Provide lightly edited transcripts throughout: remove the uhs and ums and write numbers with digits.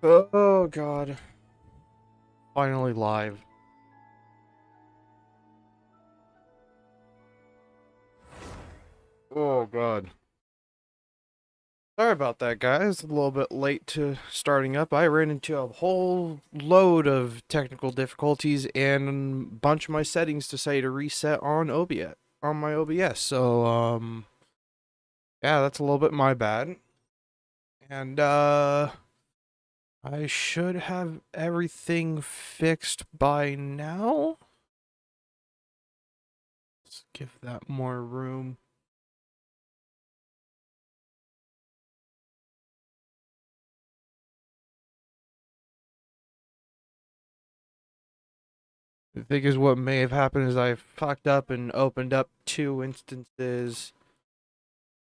Oh god. Finally live. Oh god. Sorry about that, guys. A little bit late to starting up. I ran into a whole load of technical difficulties and a bunch of my settings decided to reset on OBS on my OBS. So yeah, that's a little bit my bad. And I should have everything fixed by now. Let's give that more room. The thing is, what may have happened is I fucked up and opened up two instances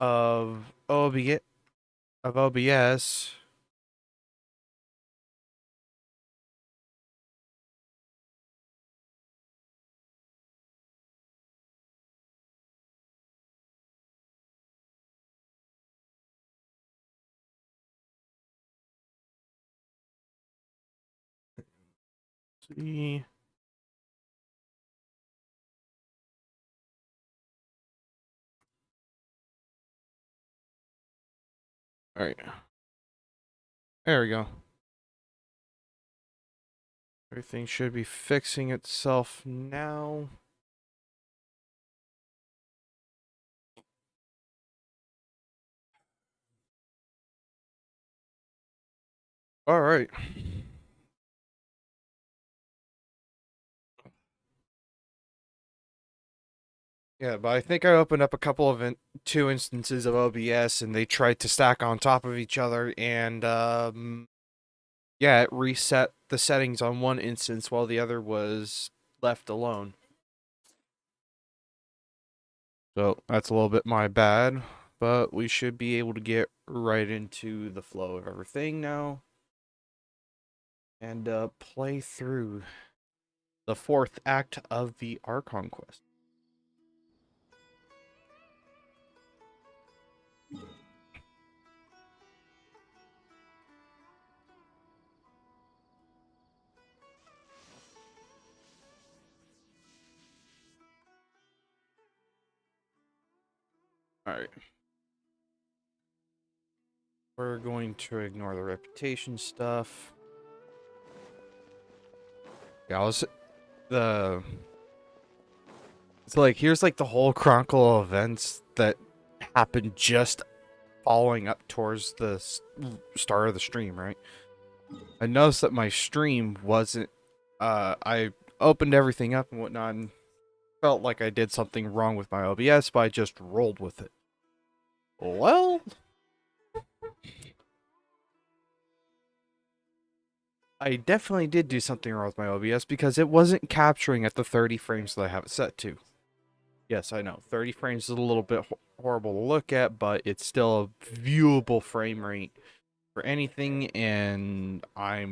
of OBS. See. All right. There we go. Everything should be fixing itself now. All right. Yeah, but I think I opened up a couple of two instances of OBS and they tried to stack on top of each other and yeah, it reset the settings on one instance while the other was left alone. So that's a little bit my bad, but we should be able to get right into the flow of everything now and play through the fourth act of the Archon Quest. Alright. We're going to ignore the reputation stuff. Yeah, it's like, here's like the whole chronicle of events that happened just following up towards the start of the stream, right? I noticed that my stream wasn't, I opened everything up and whatnot and felt like I did something wrong with my OBS, but I just rolled with it. Well, I definitely did do something wrong with my OBS because it wasn't capturing at the 30 frames that I have it set to. Yes, I know. 30 frames is a little bit horrible to look at, but it's still a viewable frame rate for anything, and I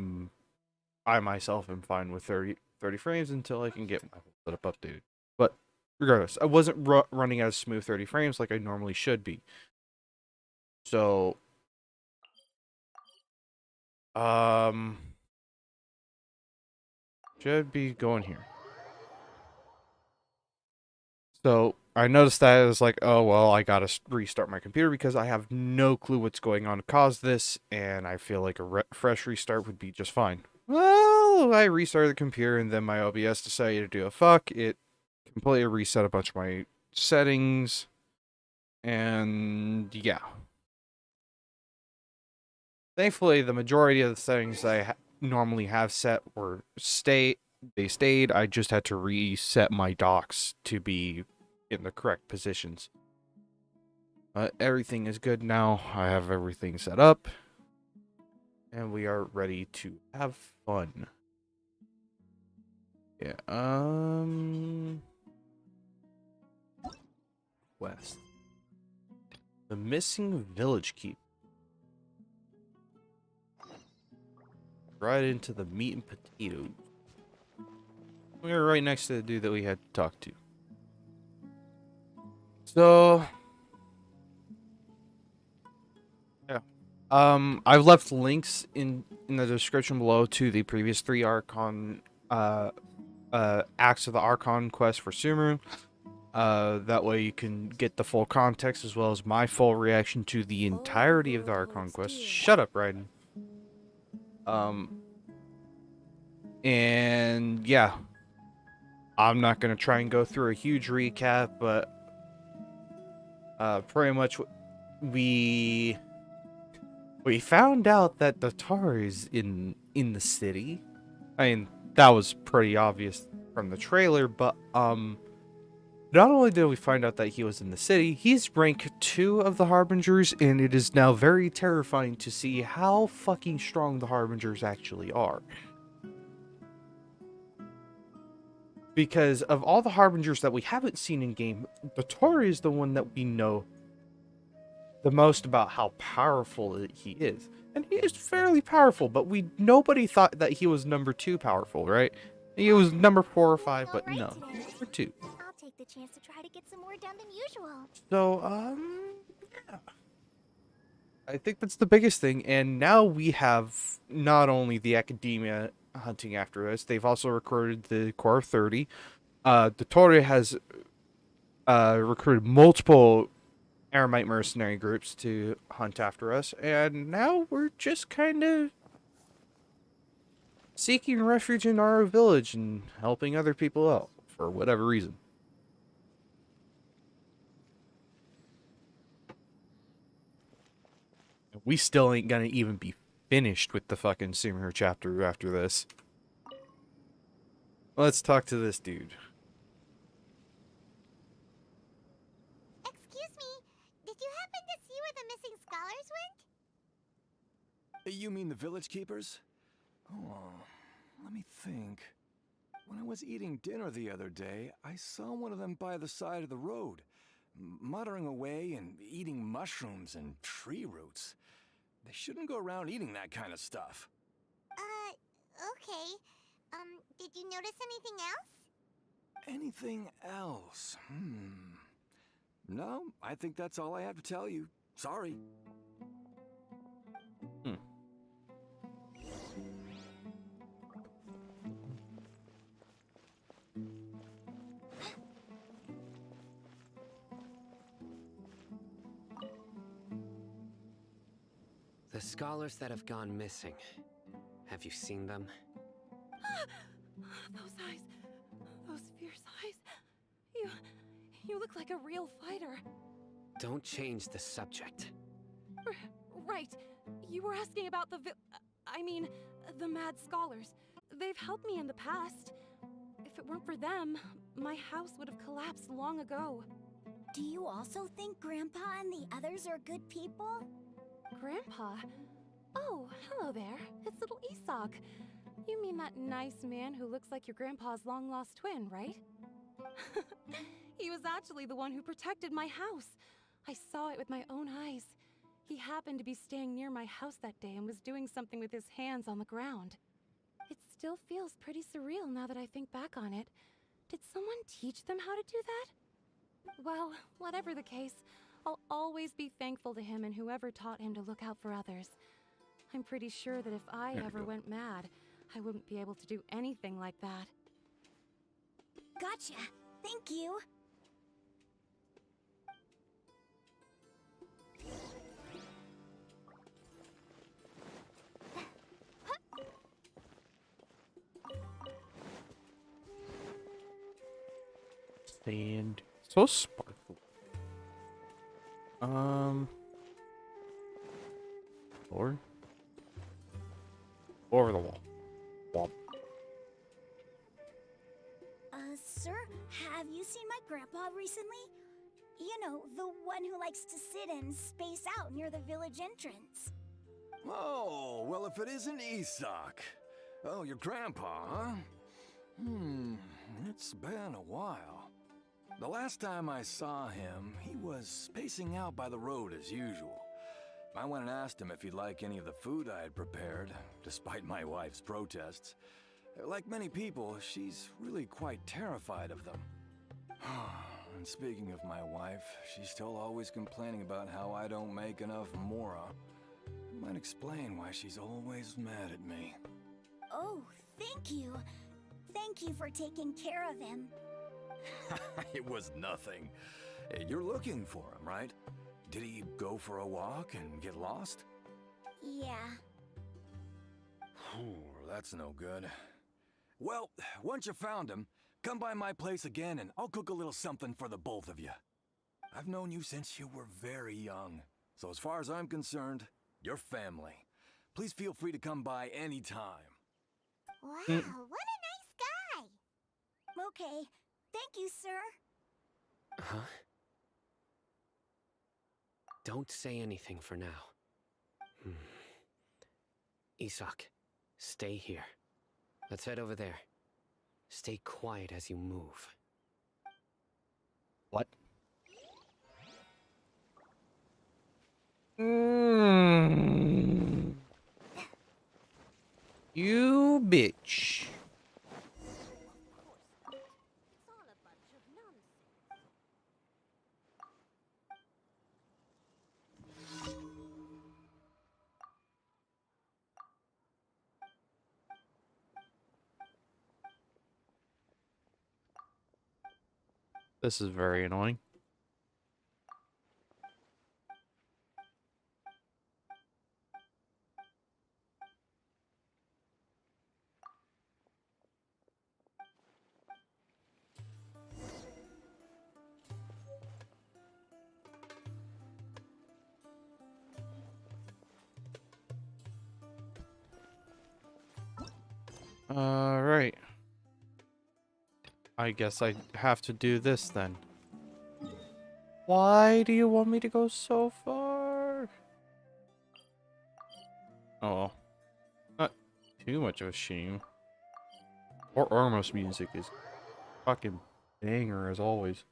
myself am fine with 30 frames until I can get my whole setup updated. But regardless, I wasn't running as smooth 30 frames like I normally should be. So, should be going here. So I noticed that it was like, oh, well, I gotta restart my computer because I have no clue what's going on to cause this, and I feel like a fresh restart would be just fine. Well, I restarted the computer, and then my OBS decided to do a fuck. It completely reset a bunch of my settings, and yeah. Thankfully, the majority of the settings I normally have set were they stayed. I just had to reset my docks to be in the correct positions. Everything is good now. I have everything set up. And we are ready to have fun. Yeah, West. The missing village keep. Right into the meat and potatoes. We were right next to the dude that we had to talk to. So... yeah. I've left links in the description below to the previous 3 Archon acts of the Archon Quest for Sumeru. That way you can get the full context as well as my full reaction to the entirety of the Archon Quest. Shut up, Raiden. And yeah, I'm not gonna try and go through a huge recap, but pretty much we found out that the Tar is in the city. I mean, that was pretty obvious from the trailer, but not only did we find out that he was in the city, he's rank 2 of the Harbingers, and it is now very terrifying to see how fucking strong the Harbingers actually are. Because of all the Harbingers that we haven't seen in game, the Tori is the one that we know the most about how powerful he is. And he is fairly powerful, but nobody thought that he was number 2 powerful, right? He was number 4 or 5, but no, number 2. I'll take the chance to try to get some more done than usual. So, yeah. I think that's the biggest thing, and now we have not only the Academia hunting after us, they've also recruited the Core 30. The Torre has recruited multiple Aramite mercenary groups to hunt after us, and now we're just kind of seeking refuge in our village and helping other people out for whatever reason. We still ain't gonna even be finished with the fucking Sumeru chapter after this. Let's talk to this dude. Excuse me, did you happen to see where the missing scholars went? You mean the village keepers? Oh, let me think. When I was eating dinner the other day, I saw one of them by the side of the road, muttering away and eating mushrooms and tree roots. They shouldn't go around eating that kind of stuff. Okay. Did you notice anything else? Anything else? No, I think that's all I have to tell you. Sorry. The scholars that have gone missing. Have you seen them? Those eyes. Those fierce eyes. You look like a real fighter. Don't change the subject. Right. You were asking about the the mad scholars. They've helped me in the past. If it weren't for them, my house would have collapsed long ago. Do you also think Grandpa and the others are good people? Grandpa? Oh, hello there. It's little Isak. You mean that nice man who looks like your grandpa's long-lost twin, right? He was actually the one who protected my house. I saw it with my own eyes. He happened to be staying near my house that day and was doing something with his hands on the ground. It still feels pretty surreal now that I think back on it. Did someone teach them how to do that? Well, whatever the case, I'll always be thankful to him and whoever taught him to look out for others. I'm pretty sure that if I ever went mad, I wouldn't be able to do anything like that. Gotcha. Thank you. Sand. So sparkly. Or over the wall. Sir, have you seen my grandpa recently? You know, the one who likes to sit and space out near the village entrance. Oh, well, if it isn't Isak. Oh, your grandpa, huh? It's been a while. The last time I saw him, he was spacing out by the road as usual. I went and asked him if he'd like any of the food I had prepared, despite my wife's protests. Like many people, she's really quite terrified of them. And speaking of my wife, she's still always complaining about how I don't make enough mora. Might explain why she's always mad at me. Oh, thank you. Thank you for taking care of him. It was nothing. You're looking for him, right? Did he go for a walk and get lost? Yeah. That's no good. Well, once you found him, come by my place again and I'll cook a little something for the both of you. I've known you since you were very young, so as far as I'm concerned, you're family. Please feel free to come by anytime. Wow, what a nice guy. Okay, thank you, sir. Huh? Don't say anything for now. Isak, stay here. Let's head over there. Stay quiet as you move. What? You bitch. It's all a bunch of nonsense. This is very annoying. Right. I guess I have to do this then. Why do you want me to go so far? Oh, well. Not too much of a shame. Or Ormos music is fucking banger as always.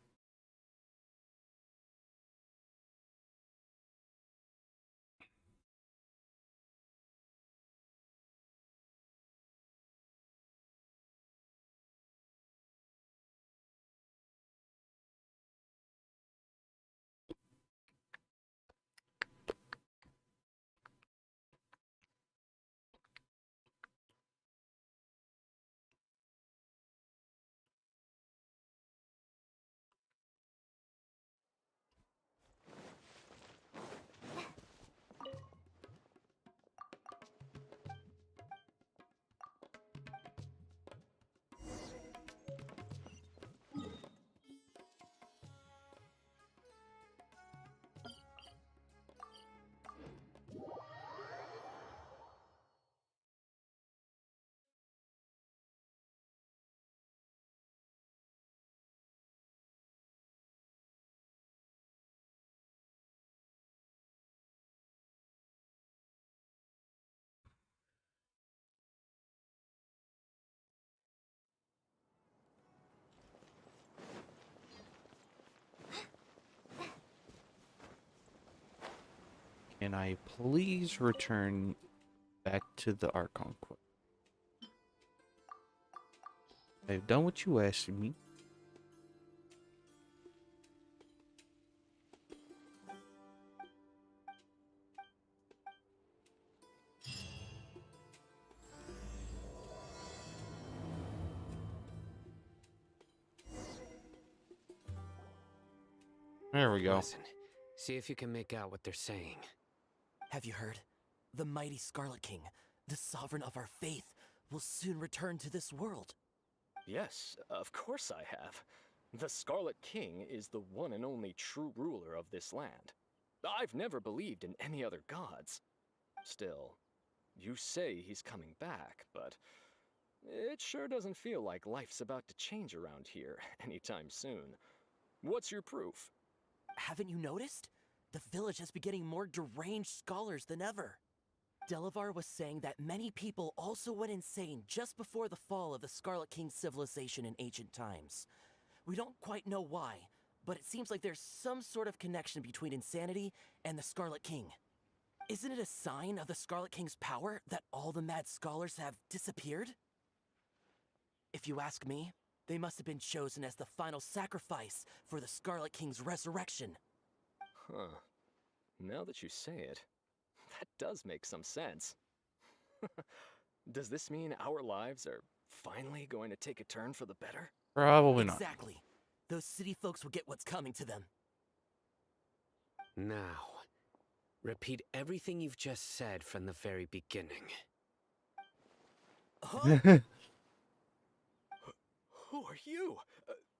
Can I please return back to the Archon Quest? I've done what you asked of me. There we go. Listen, see if you can make out what they're saying. Have you heard? The mighty Scarlet King, the sovereign of our faith, will soon return to this world. Yes, of course I have. The Scarlet King is the one and only true ruler of this land. I've never believed in any other gods. Still, you say he's coming back, but it sure doesn't feel like life's about to change around here anytime soon. What's your proof? Haven't you noticed? The village has been getting more deranged scholars than ever. Delavar was saying that many people also went insane just before the fall of the Scarlet King civilization in ancient times. We don't quite know why, but it seems like there's some sort of connection between insanity and the Scarlet King. Isn't it a sign of the Scarlet King's power that all the mad scholars have disappeared? If you ask me, they must have been chosen as the final sacrifice for the Scarlet King's resurrection. Huh. Now that you say it, That does make some sense. Does this mean our lives are finally going to take a turn for the better? Probably not. Exactly. Those city folks will get what's coming to them. Now, repeat everything you've just said from the very beginning. Huh? Who are you?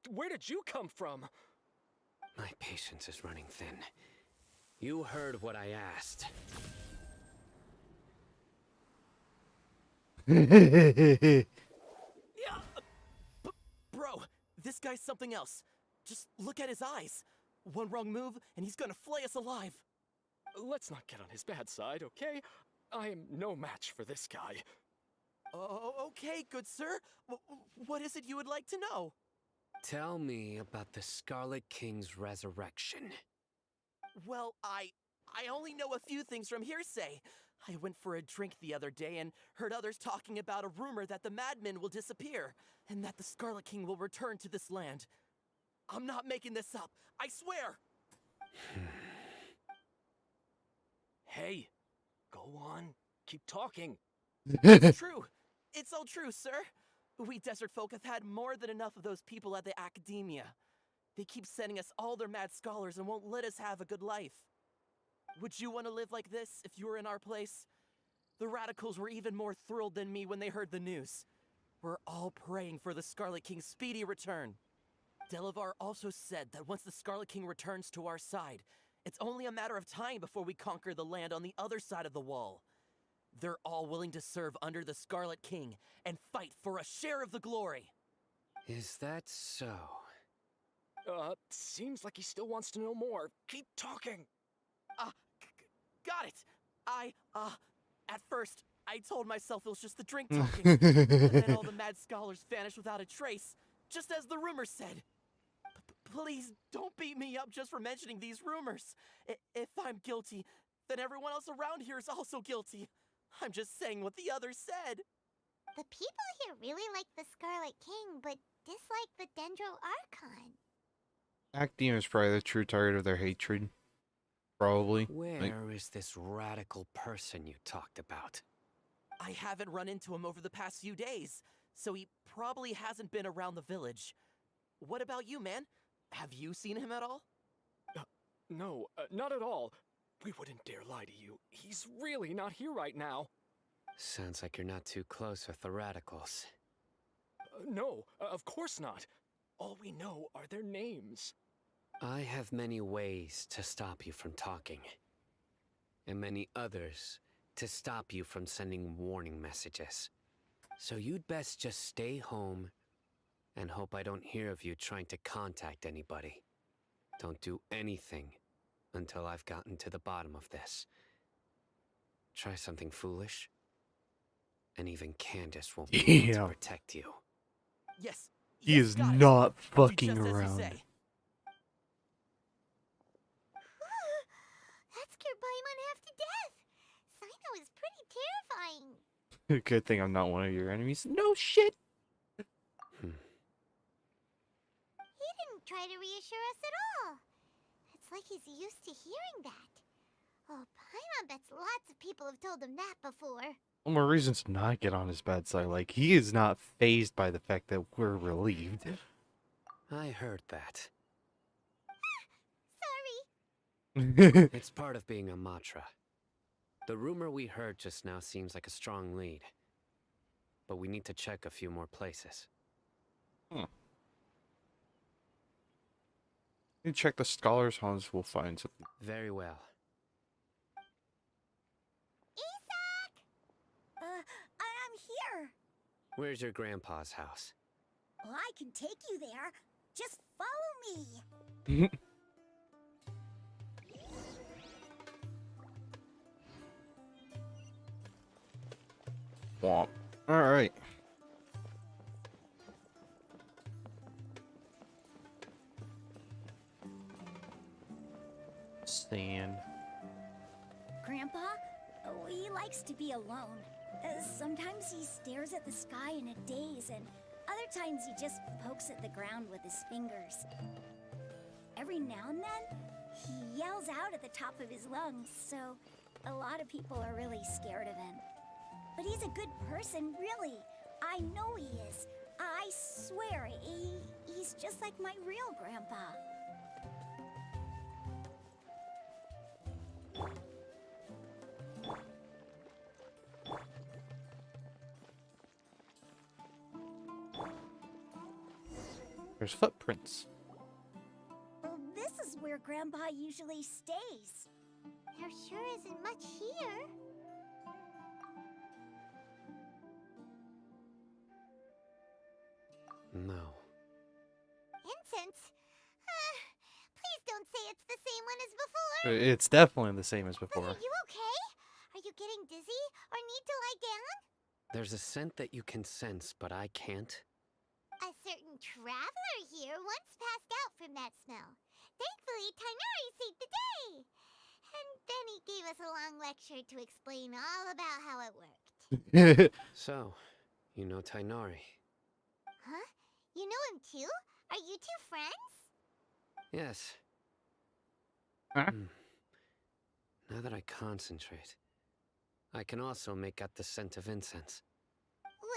Where did you come from? My patience is running thin. You heard what I asked. Yeah. Bro, this guy's something else. Just look at his eyes. One wrong move, and he's gonna flay us alive. Let's not get on his bad side, okay? I am no match for this guy. Oh, okay, good sir. What is it you would like to know? Tell me about the Scarlet King's resurrection. Well, I only know a few things from hearsay. I went for a drink the other day and heard others talking about a rumor that the madmen will disappear and that the Scarlet King will return to this land. I'm not making this up. I swear. Hey, go on. Keep talking. It's true. It's all true, sir. We desert folk have had more than enough of those people at the academia. They keep sending us all their mad scholars and won't let us have a good life. Would you want to live like this if you were in our place? The radicals were even more thrilled than me when they heard the news. We're all praying for the Scarlet King's speedy return. Delavar also said that once the Scarlet King returns to our side, it's only a matter of time before we conquer the land on the other side of the wall. They're all willing to serve under the Scarlet King and fight for a share of the glory. Is that so? Seems like he still wants to know more. Keep talking. Got it. At first, I told myself it was just the drink talking. But then all the mad scholars vanished without a trace, just as the rumors said. Please don't beat me up just for mentioning these rumors. If I'm guilty, then everyone else around here is also guilty. I'm just saying what the others said. The people here really like the Scarlet King, but dislike the Dendro Archon. Academia is probably the true target of their hatred. Probably. Where is this radical person you talked about? I haven't run into him over the past few days, so he probably hasn't been around the village. What about you, man? Have you seen him at all? No, not at all. We wouldn't dare lie to you. He's really not here right now. Sounds like you're not too close with the radicals. No, of course not. All we know are their names. I have many ways to stop you from talking. And many others to stop you from sending warning messages. So you'd best just stay home and hope I don't hear of you trying to contact anybody. Don't do anything until I've gotten to the bottom of this. Try something foolish, and even Candace won't be able to protect you. Yes. He yes, is got it. not I'll do fucking just as you around. say. That scared Paimon half to death. Sino is pretty terrifying. Good thing I'm not one of your enemies. No shit. He didn't try to reassure us at all. It's like he's used to hearing that. Oh, Paimon bets lots of people have told him that before. One more reason to not get on his bad side. Like, he is not fazed by the fact that we're relieved. I heard that. Sorry. It's part of being a Matra. The rumor we heard just now seems like a strong lead. But we need to check a few more places. You check the scholars' homes, we'll find something. Very well. Isak! I'm here. Where's your grandpa's house? Well, I can take you there. Just follow me. Womp. Alright. Sand. Grandpa, he likes to be alone. Sometimes he stares at the sky in a daze, and other times he just pokes at the ground with his fingers. Every now and then, he yells out at the top of his lungs, so A lot of people are really scared of him. But he's a good person, really. I know he is. I swear, he's just like my real grandpa. There's footprints. Well, this is where Grandpa usually stays. There sure isn't much here. No. Incense? Please don't say it's the same one as before. It's definitely the same as But before. are you okay? Are you getting dizzy or need to lie down? There's a scent that you can sense, but I can't. A certain traveler here once passed out from that smell. Thankfully, Tainari saved the day. And then he gave us a long lecture to explain all about how it worked. So, you know Tainari? Huh? You know him too? Are you two friends? Yes. Huh? Now that I concentrate, I can also make out the scent of incense.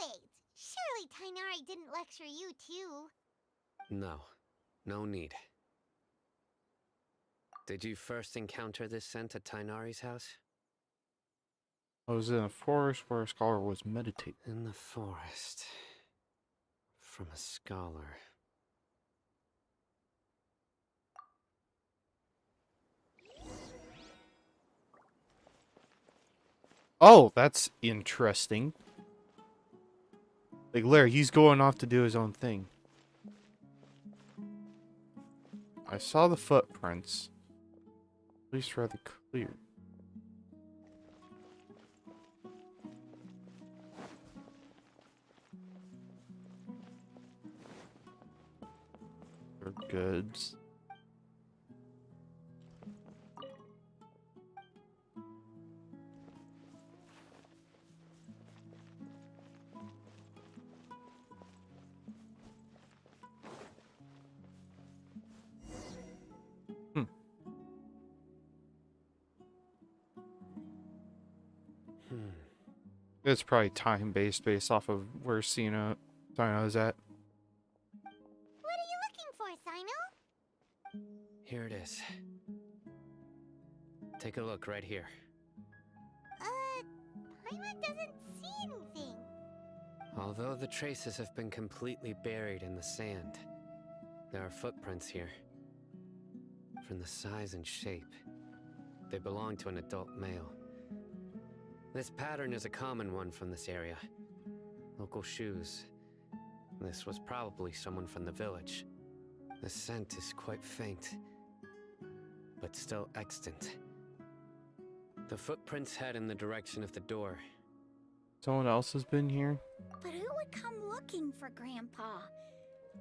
Wait, surely Tainari didn't lecture you too. No, no need. Did you first encounter this scent at Tainari's house? I was in a forest where a scholar was meditating. In the forest. From a scholar. Oh, that's interesting. Like, Larry, he's going off to do his own thing. I saw the footprints. At least rather clear. They're goods. It's probably time-based based off of where Sino is at. What are you looking for, Sino? Here it is. Take a look right here. Paimon doesn't see anything. Although the traces have been completely buried in the sand, there are footprints here. From the size and shape, they belong to an adult male. This pattern is a common one from this area. Local shoes. This was probably someone from the village. The scent is quite faint, but still extant. The footprints head in the direction of the door. Someone else has been here? But who would come looking for Grandpa?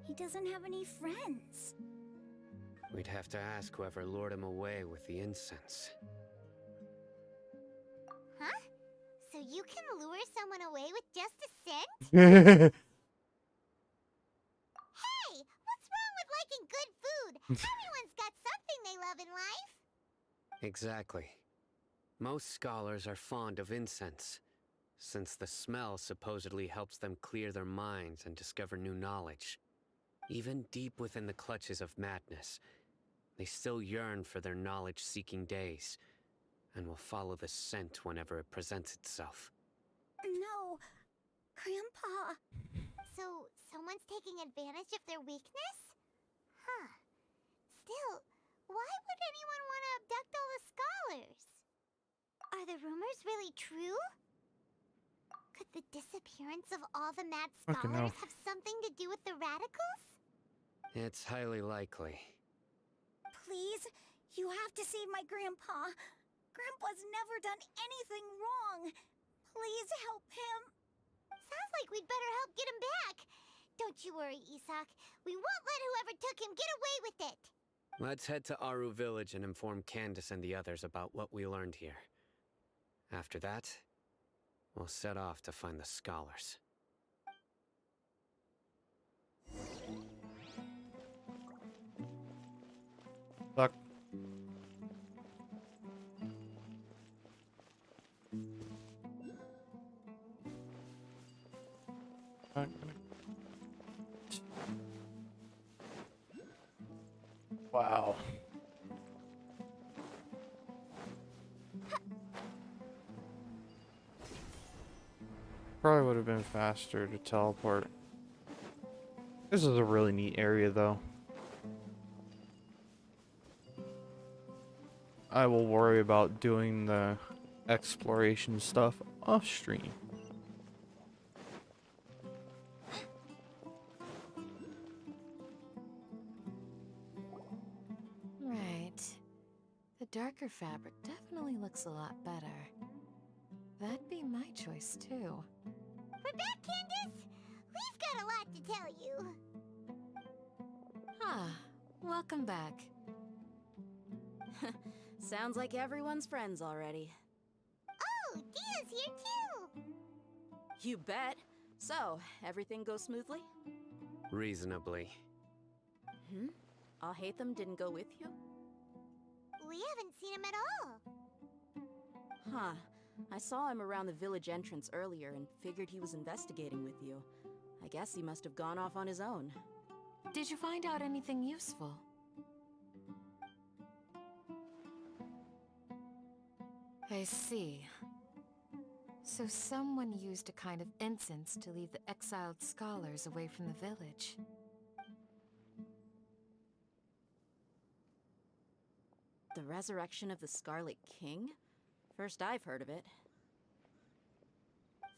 He doesn't have any friends. We'd have to ask whoever lured him away with the incense. Huh? So you can lure someone away with just a scent? That's Hey! What's wrong with liking good food? Everyone's got something they love in life. Exactly. Most scholars are fond of incense, since the smell supposedly helps them clear their minds and discover new knowledge. Even deep within the clutches of madness, they still yearn for their knowledge-seeking days, and will follow the scent whenever it presents itself. No. Grandpa. So, someone's taking advantage of their weakness? Huh. Still, why would anyone want to abduct all the scholars? Are the rumors really true? Could the disappearance of all the mad Fucking hell. scholars have something to do with the radicals? It's highly likely. Please, you have to save my grandpa. Grandpa's never done anything wrong. Please help him. Sounds like we'd better help get him back. Don't you worry, Isak. We won't let whoever took him get away with it. Let's head to Aru Village and inform Candace and the others about what we learned here. After that, we'll set off to find the scholars. Fuck. Wow. Probably would have been faster to teleport. This is a really neat area, though. I will worry about doing the exploration stuff off stream. Right. The darker fabric definitely looks a lot better. That'd be my choice, too. We're back, Candace! We've got a lot to tell you. Ah, welcome back. Sounds like everyone's friends already. Oh, Dia's here too! You bet. So, everything goes smoothly? Reasonably. Alhaitham didn't go with you? We haven't seen him at all. Huh. I saw him around the village entrance earlier and figured he was investigating with you. I guess he must have gone off on his own. Did you find out anything useful? I see. So someone used a kind of incense to lead the exiled scholars away from the village. The resurrection of the Scarlet King? First I've heard of it.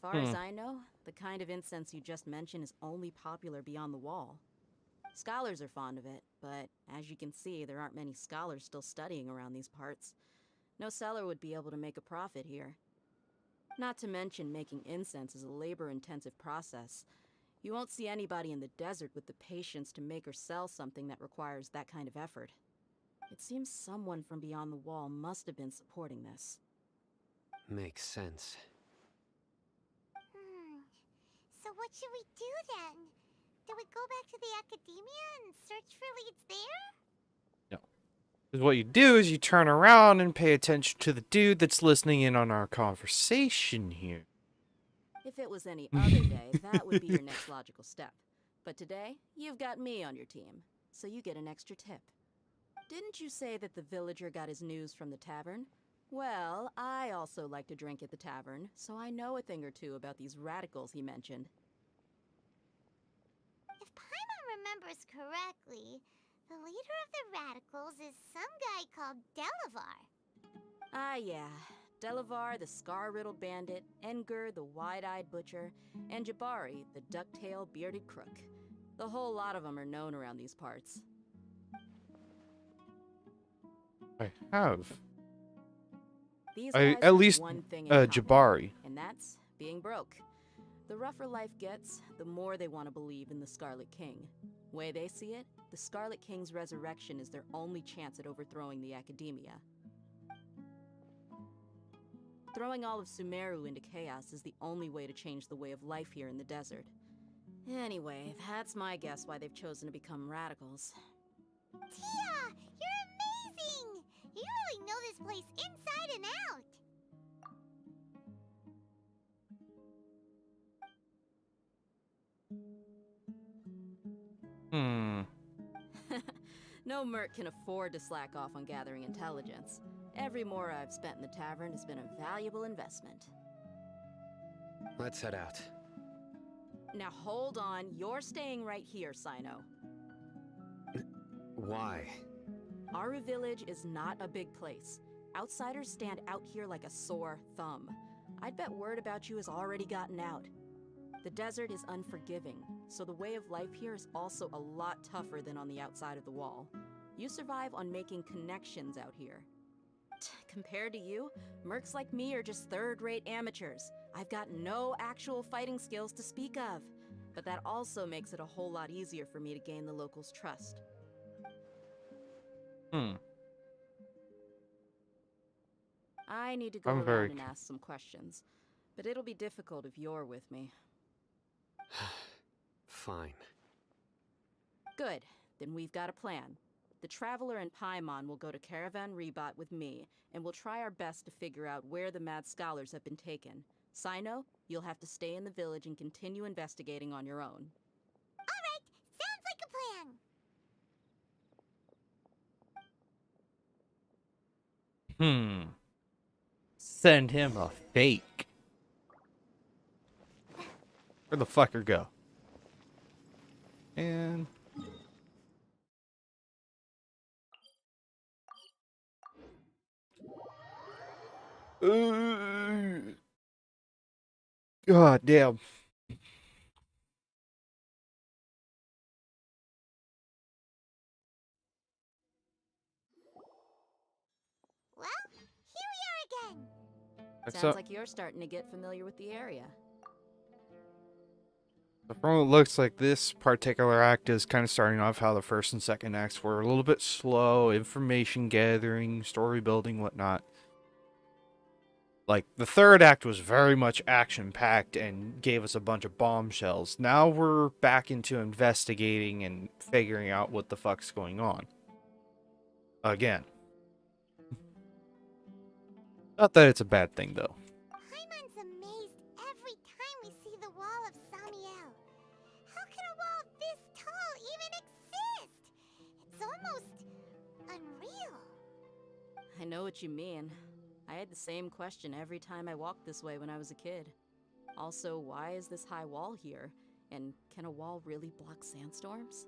Far as I know, the kind of incense you just mentioned is only popular beyond the wall. Scholars are fond of it, but as you can see, there aren't many scholars still studying around these parts. No seller would be able to make a profit here. Not to mention, making incense is a labor-intensive process. You won't see anybody in the desert with the patience to make or sell something that requires that kind of effort. It seems someone from beyond the wall must have been supporting this. Makes sense. So what should we do then? Do we go back to the academia and search for leads there? 'Cause what you do is you turn around and pay attention to the dude that's listening in on our conversation here. If it was any other day, that would be your next logical step. But today, you've got me on your team, so you get an extra tip. Didn't you say that the villager got his news from the tavern? Well, I also like to drink at the tavern, so I know a thing or two about these radicals he mentioned. If Paimon remembers correctly, the leader of the radicals is some guy called Delavar. Ah, yeah. Delavar, the scar-riddled bandit, Engur, the wide-eyed butcher, and Jabari, the duck-tailed bearded crook. The whole lot of them are known around these parts. I have. These I guys at have least one thing in common, Jabari. and that's being broke. The rougher life gets, the more they want to believe in the Scarlet King. Way they see it, the Scarlet King's resurrection is their only chance at overthrowing the academia. Throwing all of Sumeru into chaos is the only way to change the way of life here in the desert. Anyway, that's my guess why they've chosen to become radicals. Tia, you're amazing! You really know this place inside and out. No merc can afford to slack off on gathering intelligence. Every more I've spent in the tavern has been a valuable investment. Let's head out. Now hold on, you're staying right here, Sino. Why? Aru Village is not a big place. Outsiders stand out here like a sore thumb. I'd bet word about you has already gotten out. The desert is unforgiving, so the way of life here is also a lot tougher than on the outside of the wall. You survive on making connections out here. Compared to you, mercs like me are just third-rate amateurs. I've got no actual fighting skills to speak of. But that also makes it a whole lot easier for me to gain the locals' trust. I need to go around and ask some questions, but it'll be difficult if you're with me. Fine. Good, then we've got a plan. The Traveler and Paimon will go to Caravan Rebot with me, and we'll try our best to figure out where the mad scholars have been taken. Sino, you'll have to stay in the village and continue investigating on your own. All right, sounds like a plan. Send him a fake. Where'd the fucker go? And God damn. Well, here we are again. Sounds like you're starting to get familiar with the area. From what it looks like, this particular act is kind of starting off how the first and second acts were a little bit slow, information gathering, story building, whatnot. Like, the third act was very much action-packed and gave us a bunch of bombshells. Now we're back into investigating and figuring out what the fuck's going on. Again. Not that it's a bad thing, though. Paimon's amazed every time we see the wall of Samiel. How can a wall this tall even exist? It's almost unreal. I know what you mean. I had the same question every time I walked this way when I was a kid. Also, why is this high wall here? And can a wall really block sandstorms?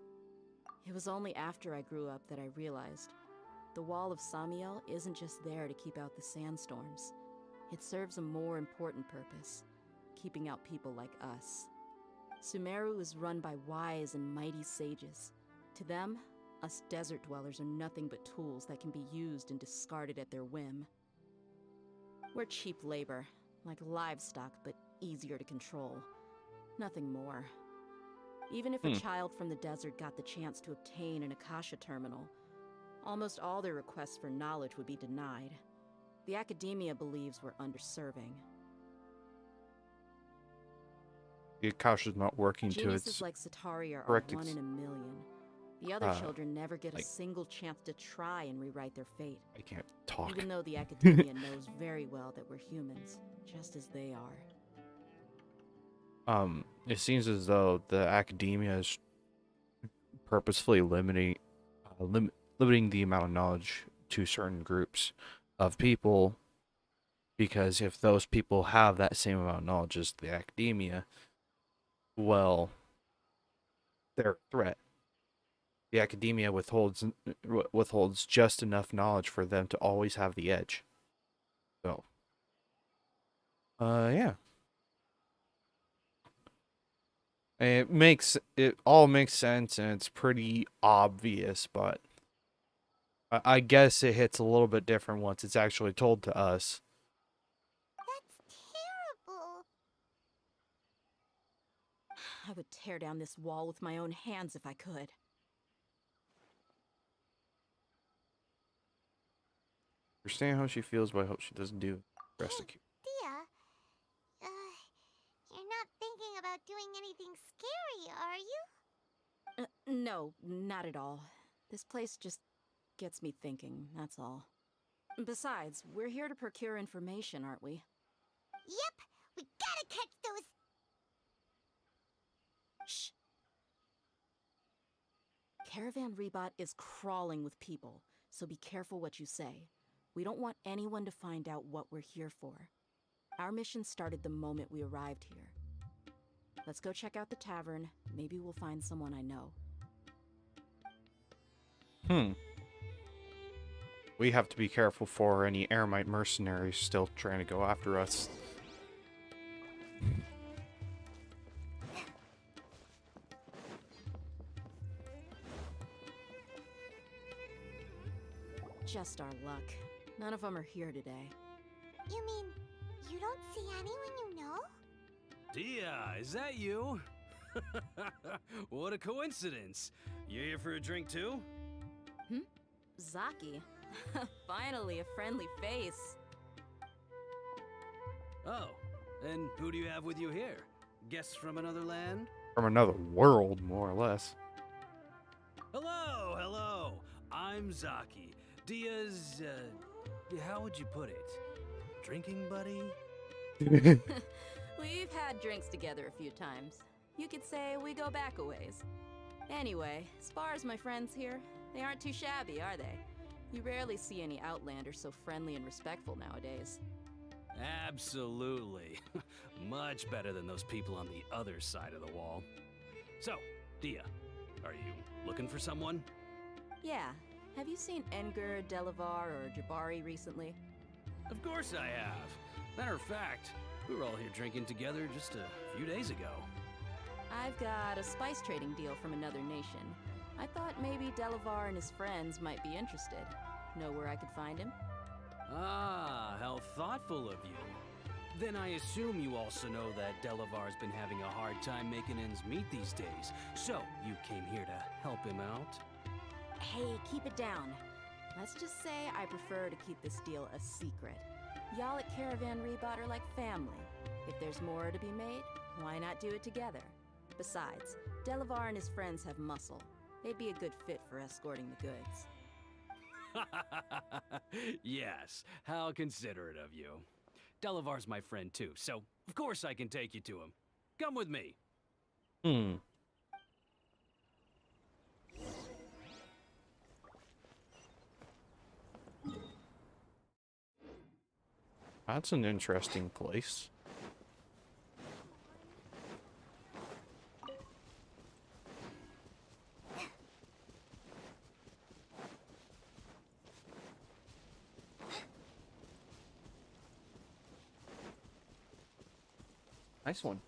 It was only after I grew up that I realized the wall of Samiel isn't just there to keep out the sandstorms. It serves a more important purpose, keeping out people like us. Sumeru is run by wise and mighty sages. To them, us desert dwellers are nothing but tools that can be used and discarded at their whim. We're cheap labor, like livestock, but easier to control. Nothing more. Even if a child from the desert got the chance to obtain an Akasha terminal, almost all their requests for knowledge would be denied. The academia believes we're underserving. The Akasha's not working to Geniuses its like Satari are correct one in a million. The other children never get a single chance to try and rewrite their fate. I can't talk. Even though the academia knows very well that we're humans, just as they are. It seems as though the academia is purposefully limiting the amount of knowledge to certain groups of people, because if those people have that same amount of knowledge as the academia, well, they're a threat. The academia withholds just enough knowledge for them to always have the edge. So, yeah. It all makes sense, and it's pretty obvious, but I guess it hits a little bit different once it's actually told to us. That's terrible. I would tear down this wall with my own hands if I could. Understand how she feels, but I hope she doesn't do rescue. Dia, you're not thinking about doing anything scary, are you? No, not at all. This place just gets me thinking, that's all. Besides, we're here to procure information, aren't we? Yep, we gotta catch those. Shh. Caravan Rebot is crawling with people, so be careful what you say. We don't want anyone to find out what we're here for. Our mission started the moment we arrived here. Let's go check out the tavern. Maybe we'll find someone I know. We have to be careful for any Eremite mercenaries still trying to go after us. Just our luck. None of them are here today. You mean you don't see anyone you know? Dia, is that you? What a coincidence. You here for a drink too? Zaki. Finally, a friendly face. Oh, and who do you have with you here? Guests from another land? From another world, more or less. Hello, hello. I'm Zaki. Dia's, how would you put it? Drinking buddy? We've had drinks together a few times. You could say we go back a ways. Anyway, as far as my friends here, they aren't too shabby, are they? You rarely see any Outlanders so friendly and respectful nowadays. Absolutely. Much better than those people on the other side of the wall. So, Dia, are you looking for someone? Yeah. Have you seen Edgar, Delavar, or Jabari recently? Of course I have. Matter of fact, we were all here drinking together just a few days ago. I've got a spice trading deal from another nation. I thought maybe Delavar and his friends might be interested. Know where I could find him? Ah, how thoughtful of you. Then I assume you also know that Delavar's been having a hard time making ends meet these days. So, you came here to help him out? Hey, keep it down. Let's just say I prefer to keep this deal a secret. Y'all at Caravan Rebot are like family. If there's more to be made, why not do it together? Besides, Delavar and his friends have muscle. They'd be a good fit for escorting the goods. Yes, how considerate of you. Delavar's my friend too, so of course I can take you to him. Come with me. That's an interesting place. Nice one.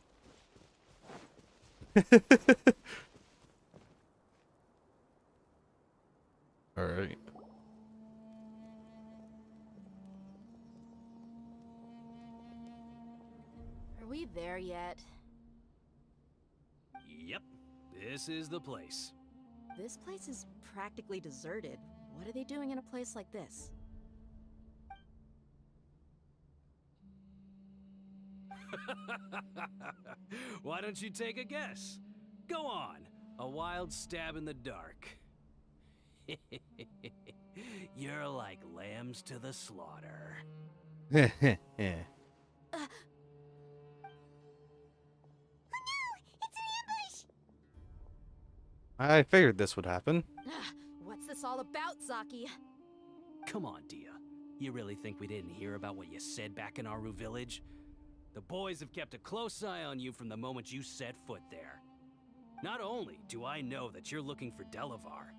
All right. Are we there yet? Yep, this is the place. This place is practically deserted. What are they doing in a place like this? Why don't you take a guess? Go on, a wild stab in the dark. You're like lambs to the slaughter. Yeah. I figured this would happen. What's this all about, Zaki? Come on, Dia. You really think we didn't hear about what you said back in Aru village? The boys have kept a close eye on you from the moment you set foot there. Not only do I know that you're looking for Delavar,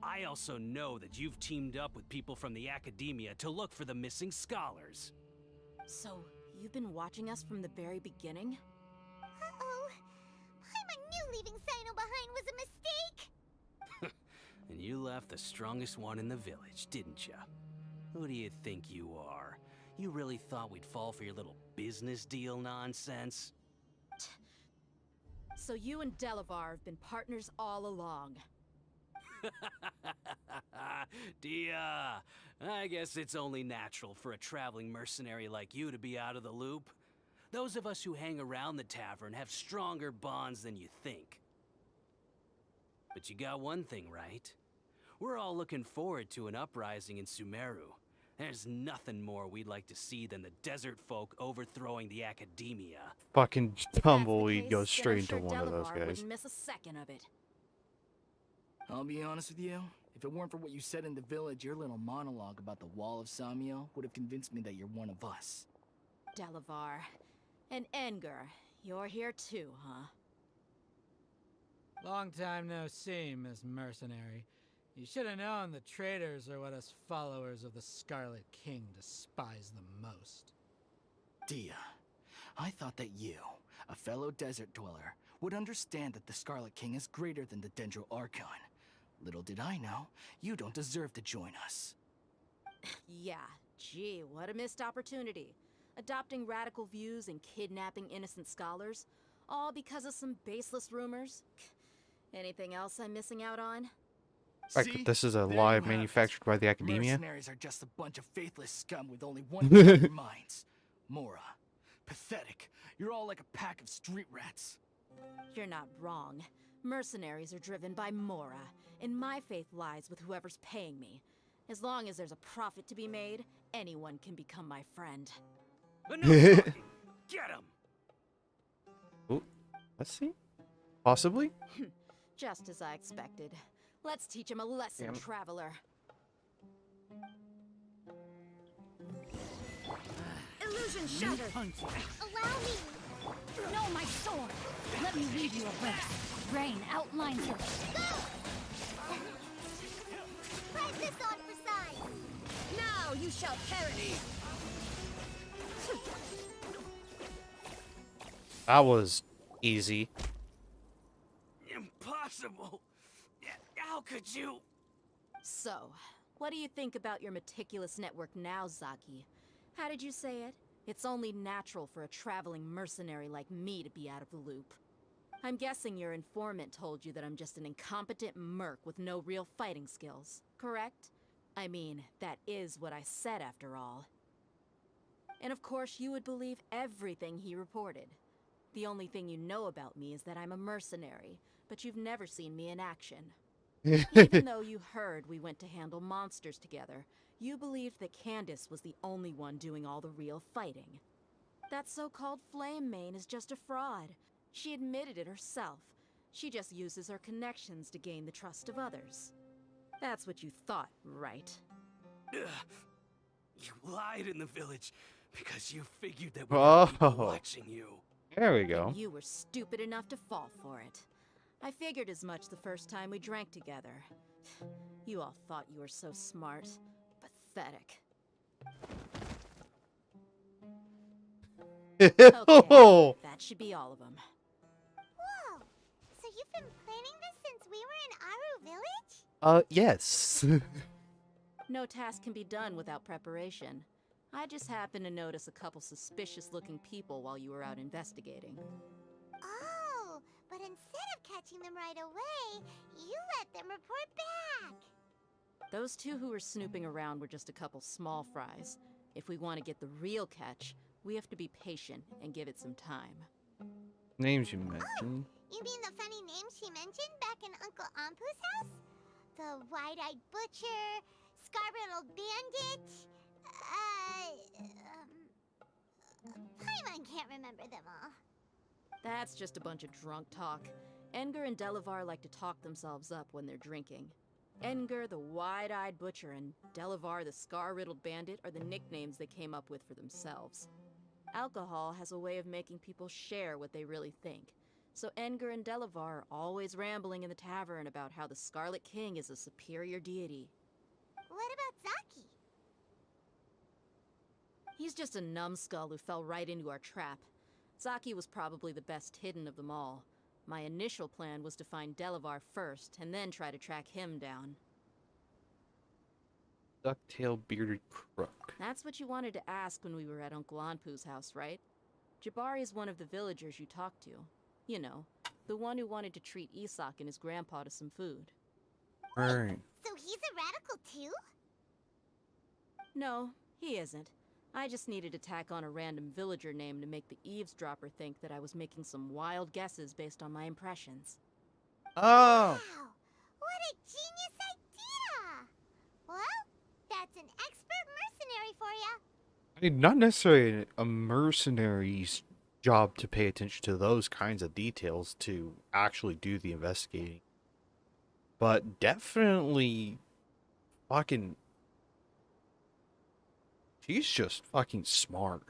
I also know that you've teamed up with people from the academia to look for the missing scholars. So, you've been watching us from the very beginning? Uh-oh. Paimon knew leaving Sino behind was a mistake! And you left the strongest one in the village, didn't ya? Who do you think you are? You really thought we'd fall for your little business deal nonsense? So you and Delavar have been partners all along. Dia, I guess it's only natural for a traveling mercenary like you to be out of the loop. Those of us who hang around the tavern have stronger bonds than you think. But you got one thing right. We're all looking forward to an uprising in Sumeru. There's nothing more we'd like to see than the desert folk overthrowing the academia. Fucking If that's the tumbleweed case, goes then straight I'm into sure one of those Delavar guys. wouldn't miss a second of it. I'll be honest with you. If it weren't for what you said in the village, your little monologue about the Wall of Samiel would have convinced me that you're one of us. Delavar. And Edgar, you're here too, huh? Long time no see, Miss Mercenary. You should have known the traitors are what us followers of the Scarlet King despise the most. Dia, I thought that you, a fellow desert dweller, would understand that the Scarlet King is greater than the Dendro Archon. Little did I know, you don't deserve to join us. Yeah, gee, what a missed opportunity. Adopting radical views and kidnapping innocent scholars, all because of some baseless rumors. Anything else I'm missing out on? Fact See? that this is a There you lie have it. manufactured by the academia. Mercenaries are just a bunch of faithless scum with only one thing in their minds. Mora. Pathetic. You're all like a pack of street rats. You're not wrong. Mercenaries are driven by Mora, and my faith lies with whoever's paying me. As long as there's a profit to be made, anyone can become my friend. Enough talking. Get him! Ooh, let's see. Possibly. Just as I expected. Let's teach him a lesson, Damn. traveler. Illusion shattered! Allow me! No, my sword! Let me leave you a verse. Rain outlines your... Press this on for size! Now you shall perish! That was easy. Impossible! How could you? So, what do you think about your meticulous network now, Zaki? How did you say it? It's only natural for a traveling mercenary like me to be out of the loop. I'm guessing your informant told you that I'm just an incompetent merc with no real fighting skills, correct? I mean, that is what I said after all. And of course, you would believe everything he reported. The only thing you know about me is that I'm a mercenary, but you've never seen me in action. Even though you heard we went to handle monsters together, you believed that Candace was the only one doing all the real fighting. That so-called Flame Mane is just a fraud. She admitted it herself. She just uses her connections to gain the trust of others. That's what you thought, right? You lied in the village because you figured that we were people watching you. There we go. And you were stupid enough to fall for it. I figured as much the first time we drank together. You all thought you were so smart. Pathetic. Okay, that should be all of them. Whoa! So you've been planning this since we were in Aru Village? Yes. No task can be done without preparation. I just happened to notice a couple suspicious-looking people while you were out investigating. Oh, but instead of catching them right away, you let them report back. Those two who were snooping around were just a couple small fries. If we want to get the real catch, we have to be patient and give it some time. Names you mentioned. You mean the funny name she mentioned back in Uncle Ampu's house? The wide-eyed butcher, scar-riddled bandit, Paimon can't remember them all. That's just a bunch of drunk talk. Edgar and Delavar like to talk themselves up when they're drinking. Edgar, the wide-eyed butcher, and Delavar, the scar-riddled bandit, are the nicknames they came up with for themselves. Alcohol has a way of making people share what they really think. So Edgar and Delavar are always rambling in the tavern about how the Scarlet King is a superior deity. What about Zaki? He's just a numbskull who fell right into our trap. Zaki was probably the best hidden of them all. My initial plan was to find Delavar first, and then try to track him down. Ducktail bearded crook. That's what you wanted to ask when we were at Uncle Anpu's house, right? Jabari is one of the villagers you talked to. You know, the one who wanted to treat Isak and his grandpa to some food. Right. So he's a radical too? No, he isn't. I just needed to tack on a random villager name to make the eavesdropper think that I was making some wild guesses based on my impressions. Oh. Wow! What a genius idea! Well, that's an expert mercenary for ya. I mean, not necessarily a mercenary's job to pay attention to those kinds of details to actually do the investigating. But definitely fucking... She's just fucking smart.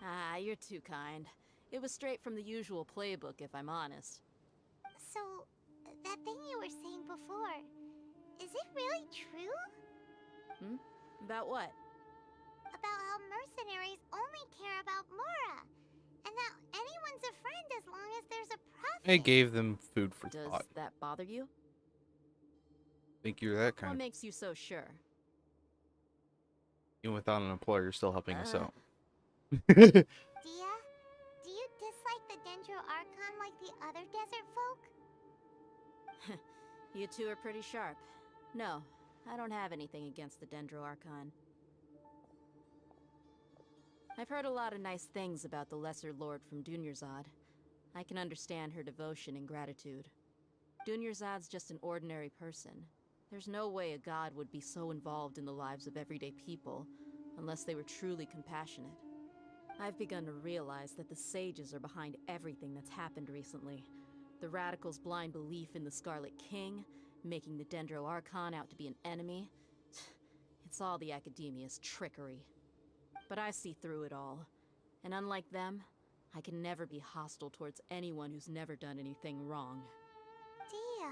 Ah, you're too kind. It was straight from the usual playbook, if I'm honest. So, that thing you were saying before, is it really true? Hmm? About what? About how mercenaries only care about Mora, and that anyone's a friend as long as there's a profit. I gave them food for Does thought. that bother you? Think you're that What kind of... makes you so sure? Even without an employer, you're still helping us out. Dia, do you dislike the Dendro Archon like the other desert folk? You two are pretty sharp. No, I don't have anything against the Dendro Archon. I've heard a lot of nice things about the Lesser Lord from Dunyarzad. I can understand her devotion and gratitude. Dunyarzad's just an ordinary person. There's no way a god would be so involved in the lives of everyday people, unless they were truly compassionate. I've begun to realize that the sages are behind everything that's happened recently. The radicals' blind belief in the Scarlet King, making the Dendro Archon out to be an enemy. It's all the Academia's trickery. But I see through it all. And unlike them, I can never be hostile towards anyone who's never done anything wrong. Dia.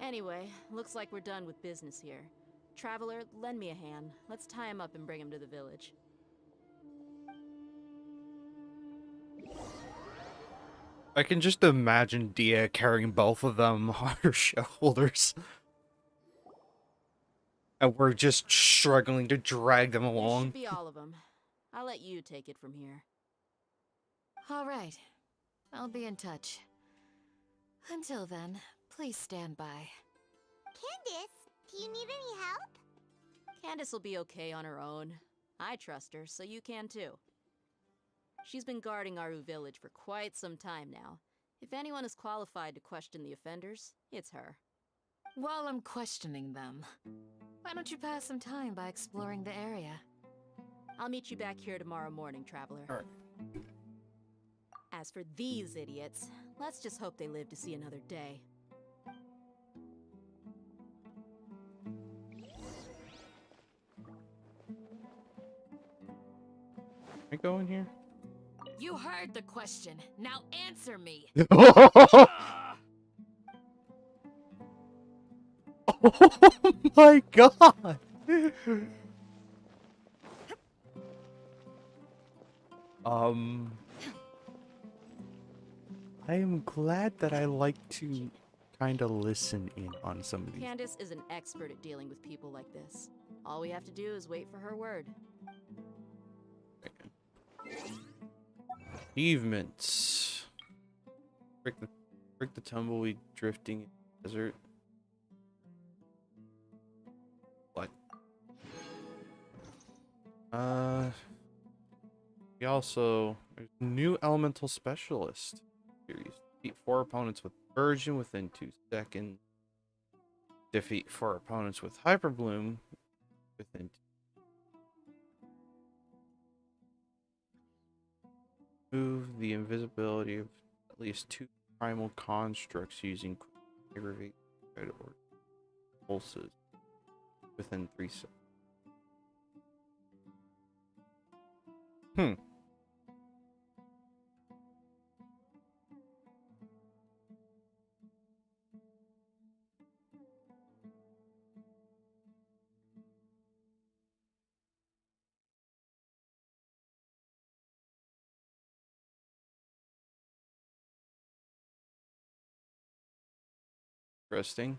Anyway, looks like we're done with business here. Traveler, lend me a hand. Let's tie him up and bring him to the village. I can just imagine Dia carrying both of them on her shoulders. And we're just struggling to drag them This along. should be all of them. I'll let you take it from here. All right. I'll be in touch. Until then, please stand by. Candace, do you need any help? Candace will be okay on her own. I trust her, so you can too. She's been guarding Aru village for quite some time now. If anyone is qualified to question the offenders, it's her. While I'm questioning them, why don't you pass some time by exploring the area? I'll meet you back here tomorrow morning, Traveler. Alright. As for these idiots, let's just hope they live to see another day. Can I go in here? You heard the question. Now answer me. Oh my god! I am glad that I like to kind of listen in on some of these. Candace is an expert at dealing with people like this. All we have to do is wait for her word. Achievements. Break the tumbleweed drifting in the desert. What? We also there's a new elemental specialist series. Defeat 4 opponents with Virgin within 2 seconds. Defeat 4 opponents with Hyper Bloom within 2. Move the invisibility of at least 2 primal constructs using aggravate or pulses within 3 seconds. Interesting.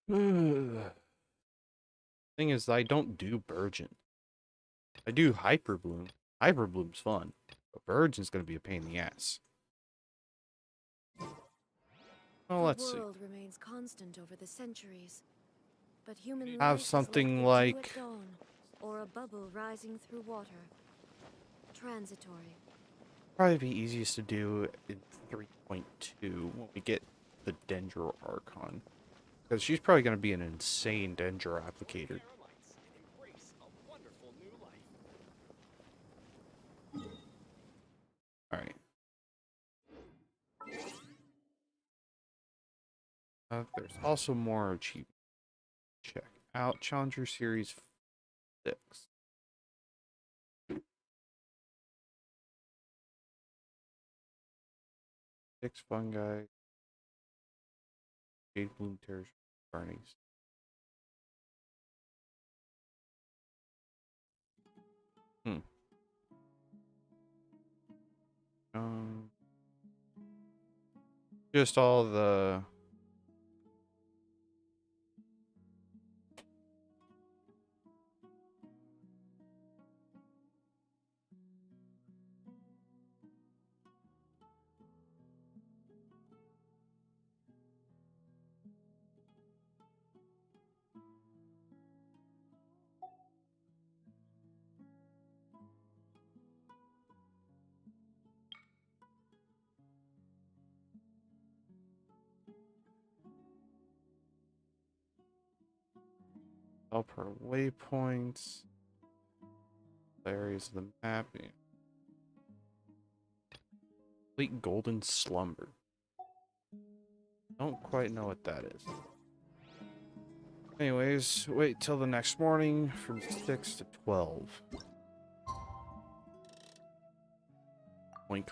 Thing is, I don't do Virgin. I do Hyper Bloom. Hyper Bloom's fun, but Virgin's gonna be a pain in the ass. Well, let's see. The world remains constant over the centuries, but human Have life is something like, the like- dew at dawn, or a bubble rising through water. Transitory. Probably be easiest to do in 3.2 when we get the Dendro Archon. Because she's probably going to be an insane Dendro applicator. Alright. There's also more achievements. Check out Challenger Series 6. 6 fungi. Jade Bloom Terrace Barneys. Just all the upper waypoints, areas of the map. Complete Golden Slumber. Don't quite know what that is. Anyways, wait till the next morning from 6 to 12. Wink.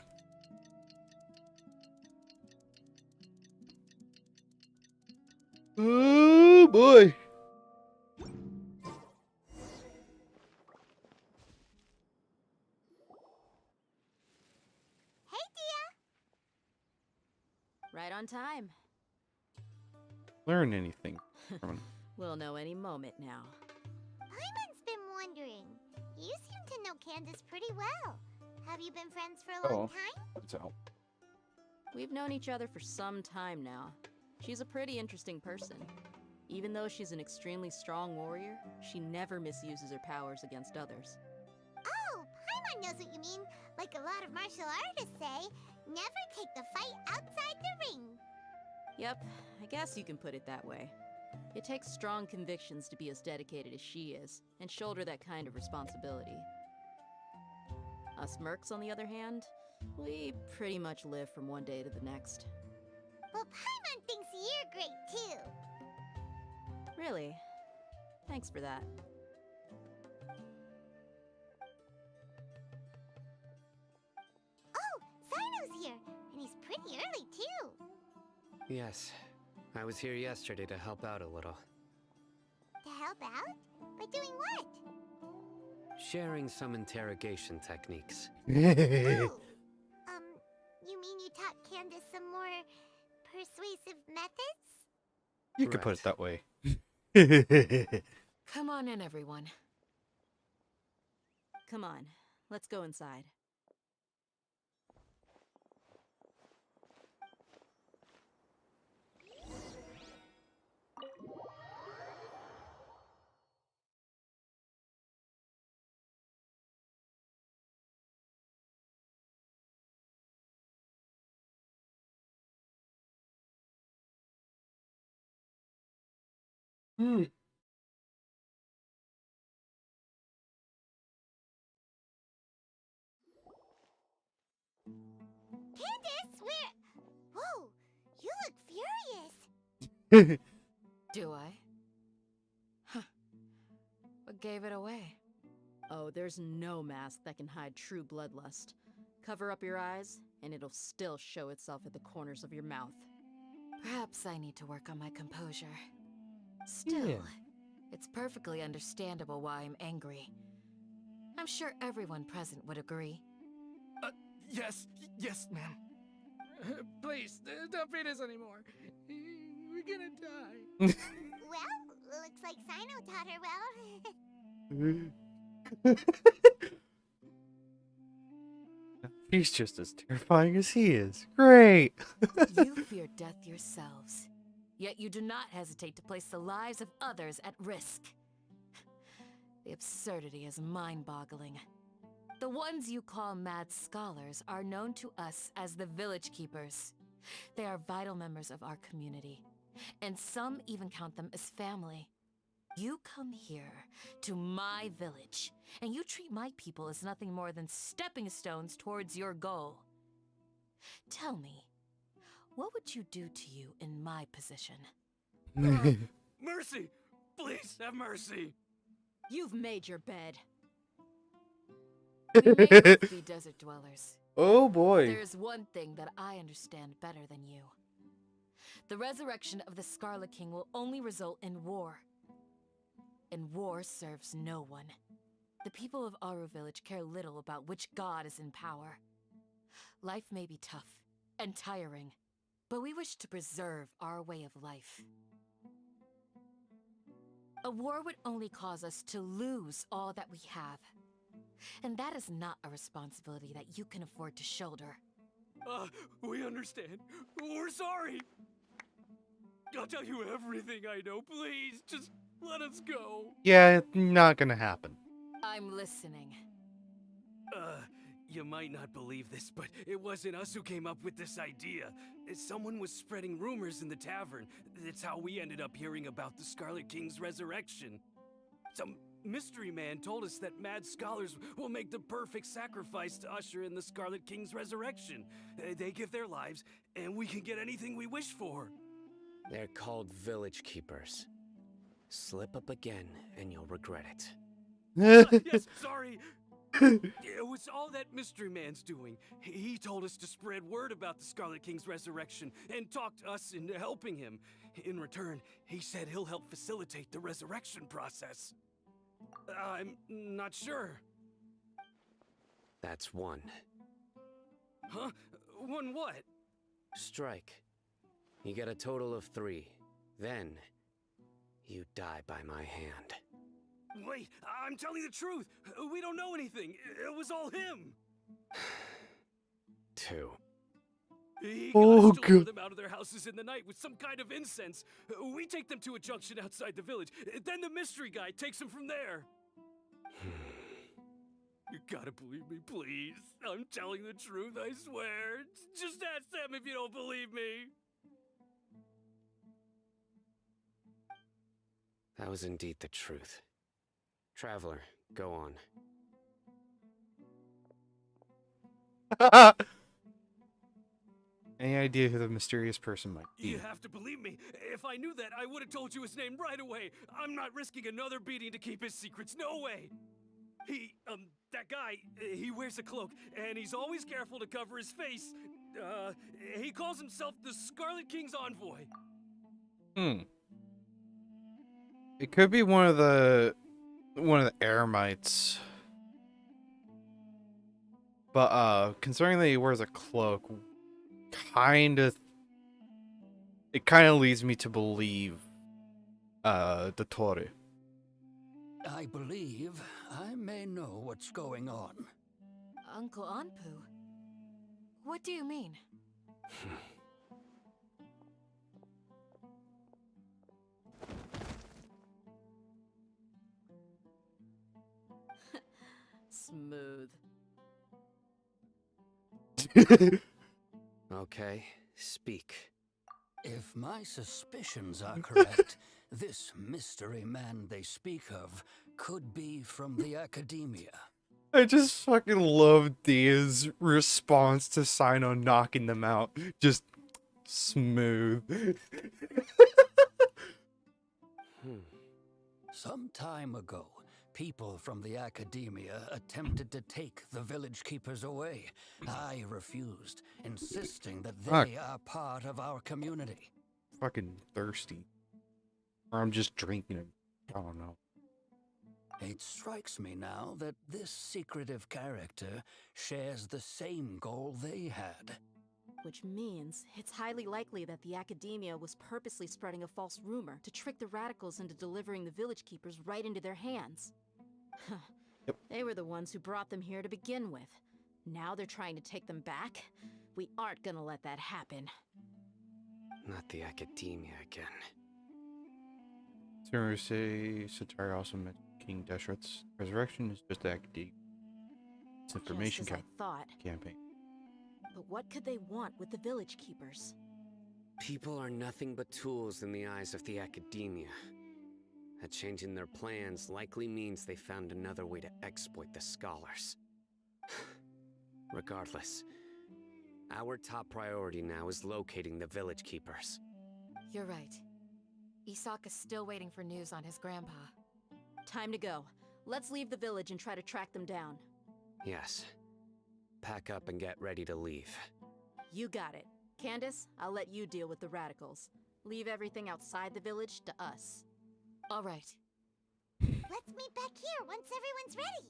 Oh boy. Hey, Dia! Right on time. Learn anything from it. We'll know any moment now. Paimon's been wondering. You seem to know Candace pretty well. Have you been friends for a long Oh, time? that's out. We've known each other for some time now. She's a pretty interesting person. Even though she's an extremely strong warrior, she never misuses her powers against others. Oh, Paimon knows what you mean. Like a lot of martial artists say, never take the fight outside the ring. Yep, I guess you can put it that way. It takes strong convictions to be as dedicated as she is, and shoulder that kind of responsibility. Us mercs, on the other hand, we pretty much live from one day to the next. Well, Paimon thinks you're great too. Really? Thanks for that. Oh, Sino's here, and he's pretty early too. Yes. I was here yesterday to help out a little. To help out? By doing what? Sharing some interrogation techniques. Oh, you mean you taught Candace some more persuasive methods? You could put it that way. Come on in, everyone. Come on, let's go inside. Candace, where? Whoa, you look furious. Do I? Huh. What gave it away? Oh, there's no mask that can hide true bloodlust. Cover up your eyes, and it'll still show itself at the corners of your mouth. Perhaps I need to work on my composure. Still, Yeah. it's perfectly understandable why I'm angry. I'm sure everyone present would agree. Yes, ma'am. Please, don't beat us anymore. We're gonna die. Well, looks like Sino taught her well. He's just as terrifying as he is. Great. You fear death yourselves, yet you do not hesitate to place the lives of others at risk. The absurdity is mind-boggling. The ones you call mad scholars are known to us as the Village Keepers. They are vital members of our community, and some even count them as family. You come here to my village, and you treat my people as nothing more than stepping stones towards your goal. Tell me, what would you do to you in my position? Mercy! Please have mercy! You've made your bed. We may both be desert dwellers. Oh boy. There's one thing that I understand better than you. The resurrection of the Scarlet King will only result in war. And war serves no one. The people of Aru Village care little about which god is in power. Life may be tough and tiring, but we wish to preserve our way of life. A war would only cause us to lose all that we have. And that is not a responsibility that you can afford to shoulder. We understand. We're sorry. I'll tell you everything I know. Please, just let us go. Yeah, not gonna happen. I'm listening. You might not believe this, but it wasn't us who came up with this idea. Someone was spreading rumors in the tavern. That's how we ended up hearing about the Scarlet King's resurrection. Some mystery man told us that mad scholars will make the perfect sacrifice to usher in the Scarlet King's resurrection. They give their lives, and we can get anything we wish for. They're called village keepers. Slip up again and you'll regret it. Yes, sorry. It was all that mystery man's doing. He told us to spread word about the Scarlet King's resurrection and talked us into helping him. In return, he said he'll help facilitate the resurrection process. I'm not sure. That's one. Huh? One what? Strike. You get a total of 3. Then, you die by my hand. Wait, I'm telling the truth. We don't know anything. It was all him. 2. He Oh, got us to lure God. them out of their houses in the night with some kind of incense. We take them to a junction outside the village. Then the mystery guy takes them from there. You gotta believe me, please. I'm telling the truth, I swear. Just ask them if you don't believe me. That was indeed the truth. Traveler, go on. Any idea who the mysterious person might be? You have to believe me. If I knew that, I would have told you his name right away. I'm not risking another beating to keep his secrets. No way. That guy, he wears a cloak, and he's always careful to cover his face. He calls himself the Scarlet King's envoy. It could be one of the Eremites. But considering that he wears a cloak, it kind of leads me to believe the Tori. I believe I may know what's going on. Uncle Anpu? What do you mean? Smooth. Okay, speak. If my suspicions are correct, this mystery man they speak of could be from the academia. I just fucking love Dia's response to Sino knocking them out. Just smooth. Some time ago, people from the academia attempted to take the village keepers away. I refused, insisting that they are part of our community. Fucking thirsty. Or I'm just drinking it. I don't know. It strikes me now that this secretive character shares the same goal they had. Which means it's highly likely that the academia was purposely spreading a false rumor to trick the radicals into delivering the village keepers right into their hands. They were the ones who brought them here to begin with. Now they're trying to take them back? We aren't gonna let that happen. Not the academia again. Sumeru Satari also mentioned King Deshret's resurrection is just academic. It's information Just as I thought. campaign. But what could they want with the village keepers? People are nothing but tools in the eyes of the academia. A change in their plans likely means they found another way to exploit the scholars. Regardless, our top priority now is locating the village keepers. You're right. Isak is still waiting for news on his grandpa. Time to go. Let's leave the village and try to track them down. Yes. Pack up and get ready to leave. You got it. Candace, I'll let you deal with the radicals. Leave everything outside the village to us. All right. Let's meet back here once everyone's ready.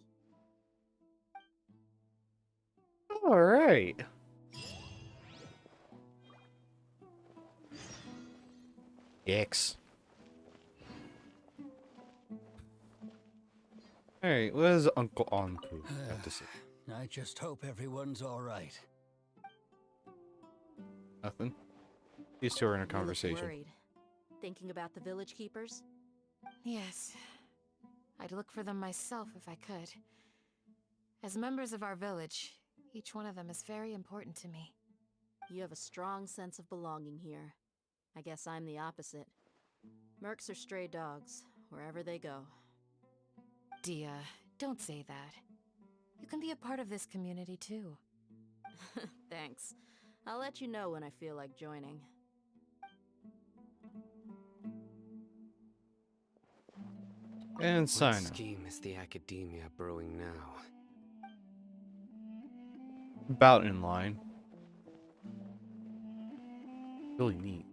All right. X. All right. What does Uncle Anpu have to say? I just hope everyone's all right. Nothing. These two are in a You look conversation. worried. Thinking about the village keepers? Yes. I'd look for them myself if I could. As members of our village, each one of them is very important to me. You have a strong sense of belonging here. I guess I'm the opposite. Mercs are stray dogs, wherever they go. Dia, don't say that. You can be a part of this community too. Thanks. I'll let you know when I feel like joining. And What sign up. scheme is the academia brewing now? About in line. Really neat.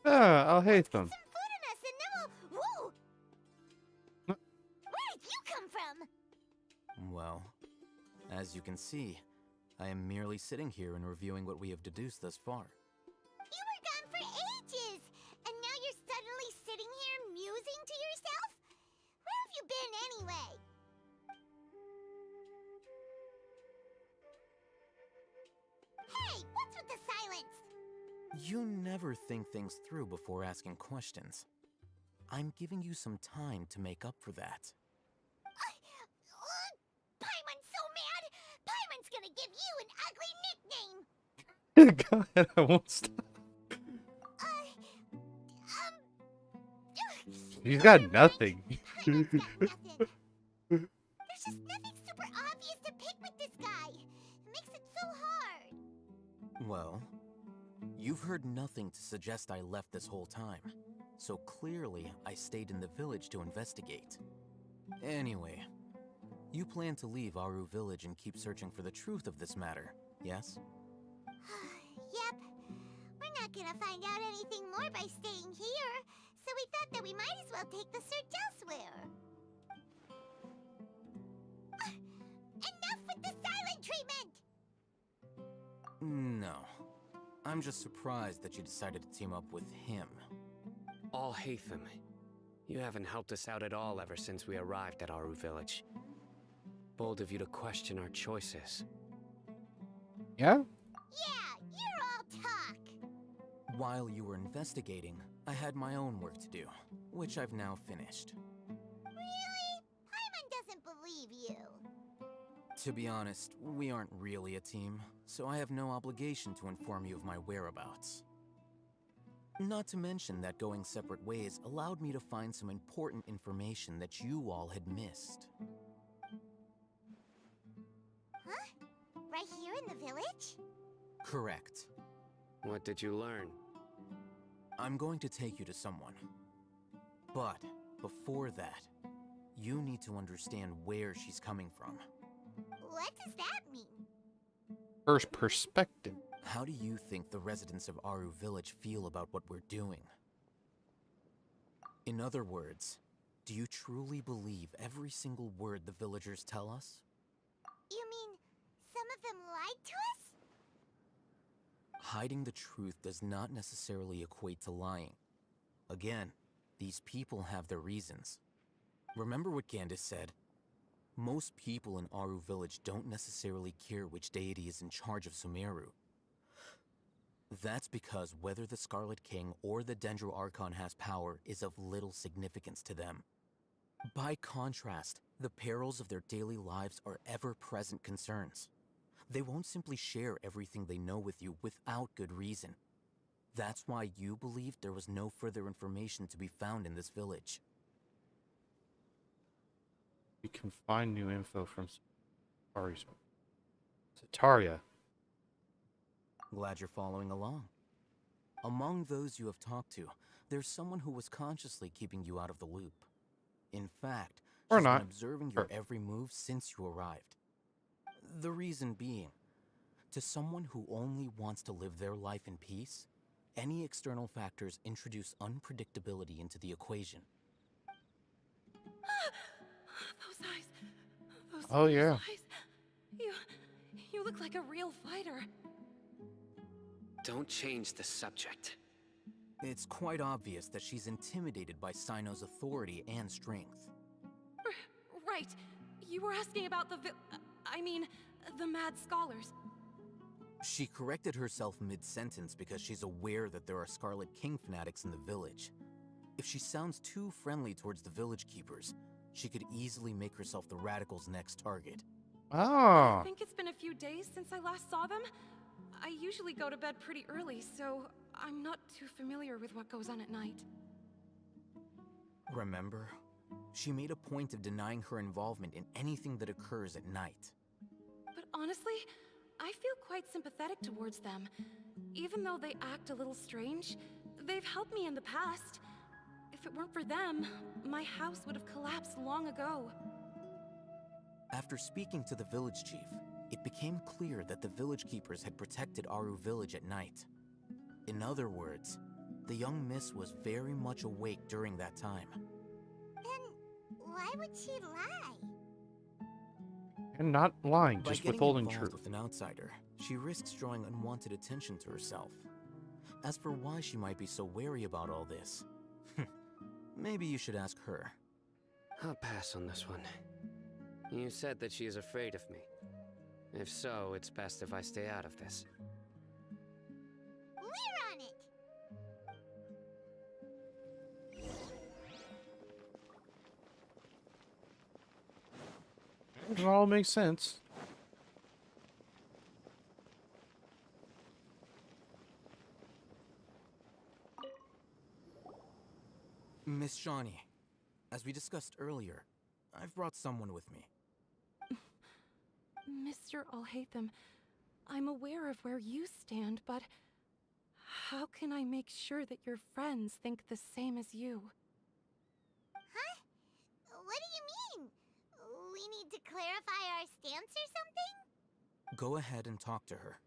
Ah, I'll hate them. Some food in us and then we'll... Whoa! Where did you come from? Well, as you can see, I am merely sitting here and reviewing what we have deduced thus far. You were gone for ages! And now you're suddenly sitting here musing to yourself? Where have you been anyway? Hey, what's with the silence? You never think things through before asking questions. I'm giving you some time to make up for that. Paimon's so mad! Paimon's gonna give you an ugly nickname! Go ahead, I won't stop. He's got nothing. Paimon's got nothing. There's just nothing super obvious to pick with this guy. It makes it so hard. Well, you've heard nothing to suggest I left this whole time, so clearly I stayed in the village to investigate. Anyway, you plan to leave Aru village and keep searching for the truth of this matter, yes? Yep. We're not gonna find out anything more by staying here, so we thought that we might as well take the search elsewhere. Enough with the silent treatment! No. I'm just surprised that you decided to team up with him. Alhaitham, you haven't helped us out at all ever since we arrived at Aru village. Bold of you to question our choices. Yeah? Yeah, you're all talk. While you were investigating, I had my own work to do, which I've now finished. Really? Paimon doesn't believe you. To be honest, we aren't really a team, so I have no obligation to inform you of my whereabouts. Not to mention that going separate ways allowed me to find some important information that you all had missed. Huh? Right here in the village? Correct. What did you learn? I'm going to take you to someone. But before that, you need to understand where she's coming from. What does that mean? First perspective. How do you think the residents of Aru village feel about what we're doing? In other words, do you truly believe every single word the villagers tell us? You mean some of them lied to us? Hiding the truth does not necessarily equate to lying. Again, these people have their reasons. Remember what Gandis said? Most people in Aru village don't necessarily care which deity is in charge of Sumeru. That's because whether the Scarlet King or the Dendro Archon has power is of little significance to them. By contrast, the perils of their daily lives are ever-present concerns. They won't simply share everything they know with you without good reason. That's why you believed there was no further information to be found in this village. You can find new info from Sataria. Glad you're following along. Among those you have talked to, there's someone who was consciously keeping you out of the loop. In fact, Or she's not. been observing your every move since you arrived. The reason being, to someone who only wants to live their life in peace, any external factors introduce unpredictability into the equation. Oh, yeah. Eyes. You look like a real fighter. Don't change the subject. It's quite obvious that she's intimidated by Sino's authority and strength. Right. You were asking about the mad scholars. She corrected herself mid-sentence because she's aware that there are Scarlet King fanatics in the village. If she sounds too friendly towards the village keepers, she could easily make herself the radicals' next target. Oh. I think it's been a few days since I last saw them. I usually go to bed pretty early, so I'm not too familiar with what goes on at night. Remember? She made a point of denying her involvement in anything that occurs at night. But honestly, I feel quite sympathetic towards them. Even though they act a little strange, they've helped me in the past. If it weren't for them, my house would have collapsed long ago. After speaking to the village chief, it became clear that the village keepers had protected Aru village at night. In other words, the young miss was very much awake during that time. Then why would she lie? And not lying, By just getting withholding involved truth. with an outsider, she risks drawing unwanted attention to herself. As for why she might be so wary about all this, maybe you should ask her. I'll pass on this one. You said that she is afraid of me. If so, it's best if I stay out of this. We're on it! It all makes sense. Miss Shawnee, as we discussed earlier, I've brought someone with me. Mr. Alhaitham, I'm aware of where you stand, but how can I make sure that your friends think the same as you? Huh? What do you mean? We need to clarify our stance or something? Go ahead and talk to her.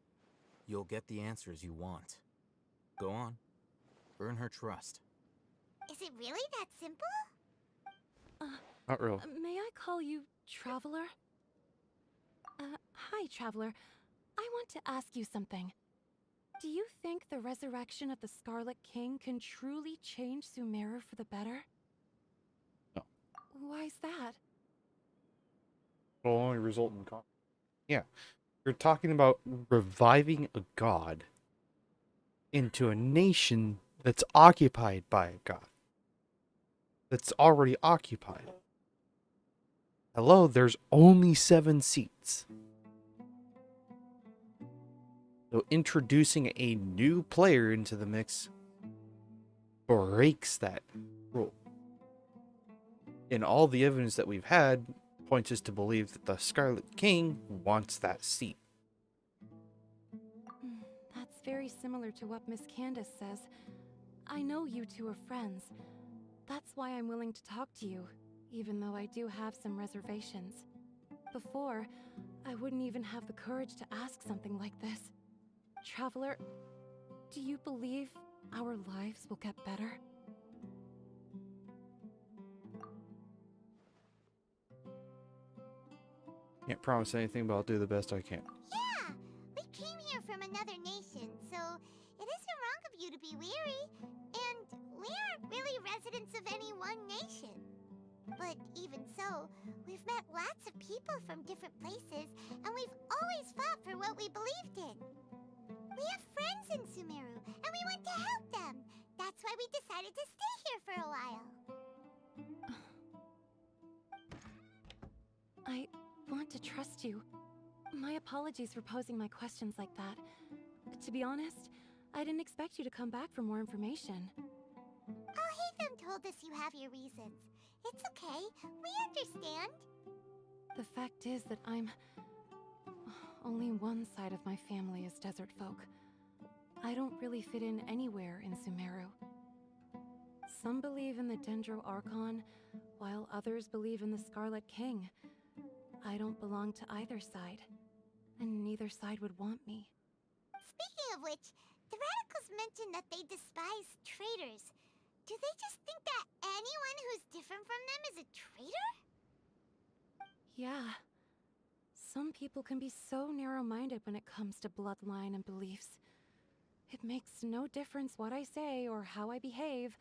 You'll get the answers you want. Go on. Earn her trust. Is it really that simple? Not real. May I call you Traveler? Hi, Traveler. I want to ask you something. Do you think the resurrection of the Scarlet King can truly change Sumeru for the better? No. Why's that? It'll only result in conflict. Yeah. You're talking about reviving a god into a nation that's occupied by a god. That's already occupied. Hello, there's only 7 seats. So introducing a new player into the mix breaks that rule. And all the evidence that we've had points us to believe that the Scarlet King wants that seat. That's very similar to what Miss Candace says. I know you two are friends. That's why I'm willing to talk to you, even though I do have some reservations. Before, I wouldn't even have the courage to ask something like this. Traveler, do you believe our lives will get better? Can't promise anything, but I'll do the best I can. Yeah! We came here from another nation, so it isn't wrong of you to be weary. And we aren't really residents of any one nation. But even so, we've met lots of people from different places, and we've always fought for what we believed in. We have friends in Sumeru, and we want to help them. That's why we decided to stay here for a while. I want to trust you. My apologies for posing my questions like that. To be honest, I didn't expect you to come back for more information. Alhaitham told us you have your reasons. It's okay. We understand. The fact is that only one side of my family is desert folk. I don't really fit in anywhere in Sumeru. Some believe in the Dendro Archon, while others believe in the Scarlet King. I don't belong to either side, and neither side would want me. Speaking of which, the radicals mentioned that they despise traitors. Do they just think that anyone who's different from them is a traitor? Yeah, Some people can be so narrow-minded when it comes to bloodline and beliefs. It makes no difference what I say or how I behave.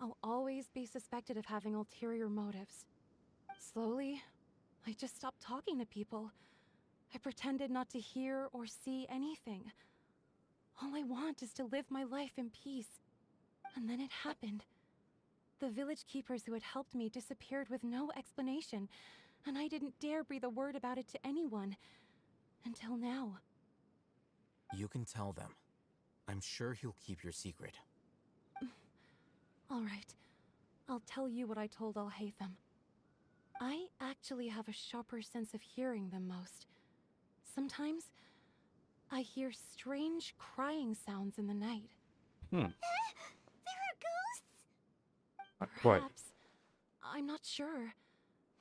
I'll always be suspected of having ulterior motives. Slowly, I just stopped talking to people. I pretended not to hear or see anything. All I want is to live my life in peace. And then it happened. The village keepers who had helped me disappeared with no explanation, and I didn't dare breathe a word about it to anyone. Until now. You can tell them. I'm sure he'll keep your secret. All right. I'll tell you what I told Alhaitham. I actually have a sharper sense of hearing than most. Sometimes, I hear strange crying sounds in the night. There are ghosts? What? Perhaps. I'm not sure.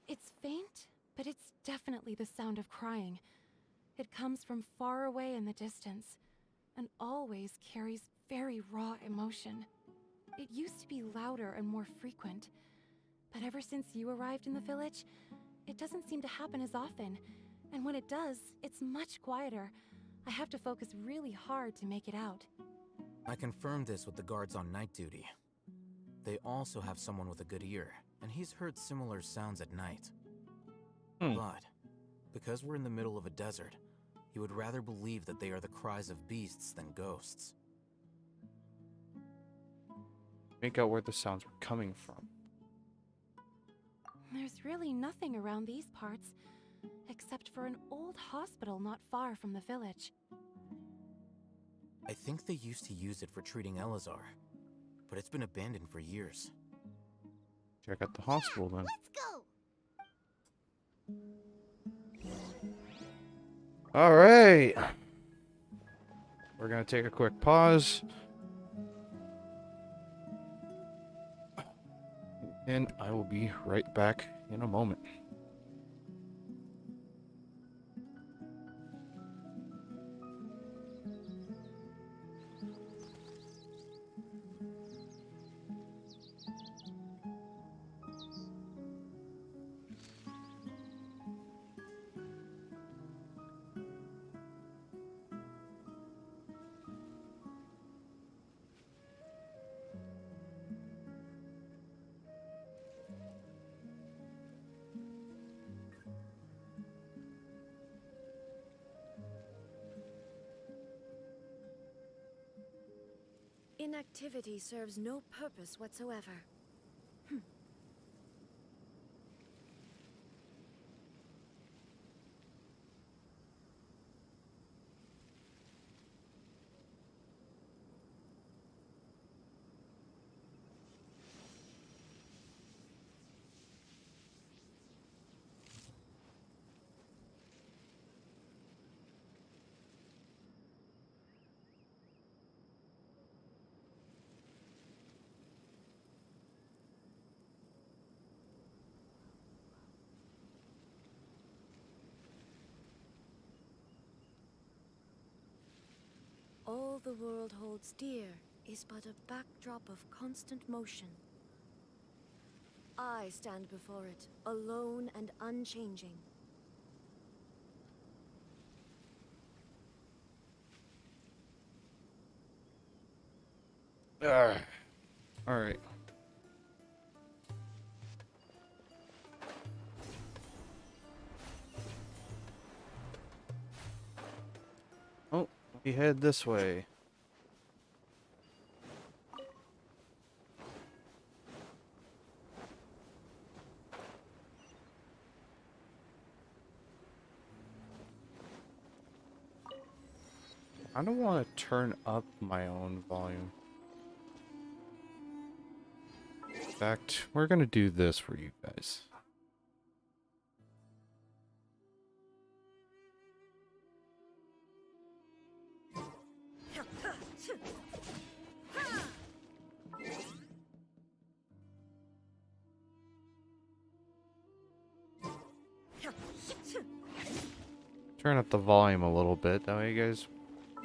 It's faint, but it's definitely the sound of crying. It comes from far away in the distance, and always carries very raw emotion. It used to be louder and more frequent, but ever since you arrived in the village, it doesn't seem to happen as often, and when it does, it's much quieter. I have to focus really hard to make it out. I confirmed this with the guards on night duty. They also have someone with a good ear, and he's heard similar sounds at night. But, because we're in the middle of a desert, he would rather believe that they are the cries of beasts than ghosts. Make out where the sounds were coming from. There's really nothing around these parts, except for an old hospital not far from the village. I think they used to use it for treating Elazar, but it's been abandoned for years. Check out the hospital then. Let's go! Alright! We're gonna take a quick pause. And I will be right back in a moment. Inactivity serves no purpose whatsoever. All the world holds dear is but a backdrop of constant motion. I stand before it, alone and unchanging. Alright. Oh, we head this way. I don't want to turn up my own volume. In fact, we're gonna do this for you guys. Turn up the volume a little bit, that way you guys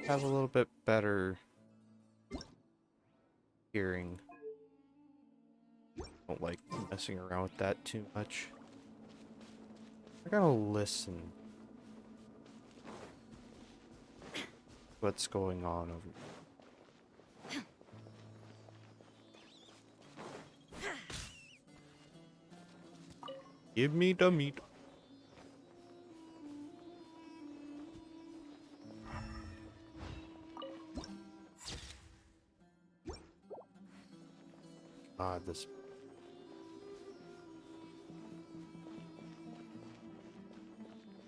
have a little bit better hearing. Don't like messing around with that too much. I gotta listen what's going on over here. Give me the meat. This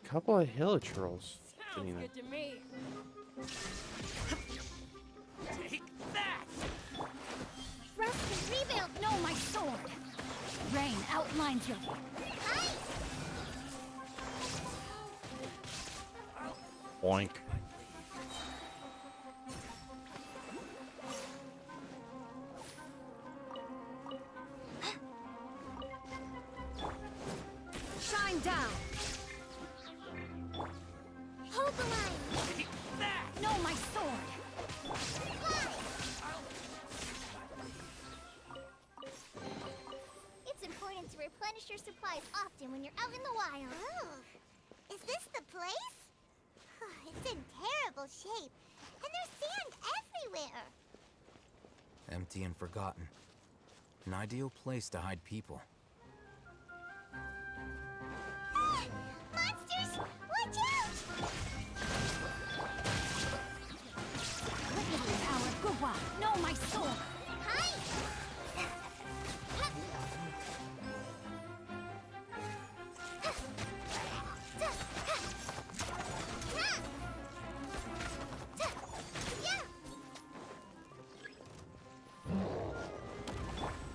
couple of hill trolls. Sounds good to me. Take that! Rust and rebuild. No, my sword. Rain outlines your. Boink. Shine down. Hold the line. Take that! No, my sword. It's important to replenish your supplies often when you're out in the wild. Oh, is this the place? It's in terrible shape, and there's sand everywhere. Empty and forgotten. An ideal place to hide people. Monsters, watch out! Witness the power of Gugwa. No, my sword. Hi!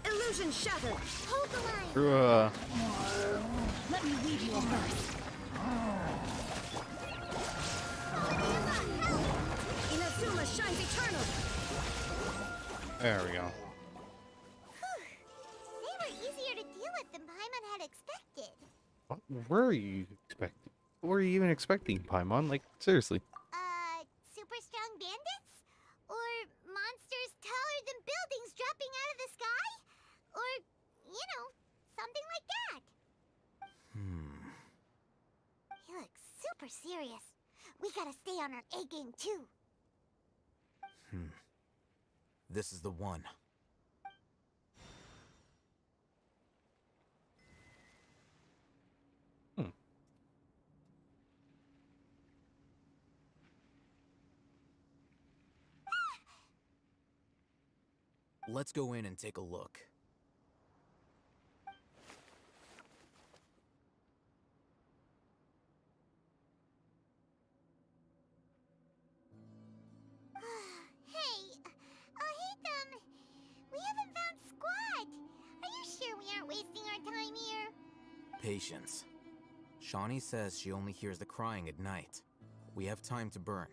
Illusion shattered. Hold the line. Let me weave you a verse. Inazuma shines eternal. There we go. They were easier to deal with than Paimon had expected. What were you expecting? What were you even expecting, Paimon? Like, seriously. Super strong bandits? Or monsters taller than buildings dropping out of the sky? Or, you know, something like that. He looks super serious. We gotta stay on our A game too. This is the one. Let's go in and take a look. Hey, we haven't found Squad. Are you sure we aren't wasting our time here? Patience. Shawnee says she only hears the crying at night. We have time to burn.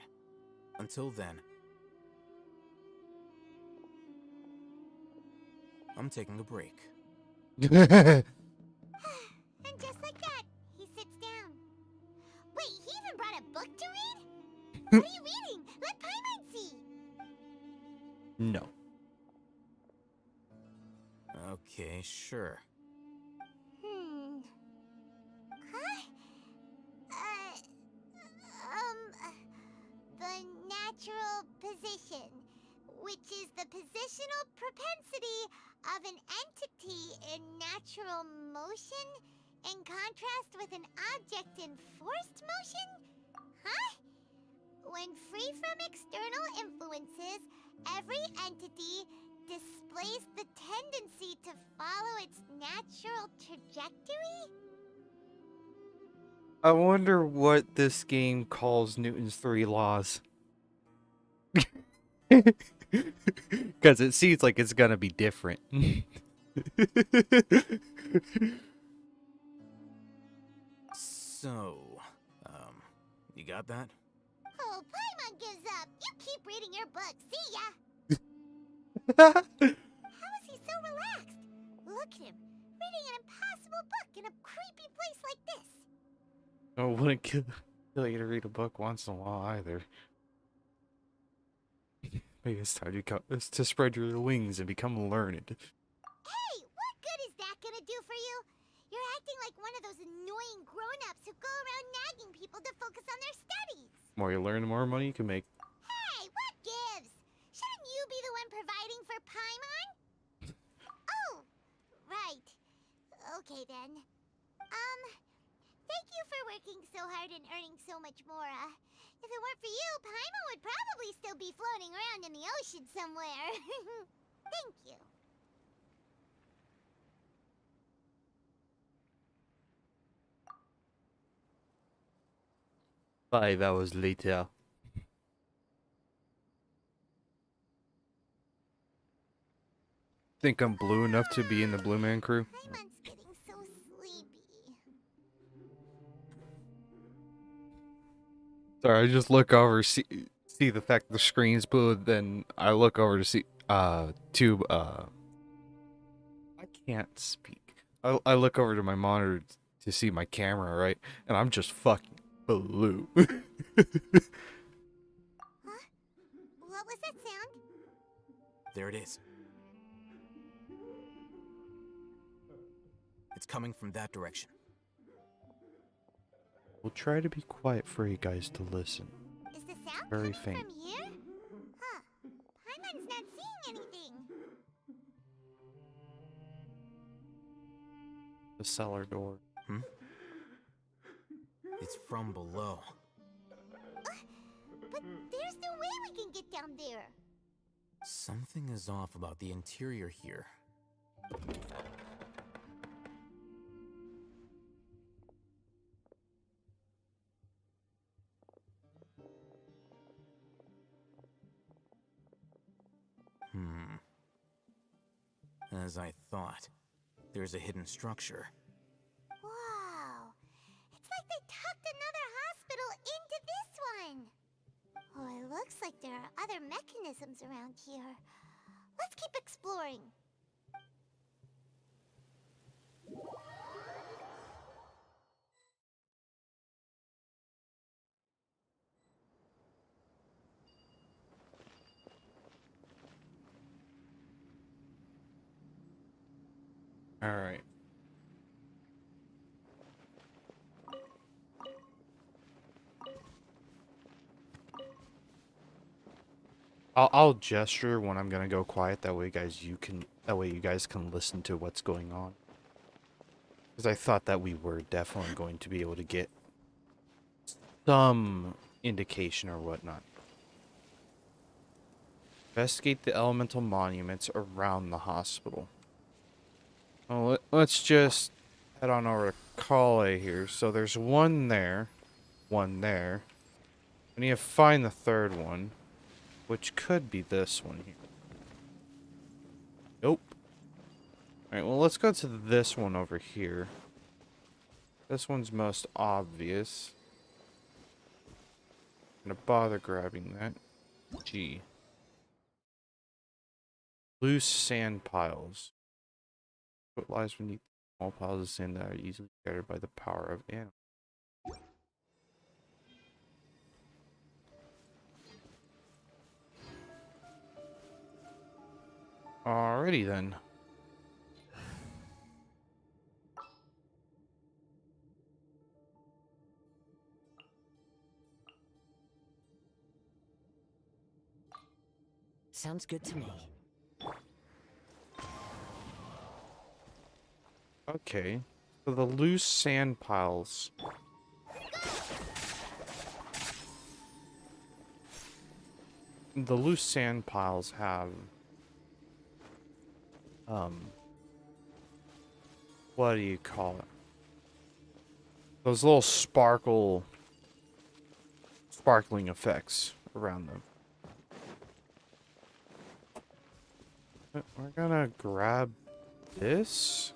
Until then, I'm taking a break. And just like that, he sits down. Wait, he even brought a book to read? What are you reading? Let Paimon see. No. Okay, sure. Huh? The natural position, which is the positional propensity of an entity in natural motion in contrast with an object in forced motion? Huh? When free from external influences, every entity displays the tendency to follow its natural trajectory? I wonder what this game calls Newton's 3 laws. Because it seems like it's gonna be different. So, you got that? Oh, Paimon gives up. You keep reading your book. See ya. How is he so relaxed? Look at him, reading an impossible book in a creepy place like this. I wouldn't kill you to read a book once in a while either. Maybe it's time to spread your wings and become learned. Hey, what good is that gonna do for you? You're acting like one of those annoying grown-ups who go around nagging people to focus on their studies. The more you learn, the more money you can make. working so hard and earning so much more. If it weren't for you, Paimon would probably still be floating around in the ocean somewhere. Thank you. 5 hours later. Think I'm blue enough to be in the Blue Man crew? Paimon's getting so sleepy. Sorry, I just look over, see the fact the screen's blue, then I look over to see I can't speak. I look over to my monitor to see my camera, right? And I'm just fucking blue. Huh? What was that sound? There it is. It's coming from that direction. We'll try to be quiet for you guys to listen. Is the sound Very coming faint. from here? Huh. Paimon's not seeing anything. The cellar door. It's from below. But there's no way we can get down there. Something is off about the interior here. As I thought, there's a hidden structure. Wow. It's like they tucked another hospital into this one. Oh, it looks like there are other mechanisms around here. Let's keep exploring. All right. I'll gesture when I'm gonna go quiet. That way, you guys can listen to what's going on. Because I thought that we were definitely going to be able to get some indication or whatnot. Investigate the elemental monuments around the hospital. Well, let's just head on over to Kale here. So there's one there, one there. We need to find the third one, which could be this one here. Nope. Alright, well, let's go to this one over here. This one's most obvious. I'm gonna bother grabbing that. G. Loose sand piles. What lies beneath small piles of sand that are easily scattered by the power of animals. Alrighty then. Sounds good to me. Okay. So the loose sand piles. The loose sand piles have what do you call it? Those little sparkling effects around them. We're gonna grab this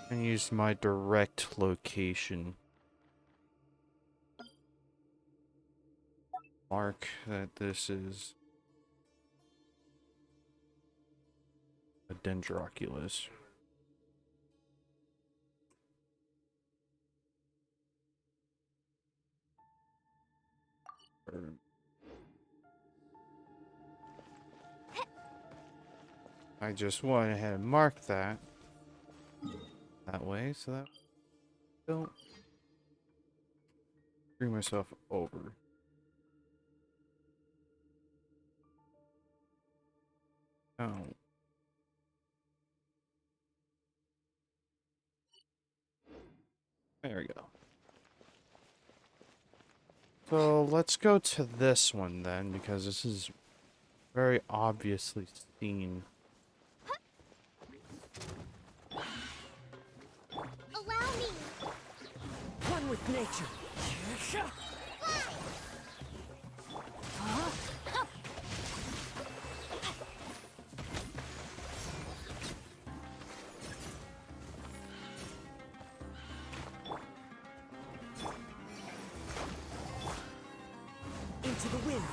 and use my direct location. Mark that this is a Dendroculus. I just went ahead and marked that way so that I don't screw myself over. Oh. There we go. So let's go to this one then, because this is very obviously seen. Allow me. One with nature. Into the wind.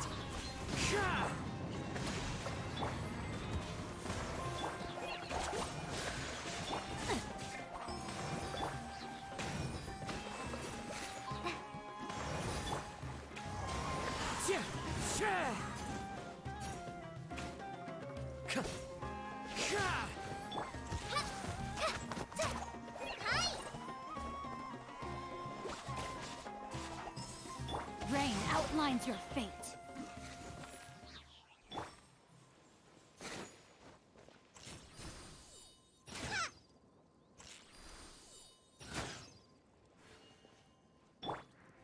Rain outlines your fate.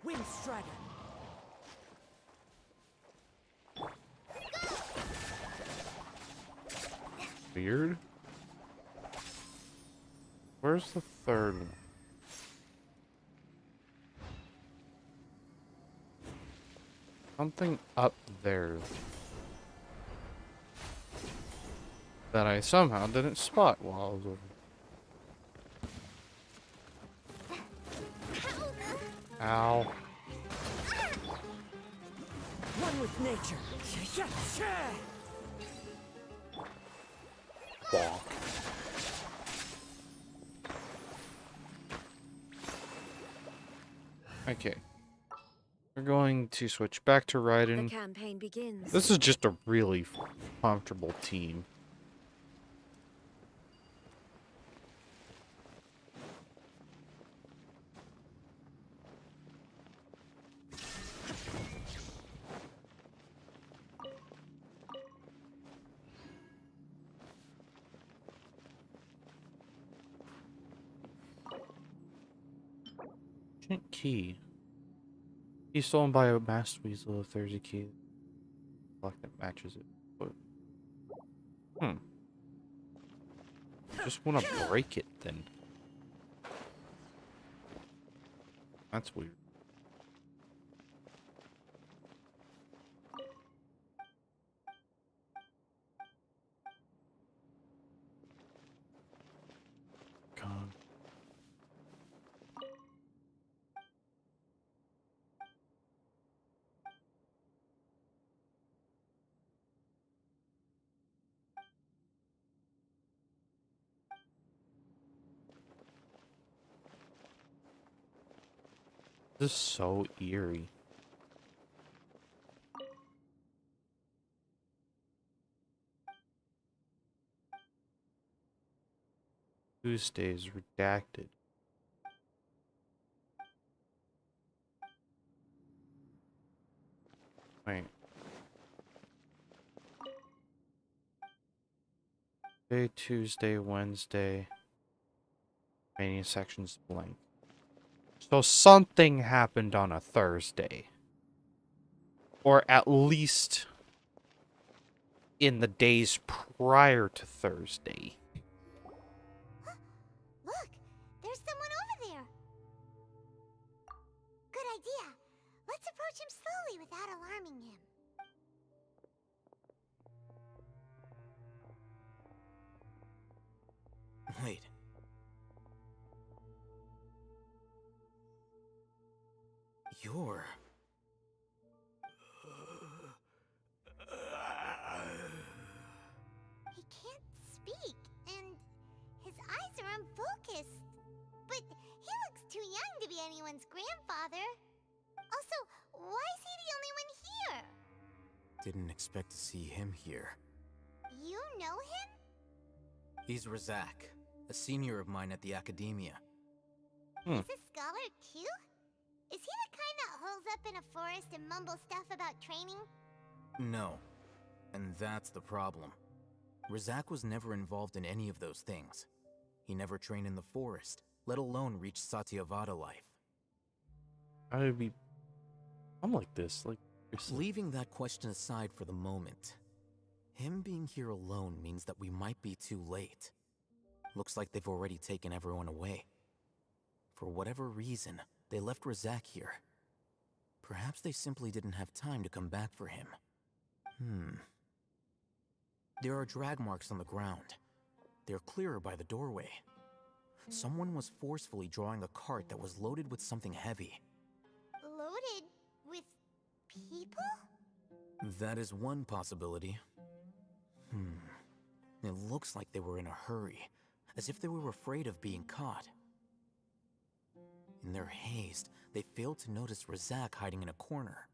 Wind Strider. Weird. Where's the third one? Something up there that I somehow didn't spot while I was over. Ow. One with nature. Bonk. Okay. We're going to switch back to The Raiden. campaign begins. This is just a really comfortable team. Ancient key. He's stolen by a masked weasel if there's a key lock that matches it. But, just want to break it then. That's weird. God. This is so eerie. Tuesdays redacted. Wait. Tuesday, Wednesday. Remaining sections blank. So something happened on a Thursday. Or at least in the days prior to Thursday. Look, there's someone over there. Good idea. Let's approach him slowly without alarming him. Wait. You're... He can't speak, and his eyes are unfocused. But he looks too young to be anyone's grandfather. Also, why is he the only one here? Didn't expect to see him here. You know him? He's Razak, a senior of mine at the academia. He's a scholar too? Is he the kind that holes up in a forest and mumbles stuff about training? No. And that's the problem. Razak was never involved in any of those things. He never trained in the forest, let alone reach Satyavada life. I would be I'm like this, like seriously. Leaving that question aside for the moment, him being here alone means that we might be too late. Looks like they've already taken everyone away. For whatever reason, they left Razak here. Perhaps they simply didn't have time to come back for him. There are drag marks on the ground. They're clearer by the doorway. Someone was forcefully drawing a cart that was loaded with something heavy. Loaded with people? That is one possibility. It looks like they were in a hurry, as if they were afraid of being caught. In their haste, they failed to notice Razak hiding in a corner.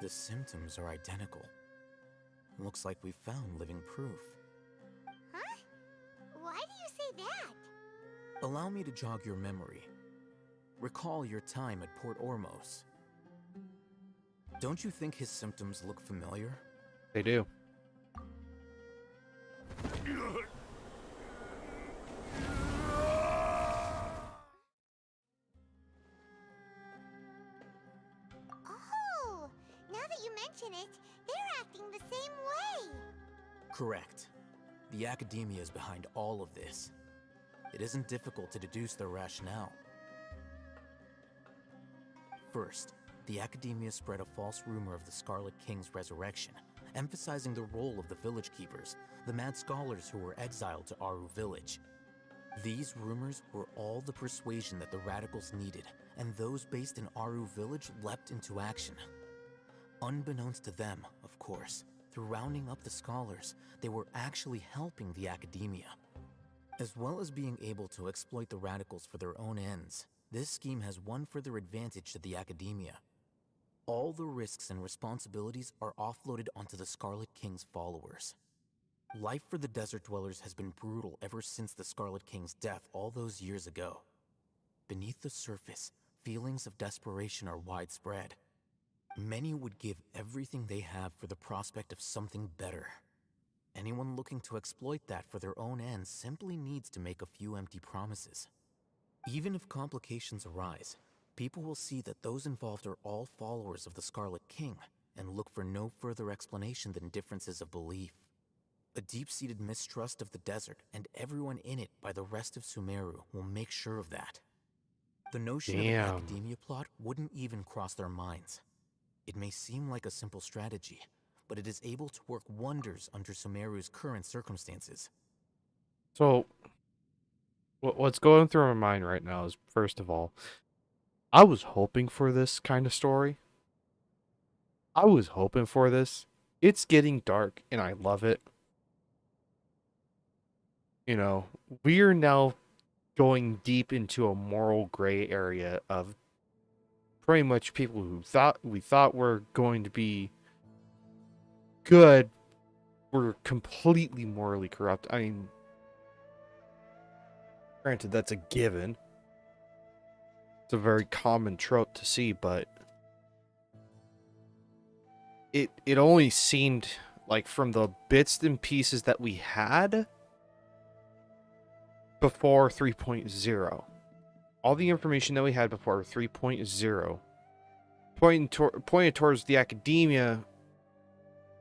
The symptoms are identical. Looks like we found living proof. Huh? Why do you say that? Allow me to jog your memory. Recall your time at Port Ormos. Don't you think his symptoms look familiar? They do. Oh, now that you mention it, they're acting the same way. Correct. The Academia is behind all of this. It isn't difficult to deduce their rationale. First, the Academia spread a false rumor of the Scarlet King's resurrection, emphasizing the role of the village keepers, the mad scholars who were exiled to Aru village. These rumors were all the persuasion that the radicals needed, and those based in Aru village leapt into action. Unbeknownst to them, of course, through rounding up the scholars, they were actually helping the Academia. As well as being able to exploit the radicals for their own ends, this scheme has one further advantage to the Academia. All the risks and responsibilities are offloaded onto the Scarlet King's followers. Life for the desert dwellers has been brutal ever since the Scarlet King's death all those years ago. Beneath the surface, feelings of desperation are widespread. Many would give everything they have for the prospect of something better. Anyone looking to exploit that for their own ends simply needs to make a few empty promises. Even if complications arise, people will see that those involved are all followers of the Scarlet King and look for no further explanation than differences of belief. A deep-seated mistrust of the desert and everyone in it by the rest of Sumeru will make sure of that. The notion of an Academia plot wouldn't even cross their minds. It may seem like a simple strategy, but it is able to work wonders under Sumeru's current circumstances. So, what's going through my mind right now is, first of all, I was hoping for this kind of story. I was hoping for this. It's getting dark, and I love it. You know, we're now going deep into a moral gray area of pretty much people who we thought were going to be good were completely morally corrupt. I mean, granted, that's a given. It's a very common trope to see, but it only seemed like from the bits and pieces that we had before 3.0, all the information that we had before 3.0 pointed towards the Academia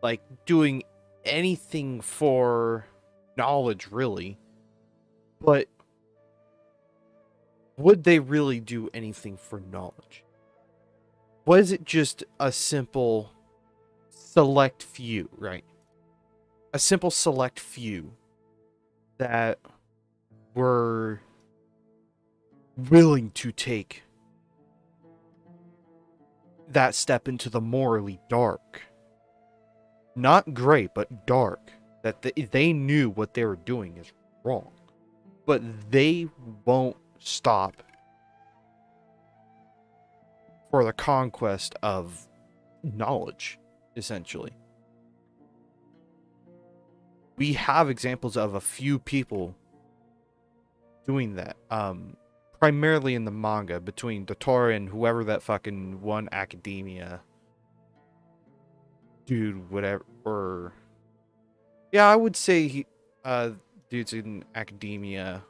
like doing anything for knowledge, really. But would they really do anything for knowledge? Was it just a simple select few, right? A simple select few that were willing to take that step into the morally dark. Not gray, but dark. That they knew what they were doing is wrong. But they won't stop for the conquest of knowledge, essentially. We have examples of a few people doing that. Primarily in the manga, between Dottore and whoever that fucking one Academia dude, whatever, or yeah, I would say dudes in Academia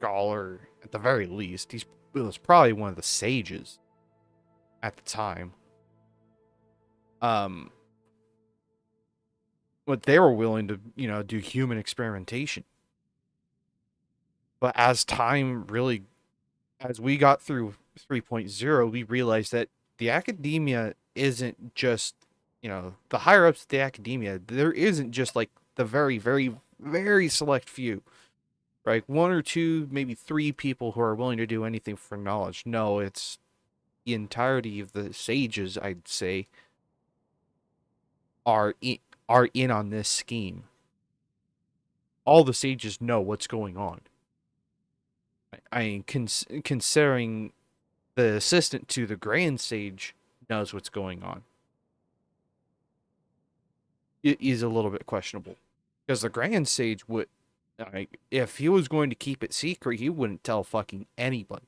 scholar at the very least. He was probably one of the sages at the time. But they were willing to, do human experimentation. But as we got through 3.0, we realized that the academia isn't just, the higher ups of the academia, there isn't just like the very, very, very select few, right? One or two, maybe three people who are willing to do anything for knowledge. No, it's the entirety of the sages, I'd say, are in on this scheme. All the sages know what's going on. I mean, considering the assistant to the Grand Sage knows what's going on, it is a little bit questionable. Because the Grand Sage would, if he was going to keep it secret, he wouldn't tell fucking anybody.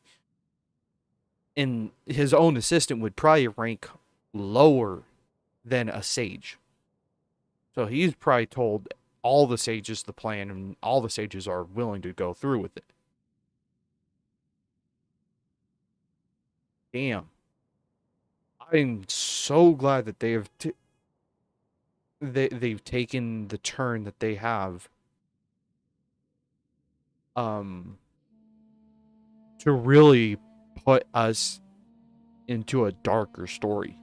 And his own assistant would probably rank lower than a sage. So he's probably told all the sages the plan, and all the sages are willing to go through with it. Damn. I'm so glad that they've taken the turn that they have to really put us into a darker story.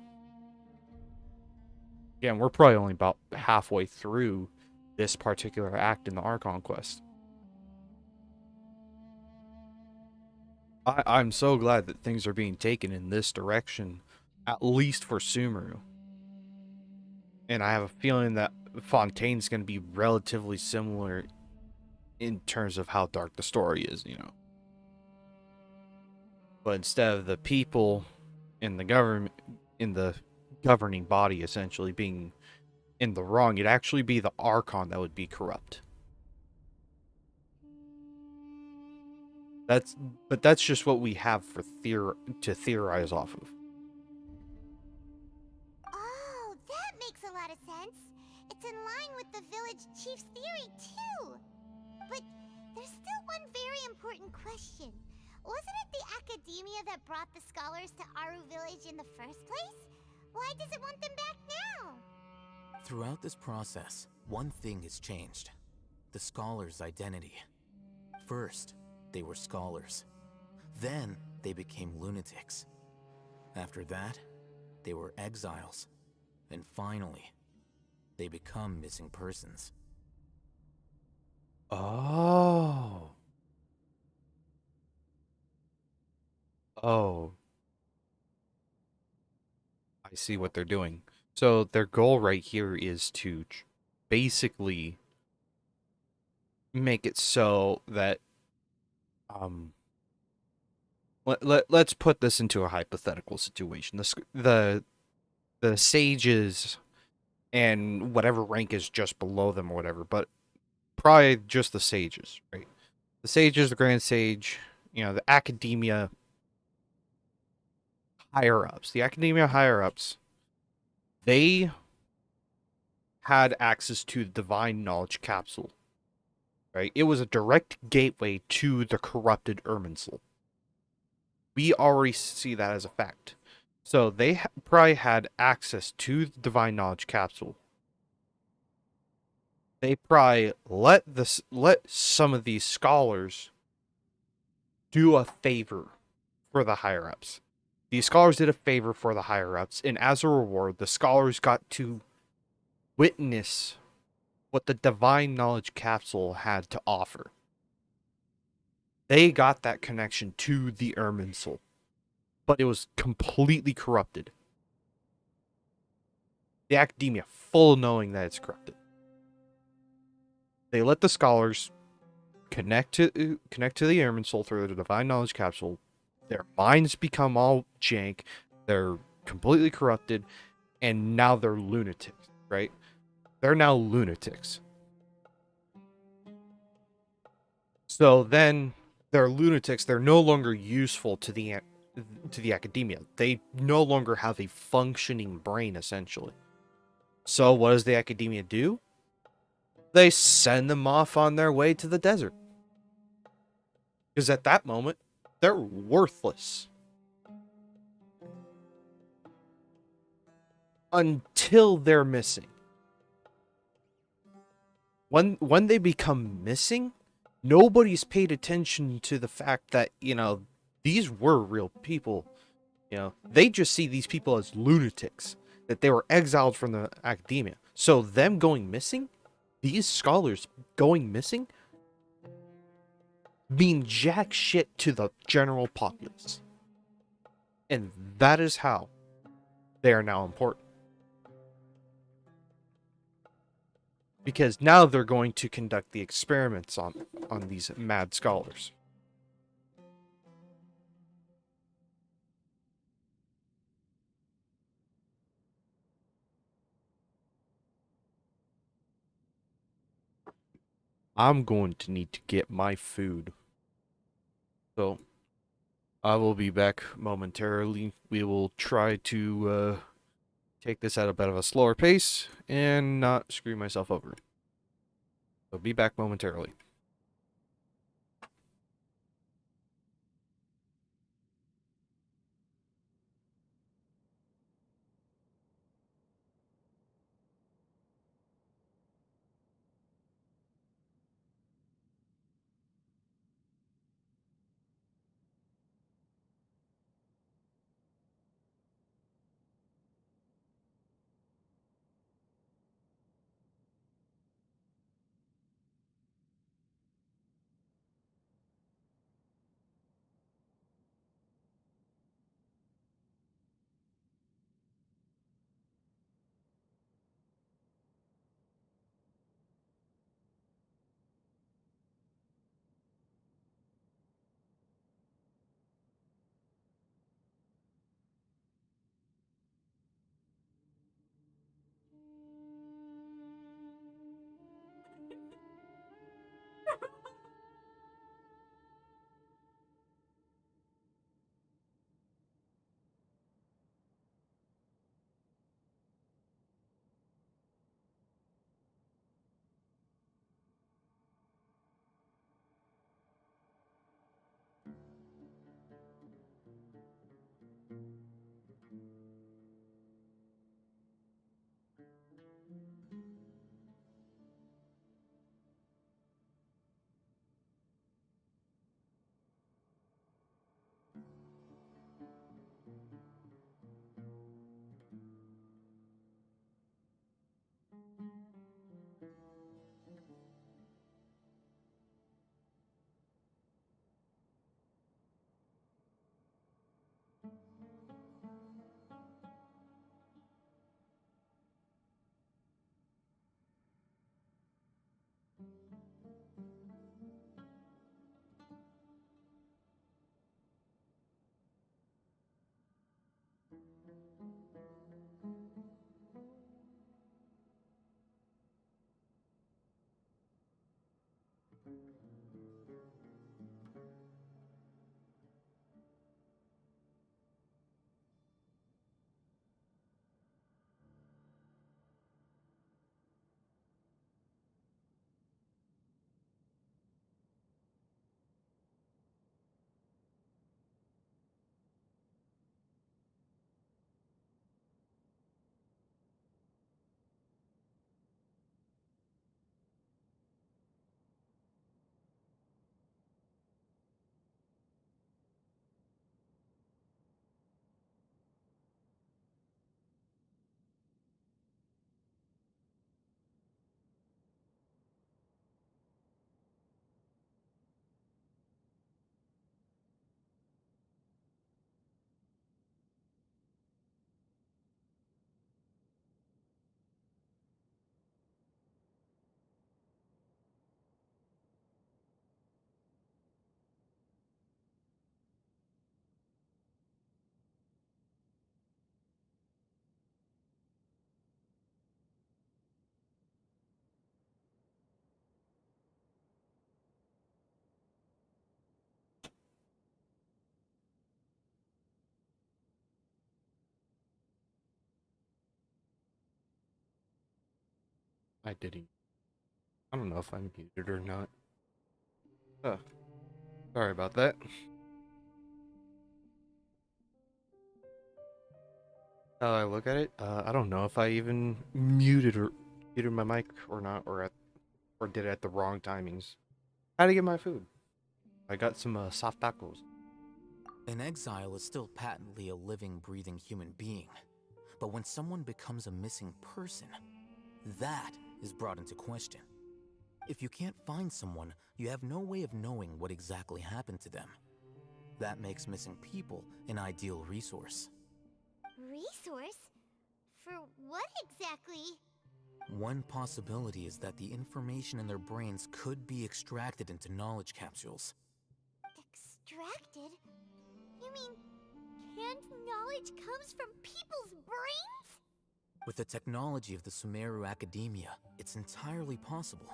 Again, we're probably only about halfway through this particular act in the Archon Quest. I'm so glad that things are being taken in this direction, at least for Sumeru. And I have a feeling that Fontaine's going to be relatively similar in terms of how dark the story is, But instead of the people in the government, in the governing body essentially being in the wrong, it'd actually be the Archon that would be corrupt. That's just what we have for to theorize off of. Oh, that makes a lot of sense. It's in line with the village chief's theory, too. But there's still one very important question. Wasn't it the academia that brought the scholars to Aru village in the first place? Why does it want them back now? Throughout this process, one thing has changed. The scholars' identity. First, they were scholars. Then, they became lunatics. After that, they were exiles. And finally, they become missing persons. Oh. I see what they're doing. So their goal right here is to basically make it so that let's put this into a hypothetical situation. The sages and whatever rank is just below them or whatever, but probably just the sages, right? The sages, the Grand Sage, the academia higher-ups. The academia higher-ups, they had access to the divine knowledge capsule, right? It was a direct gateway to the corrupted Irminsul. We already see that as a fact. So they probably had access to the divine knowledge capsule. They probably let some of these scholars do a favor for the higher-ups. These scholars did a favor for the higher-ups, and as a reward, the scholars got to witness what the divine knowledge capsule had to offer. They got that connection to the Irminsul, but it was completely corrupted. The academia full knowing that it's corrupted. They let the scholars connect to the Irminsul through the divine knowledge capsule. Their minds become all jank. They're completely corrupted, and now they're lunatics, right? They're now lunatics. So then they're lunatics. They're no longer useful to the academia. They no longer have a functioning brain, essentially. So what does the academia do? They send them off on their way to the desert. Because at that moment, they're worthless. Until they're missing. When they become missing, nobody's paid attention to the fact that, these were real people. They just see these people as lunatics, that they were exiled from the academia. So them going missing, these scholars going missing, mean jack shit to the general populace. And that is how they are now important. Because now they're going to conduct the experiments on these mad scholars. I'm going to need to get my food. So, I will be back momentarily. We will try to take this at a bit of a slower pace and not screw myself over. So, be back momentarily. I didn't. I don't know if I'm muted or not. Huh. Sorry about that. How I look at it, I don't know if I even muted my mic or not, or did it at the wrong timings. How to get my food? I got some soft tacos. An exile is still patently a living, breathing human being. But when someone becomes a missing person, that is brought into question. If you can't find someone, you have no way of knowing what exactly happened to them. That makes missing people an ideal resource. Resource? For what exactly? One possibility is that the information in their brains could be extracted into knowledge capsules. Extracted? You mean canned knowledge comes from people's brains? With the technology of the Sumeru Academia, it's entirely possible.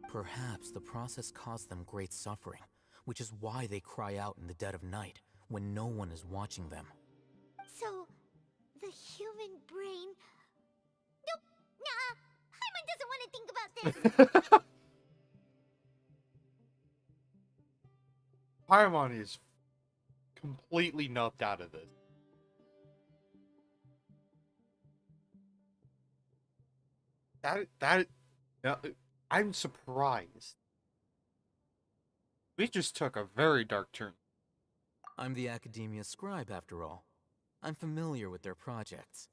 Perhaps the process caused them great suffering, which is why they cry out in the dead of night, when no one is watching them. So, the human brain... Nope, nah, Paimon doesn't want to think about this. Paimon is completely knocked out of this. I'm surprised. We just took a very dark turn. I'm the Academia scribe, after all. I'm familiar with their projects.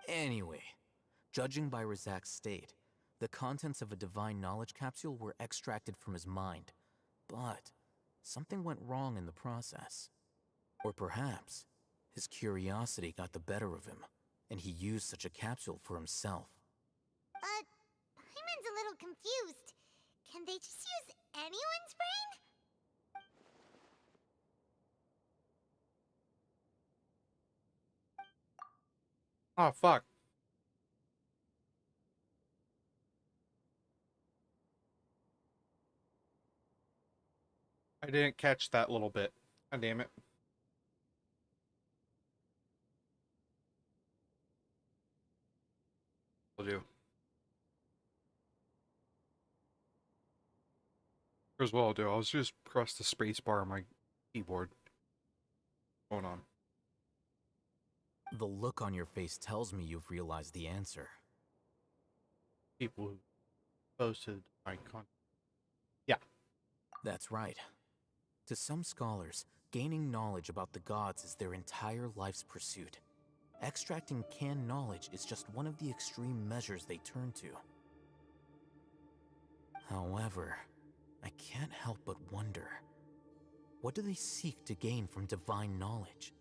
Anyway, judging by Razak's state, the contents of a divine knowledge capsule were extracted from his mind. But something went wrong in the process. Or perhaps his curiosity got the better of him, and he used such a capsule for himself. Paimon's a little confused. Can they just use anyone's brain? Oh, fuck. I didn't catch that little bit. God damn it. Will do. Here's what I'll do. I'll just press the space bar on my keyboard. Hold on. The look on your face tells me you've realized the answer. People who posted my content. Yeah. That's right. To some scholars, gaining knowledge about the gods is their entire life's pursuit. Extracting canned knowledge is just one of the extreme measures they turn to. However, I can't help but wonder, what do they seek to gain from divine knowledge?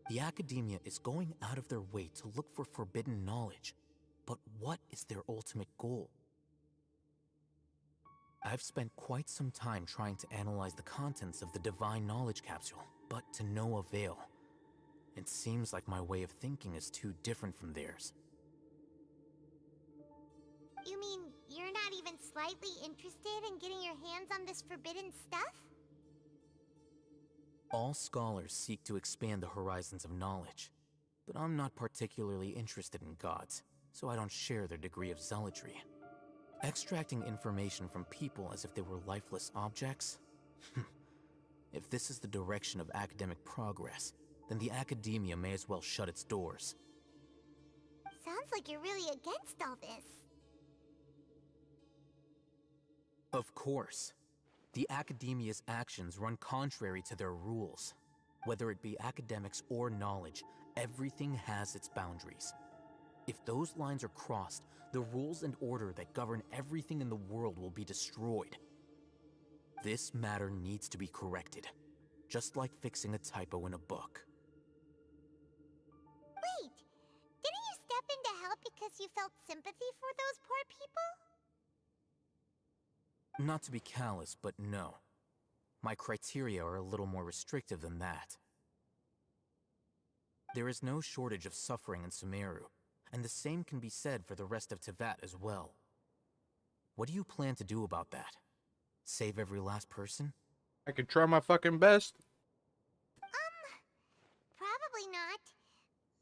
The Academia is going out of their way to look for forbidden knowledge, but what is their ultimate goal? I've spent quite some time trying to analyze the contents of the divine knowledge capsule, but to no avail. It seems like my way of thinking is too different from theirs. You mean you're not even slightly interested in getting your hands on this forbidden stuff? All scholars seek to expand the horizons of knowledge, but I'm not particularly interested in gods, so I don't share their degree of zealotry. Extracting information from people as if they were lifeless objects? If this is the direction of academic progress, then the Academia may as well shut its doors. Sounds like you're really against all this. Of course. The Academia's actions run contrary to their rules. Whether it be academics or knowledge, everything has its boundaries. If those lines are crossed, the rules and order that govern everything in the world will be destroyed. This matter needs to be corrected, just like fixing a typo in a book. Wait, didn't you step in to help because you felt sympathy for those poor people? Not to be callous, but no. My criteria are a little more restrictive than that. There is no shortage of suffering in Sumeru, and the same can be said for the rest of Teyvat as well. What do you plan to do about that? Save every last person? I could try my fucking best. Probably not.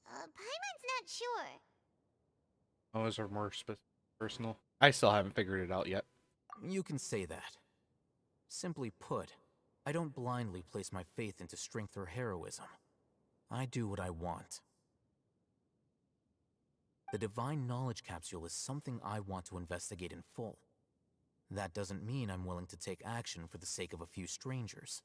Paimon's not sure. Those are more personal. I still haven't figured it out yet. You can say that. Simply put, I don't blindly place my faith into strength or heroism. I do what I want. The Divine Knowledge Capsule is something I want to investigate in full. That doesn't mean I'm willing to take action for the sake of a few strangers.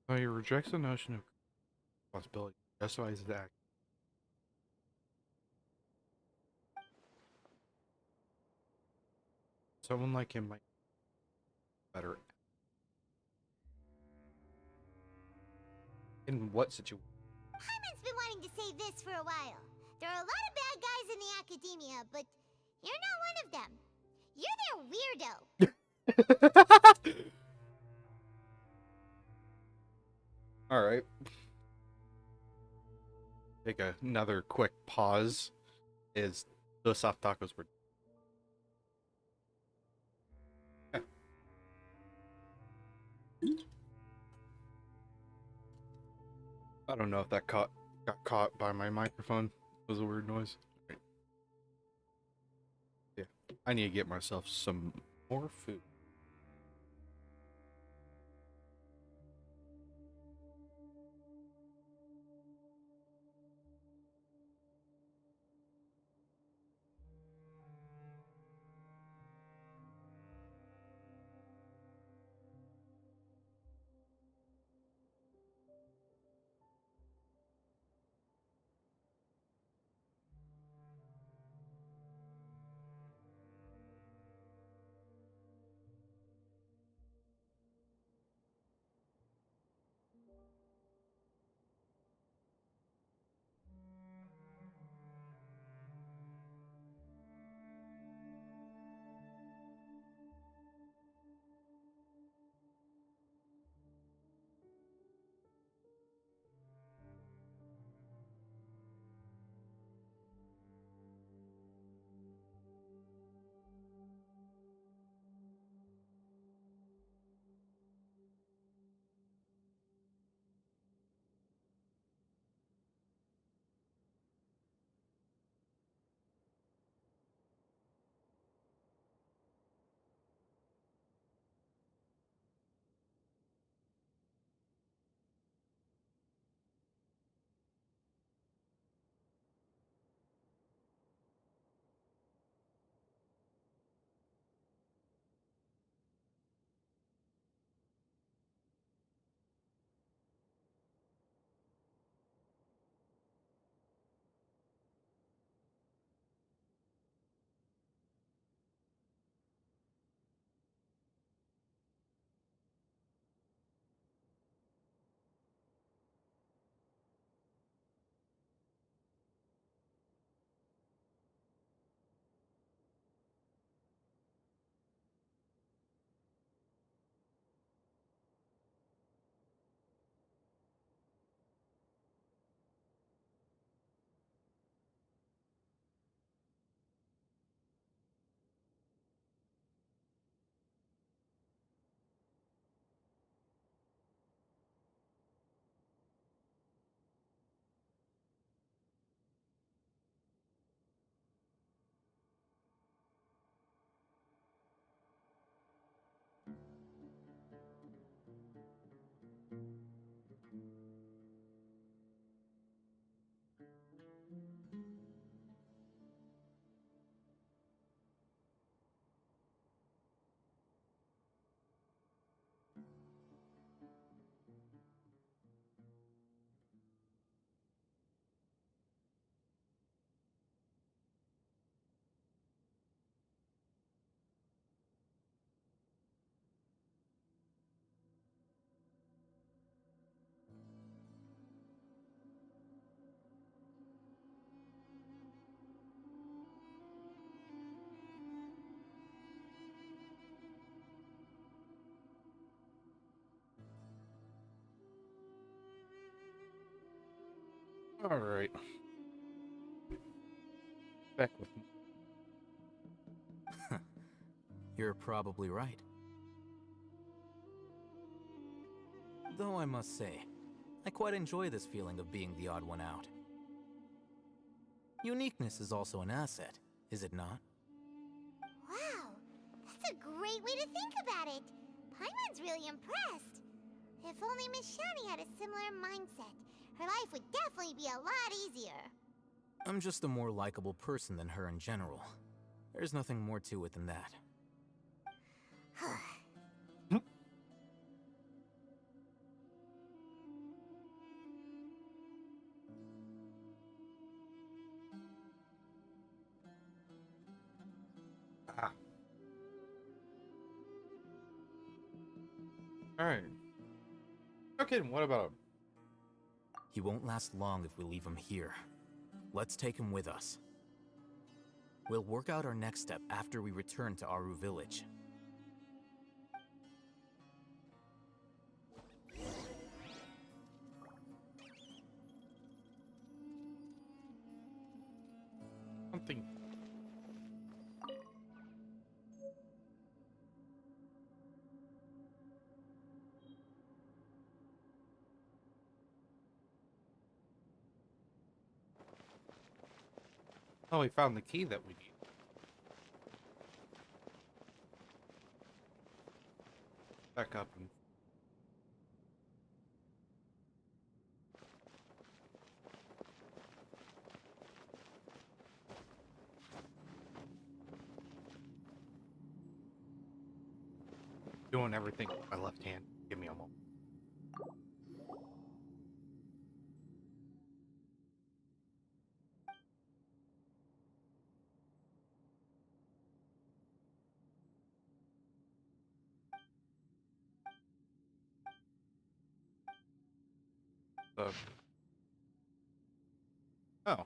So he rejects the notion of possibility, justifies his act. Someone like him might be better. In what situation? Hyman's been wanting to say this for a while. There are a lot of bad guys in the academia, but you're not one of them. You're their weirdo. Alright. Take another quick pause. Is those soft tacos were. I don't know if that got caught by my microphone. It was a weird noise. Right. Yeah, I need to get myself some more food. All right. Back with me. You're probably right. Though I must say, I quite enjoy this feeling of being the odd one out. Uniqueness is also an asset, is it not? Wow, that's a great way to think about it. Paimon's really impressed. If only Miss Shani had a similar mindset, her life would definitely be a lot easier. I'm just a more likable person than her in general. There's nothing more to it than that. Ah. Alright. Okay, what about him? He won't last long if we leave him here. Let's take him with us. We'll work out our next step after we return to Aru Village. Something. Oh, we found the key that we need. Back up and... doing everything with my left hand. Give me a moment. So... Oh.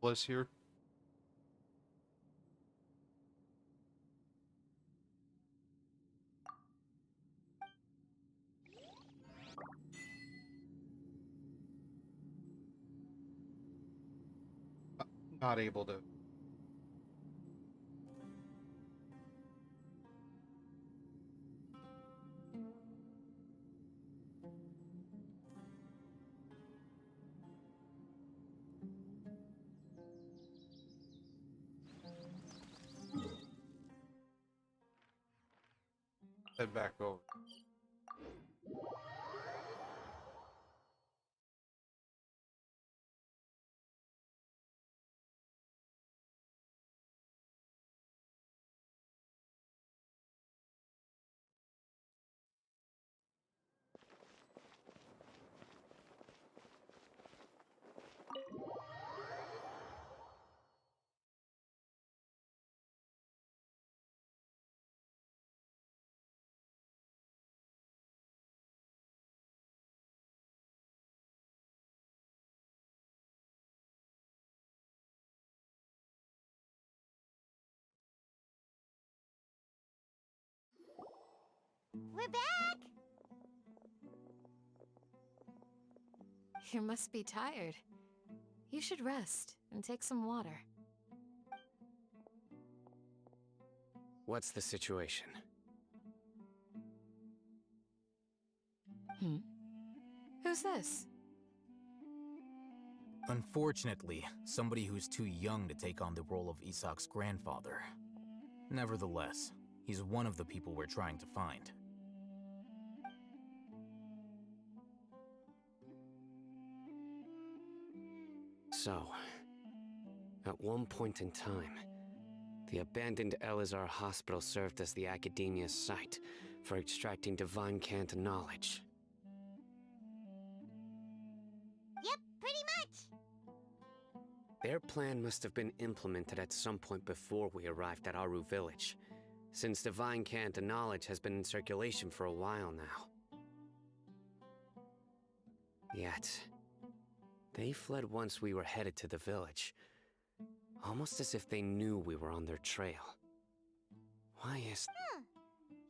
Bliss here. Not able to... head back over. We're back! You must be tired. You should rest and take some water. What's the situation? Who's this? Unfortunately, somebody who's too young to take on the role of Isak's grandfather. Nevertheless, he's one of the people we're trying to find. So, at one point in time, the abandoned Elazar Hospital served as the Academia's site for extracting divine cant knowledge. Yep, pretty much! Their plan must have been implemented at some point before we arrived at Aru Village, since divine cant knowledge has been in circulation for a while now. Yet, they fled once we were headed to the village, almost as if they knew we were on their trail. Why is...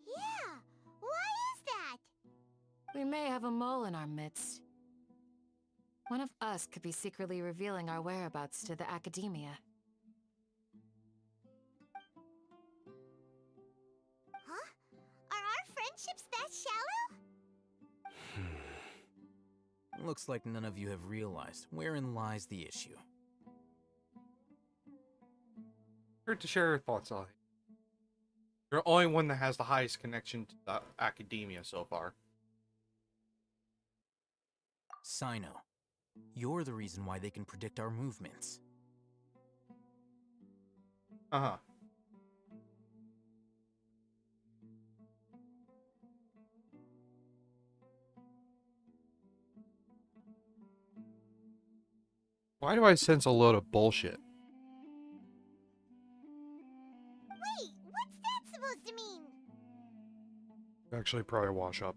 Yeah, why is that? We may have a mole in our midst. One of us could be secretly revealing our whereabouts to the academia. Huh? Are our friendships that shallow? Looks like none of you have realized wherein lies the issue. Here to share your thoughts on it. You're the only one that has the highest connection to the academia so far. Sino, you're the reason why they can predict our movements. Uh-huh. Why do I sense a load of bullshit? Wait, what's that supposed to mean? Actually, probably wash up.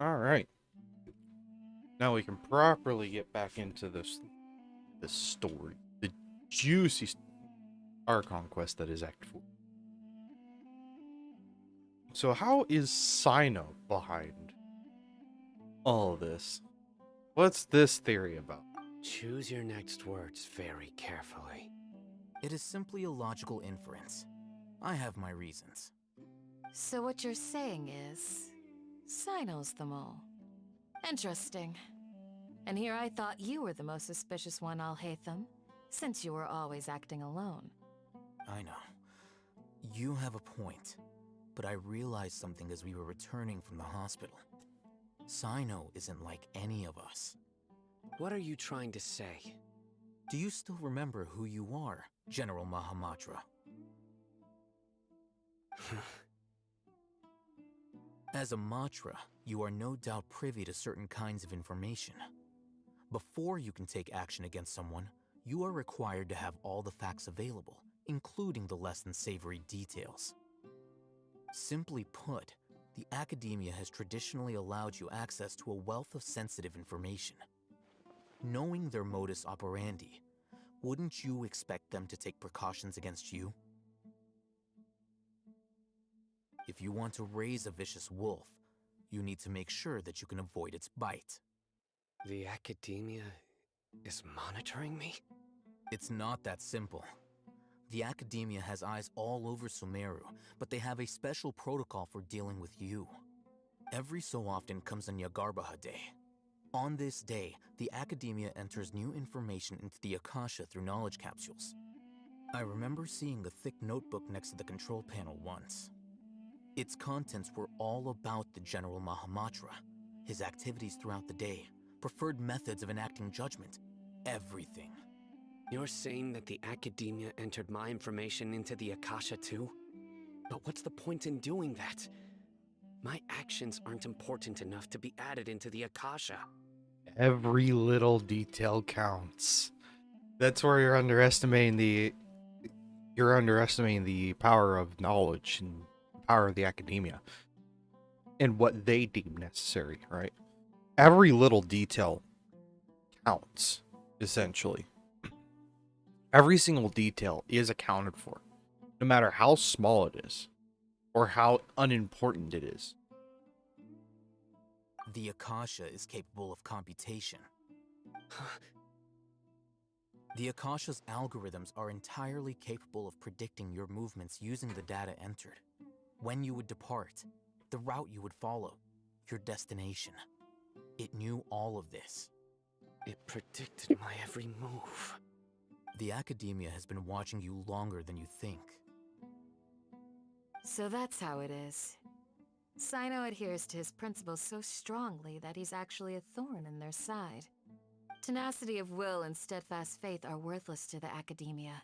Alright. Now we can properly get back into this story. The juicy Archon Quest that is Act 4. So how is Sino behind all this? What's this theory about? Choose your next words very carefully. It is simply a logical inference. I have my reasons. So what you're saying is, Sino's the mole. Interesting. And here I thought you were the most suspicious one, Alhaitham, since you were always acting alone. I know. You have a point. But I realized something as we were returning from the hospital. Sino isn't like any of us. What are you trying to say? Do you still remember who you are, General Mahamatra? As a Matra, you are no doubt privy to certain kinds of information. Before you can take action against someone, you are required to have all the facts available, including the less than savory details. Simply put, the academia has traditionally allowed you access to a wealth of sensitive information. Knowing their modus operandi, wouldn't you expect them to take precautions against you? If you want to raise a vicious wolf, you need to make sure that you can avoid its bite. The academia is monitoring me? It's not that simple. The academia has eyes all over Sumeru, but they have a special protocol for dealing with you. Every so often comes a Nyagarbaha Day. On this day, the academia enters new information into the Akasha through knowledge capsules. I remember seeing a thick notebook next to the control panel once. Its contents were all about the General Mahamatra, his activities throughout the day, preferred methods of enacting judgment, everything. You're saying that the academia entered my information into the Akasha too? But what's the point in doing that? My actions aren't important enough to be added into the Akasha. Every little detail counts. That's where you're underestimating you're underestimating the power of knowledge and the power of the academia and what they deem necessary, right? Every little detail counts, essentially. Every single detail is accounted for, no matter how small it is or how unimportant it is. The Akasha is capable of computation. The Akasha's algorithms are entirely capable of predicting your movements using the data entered. When you would depart, the route you would follow, your destination. It knew all of this. It predicted my every move. The Academia has been watching you longer than you think. So that's how it is. Sino adheres to his principles so strongly that he's actually a thorn in their side. Tenacity of will and steadfast faith are worthless to the Academia.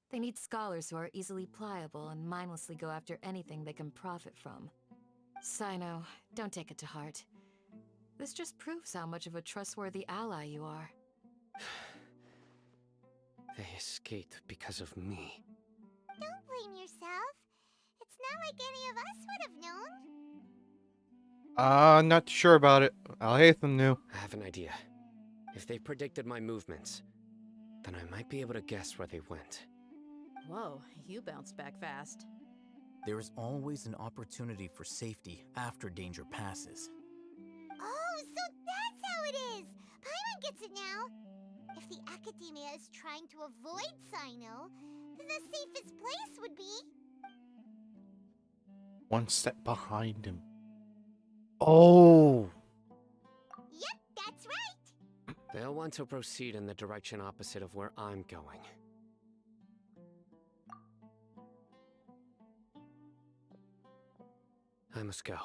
They need scholars who are easily pliable and mindlessly go after anything they can profit from. Sino, don't take it to heart. This just proves how much of a trustworthy ally you are. They escaped because of me. Don't blame yourself. It's not like any of us would have known. Not too sure about it. Alhaitham knew. I have an idea. If they predicted my movements, then I might be able to guess where they went. Whoa, you bounced back fast. There is always an opportunity for safety after danger passes. Oh, so that's how it is! Paimon gets it now! If the Academia is trying to avoid Sino, then the safest place would be... One step behind him. Oh! Yep, that's right! They'll want to proceed in the direction opposite of where I'm going. I must go.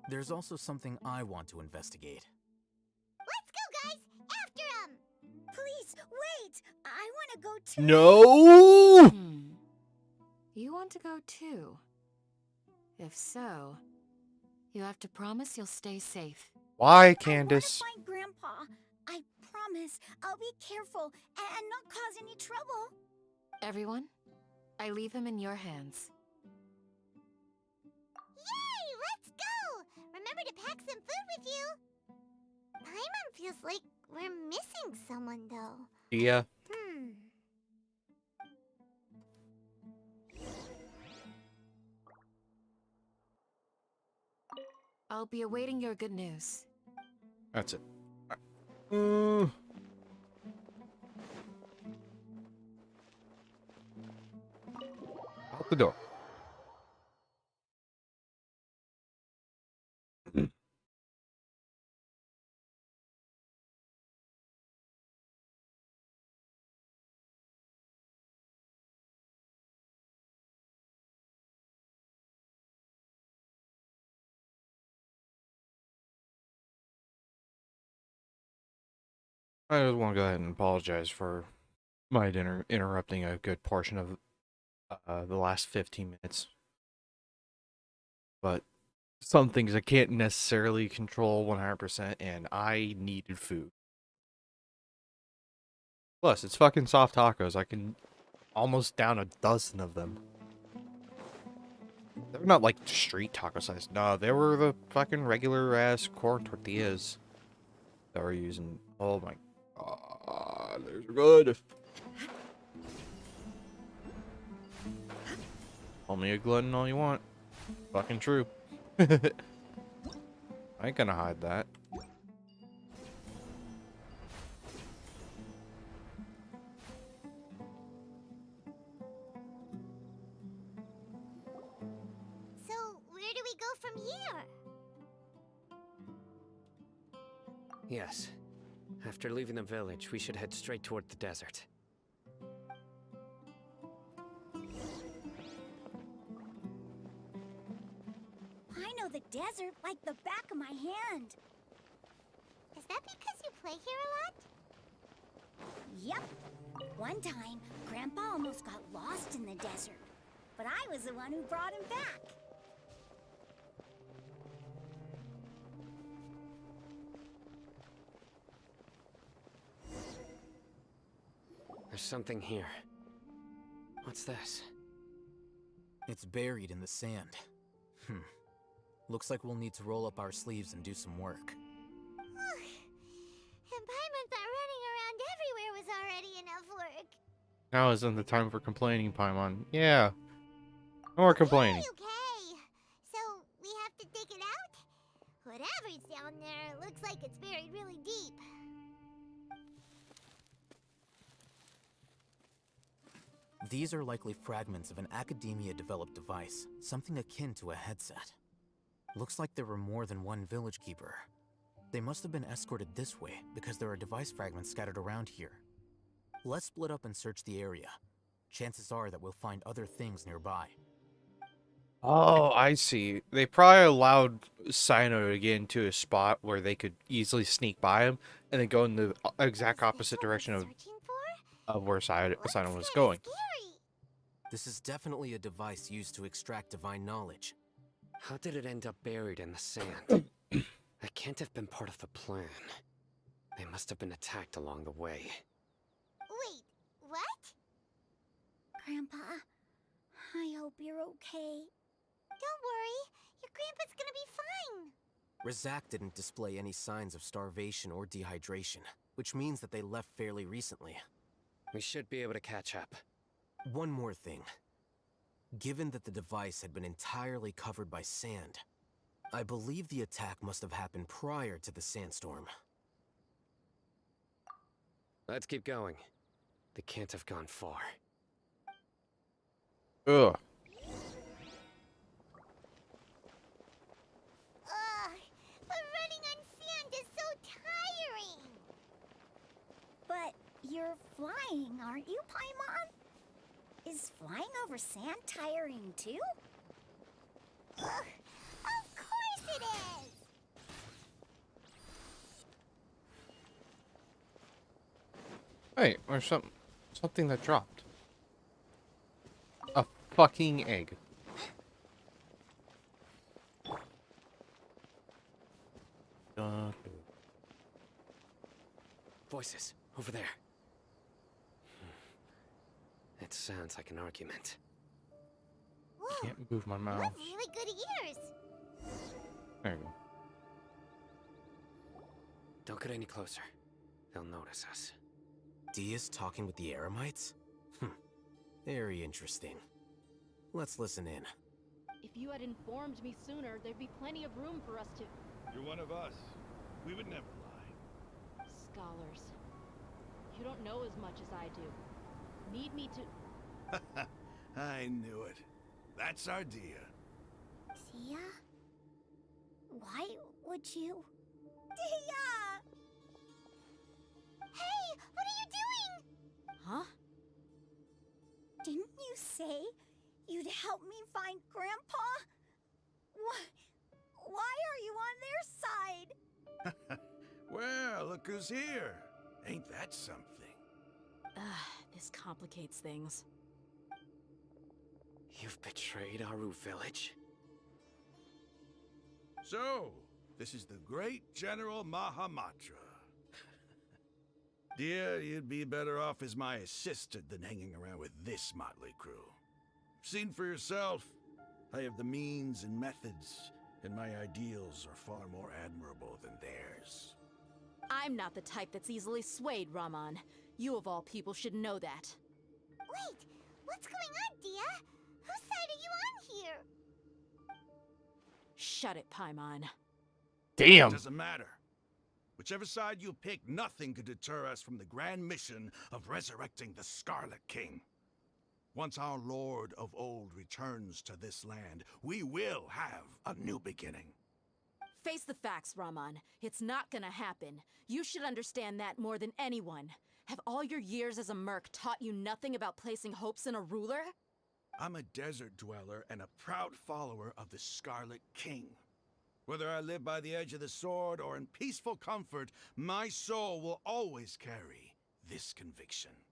There's also something I want to investigate. Let's go, guys! After him! Please, wait! I want to go too! No! You want to go too? If so, you have to promise you'll stay safe. Why, Candace? I want to find Grandpa. I promise I'll be careful and not cause any trouble. Everyone, I leave him in your hands. Yay! Let's go! Remember to pack some food with you. Paimon feels like we're missing someone, though. Yeah. I'll be awaiting your good news. That's it. Out the door. I just want to go ahead and apologize for my interrupting a good portion of the last 15 minutes. But some things I can't necessarily control 100%, and I needed food. Plus, it's fucking soft tacos. I can almost down a dozen of them. They're not like street taco size. No, they were the fucking regular ass corn tortillas that we're using. Oh my god, they're good. Call me a glutton all you want. Fucking true. I ain't gonna hide that. So, where do we go from here? Yes. After leaving the village, we should head straight toward the desert. I know the desert like the back of my hand. Is that because you play here a lot? Yep. One time, Grandpa almost got lost in the desert, but I was the one who brought him back. There's something here. What's this? It's buried in the sand. Looks like we'll need to roll up our sleeves and do some work. And Paimon thought running around everywhere was already enough work. Now isn't the time for complaining, Paimon. Yeah. No more complaining. Okay. So, we have to dig it out? Whatever's down there looks like it's buried really deep. These are likely fragments of an academia-developed device, something akin to a headset. Looks like there were more than one village keeper. They must have been escorted this way because there are device fragments scattered around here. Let's split up and search the area. Chances are that we'll find other things nearby. Oh, I see. They probably allowed Sino to get into a spot where they could easily sneak by him and then go in the exact opposite direction of where Sino was going. This is definitely a device used to extract divine knowledge. How did it end up buried in the sand? That can't have been part of the plan. They must have been attacked along the way. Wait, what? Grandpa, I hope you're okay. Don't worry, your grandpa's gonna be fine. Razak didn't display any signs of starvation or dehydration, which means that they left fairly recently. We should be able to catch up. One more thing. Given that the device had been entirely covered by sand, I believe the attack must have happened prior to the sandstorm. Let's keep going. They can't have gone far. Ugh. But running on sand is so tiring. But you're flying, aren't you, Paimon? Is flying over sand tiring too? Of course it is! Wait, or something that dropped. A fucking egg. Voices, over there. It sounds like an argument. Whoa, Can't move my you mouse. have really good ears. There you go. Don't get any closer. They'll notice us. Dia's talking with the Eremites? Very interesting. Let's listen in. If you had informed me sooner, there'd be plenty of room for us to... You're one of us. We would never lie. Scholars. You don't know as much as I do. Need me to... I knew it. That's our Dia. Dia? Why would you? Dia! Hey, what are you doing? Huh? Didn't you say you'd help me find Grandpa? Why are you on their side? Well, look who's here. Ain't that something? This complicates things. You've betrayed Aru village? So, this is the great General Mahamatra. Dear, you'd be better off as my assistant than hanging around with this motley crew. Seen for yourself, I have the means and methods, and my ideals are far more admirable than theirs. I'm not the type that's easily swayed, Raman. You of all people should know that. Wait, what's going on, Dia? Whose side are you on here? Shut it, Paimon. Damn. It doesn't matter. Whichever side you pick, nothing could deter us from the grand mission of resurrecting the Scarlet King. Once our Lord of Old returns to this land, we will have a new beginning. Face the facts, Raman. It's not gonna happen. You should understand that more than anyone. Have all your years as a merc taught you nothing about placing hopes in a ruler? I'm a desert dweller and a proud follower of the Scarlet King. Whether I live by the edge of the sword or in peaceful comfort, my soul will always carry this conviction.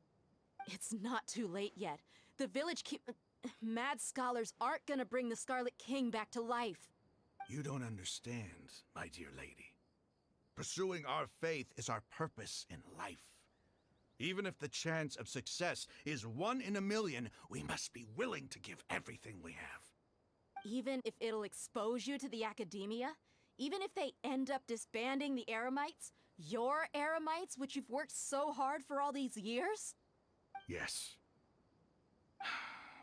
It's not too late yet. The village mad scholars aren't gonna bring the Scarlet King back to life. You don't understand, my dear lady. Pursuing our faith is our purpose in life. Even if the chance of success is 1 in a million, we must be willing to give everything we have. Even if it'll expose you to the academia? Even if they end up disbanding the Eremites? Your Eremites, which you've worked so hard for all these years? Yes.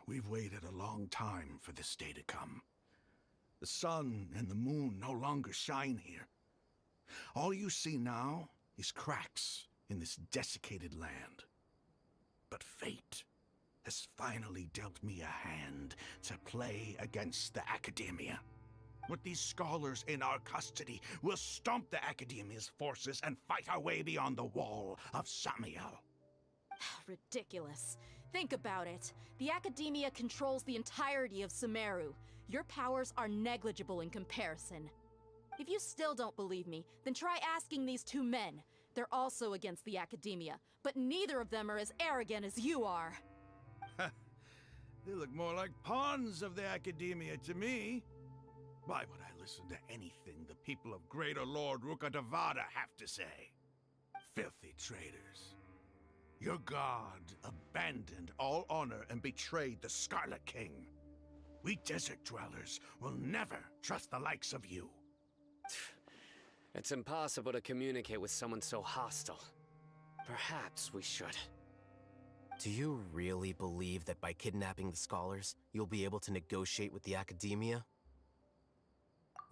We've waited a long time for this day to come. The sun and the moon no longer shine here. All you see now is cracks in this desiccated land. But fate has finally dealt me a hand to play against the Academia. With these scholars in our custody, we'll stomp the Academia's forces and fight our way beyond the wall of Samiel. Ridiculous. Think about it. The Academia controls the entirety of Sumeru. Your powers are negligible in comparison. If you still don't believe me, then try asking these 2 men. They're also against the Academia, but neither of them are as arrogant as you are. They look more like pawns of the Academia to me. Why would I listen to anything the people of Greater Lord Rukkhadevada have to say? Filthy traitors. Your god abandoned all honor and betrayed the Scarlet King. We desert dwellers will never trust the likes of you. It's impossible to communicate with someone so hostile. Perhaps we should. Do you really believe that by kidnapping the scholars, you'll be able to negotiate with the Academia?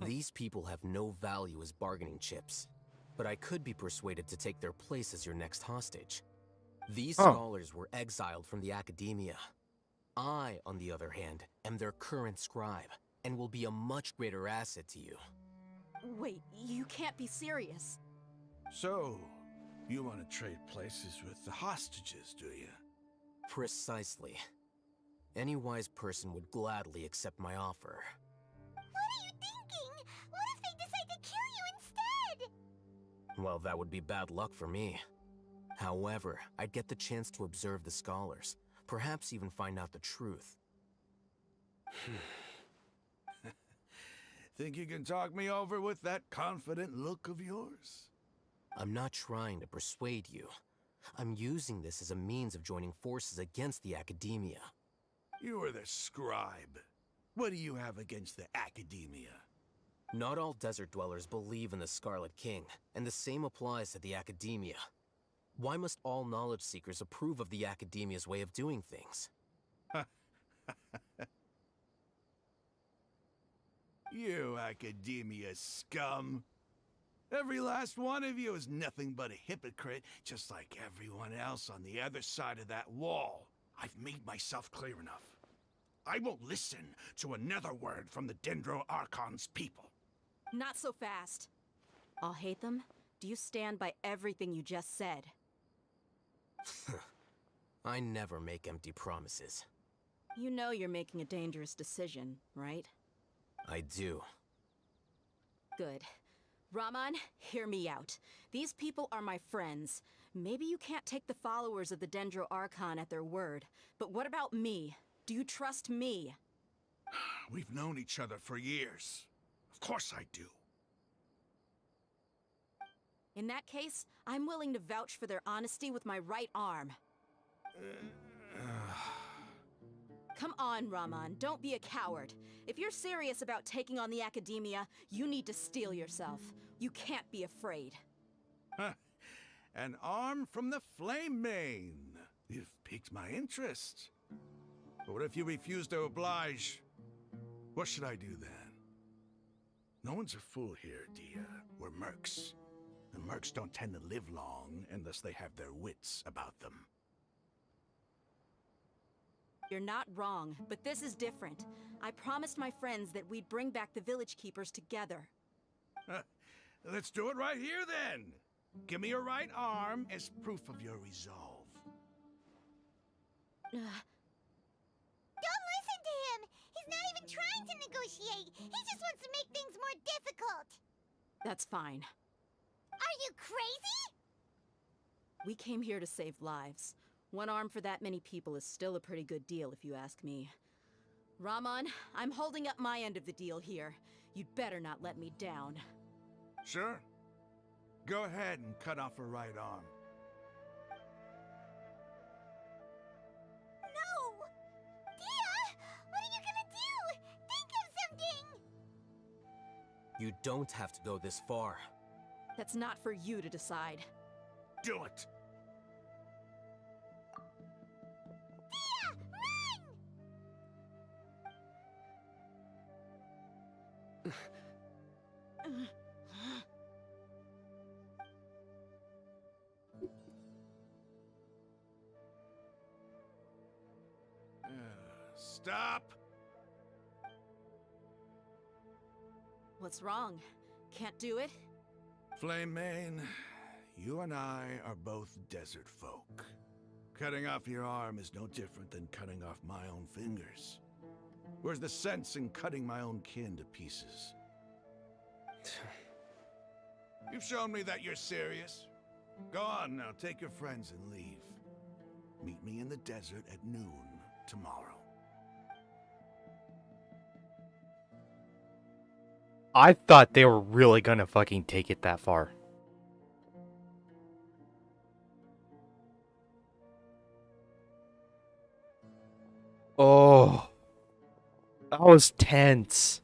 These people have no value as bargaining chips, but I could be persuaded to take their place as your next hostage. These scholars were exiled from the Academia. I, on the other hand, am their current scribe, and will be a much greater asset to you. Wait, you can't be serious. So, you want to trade places with the hostages, do you? Precisely. Any wise person would gladly accept my offer. What are you thinking? What if they decide to kill you instead? Well, that would be bad luck for me. However, I'd get the chance to observe the scholars, perhaps even find out the truth. Think you can talk me over with that confident look of yours? I'm not trying to persuade you. I'm using this as a means of joining forces against the Academia. You are the scribe. What do you have against the Academia? Not all desert dwellers believe in the Scarlet King, and the same applies to the Academia. Why must all knowledge seekers approve of the Academia's way of doing things? You Academia scum. Every last one of you is nothing but a hypocrite, just like everyone else on the other side of that wall. I've made myself clear enough. I won't listen to another word from the Dendro Archon's people. Not so fast. I'll hate them. Do you stand by everything you just said? I never make empty promises. You know you're making a dangerous decision, right? I do. Good. Raman, hear me out. These people are my friends. Maybe you can't take the followers of the Dendro Archon at their word, but what about me? Do you trust me? We've known each other for years. Of course I do. In that case, I'm willing to vouch for their honesty with my right arm. Come on, Raman, don't be a coward. If you're serious about taking on the Academia, you need to steel yourself. You can't be afraid. An arm from the Flame Mane. You've piqued my interest. But what if you refuse to oblige? What should I do then? No one's a fool here, Dia. We're mercs. And mercs don't tend to live long unless they have their wits about them. You're not wrong, but this is different. I promised my friends that we'd bring back the village keepers together. Let's do it right here then. Give me your right arm as proof of your resolve. Don't listen to him! He's not even trying to negotiate! He just wants to make things more difficult! That's fine. Are you crazy? We came here to save lives. One arm for that many people is still a pretty good deal, if you ask me. Raman, I'm holding up my end of the deal here. You'd better not let me down. Sure. Go ahead and cut off her right arm. You don't have to go this far. That's not for you to decide. Do it! Stop! What's wrong? Can't do it? Flame Mane, you and I are both desert folk. Cutting off your arm is no different than cutting off my own fingers. Where's the sense in cutting my own kin to pieces? You've shown me that you're serious. Go on now, take your friends and leave. Meet me in the desert at noon tomorrow. I thought they were really gonna fucking take it that far. Oh, that was tense.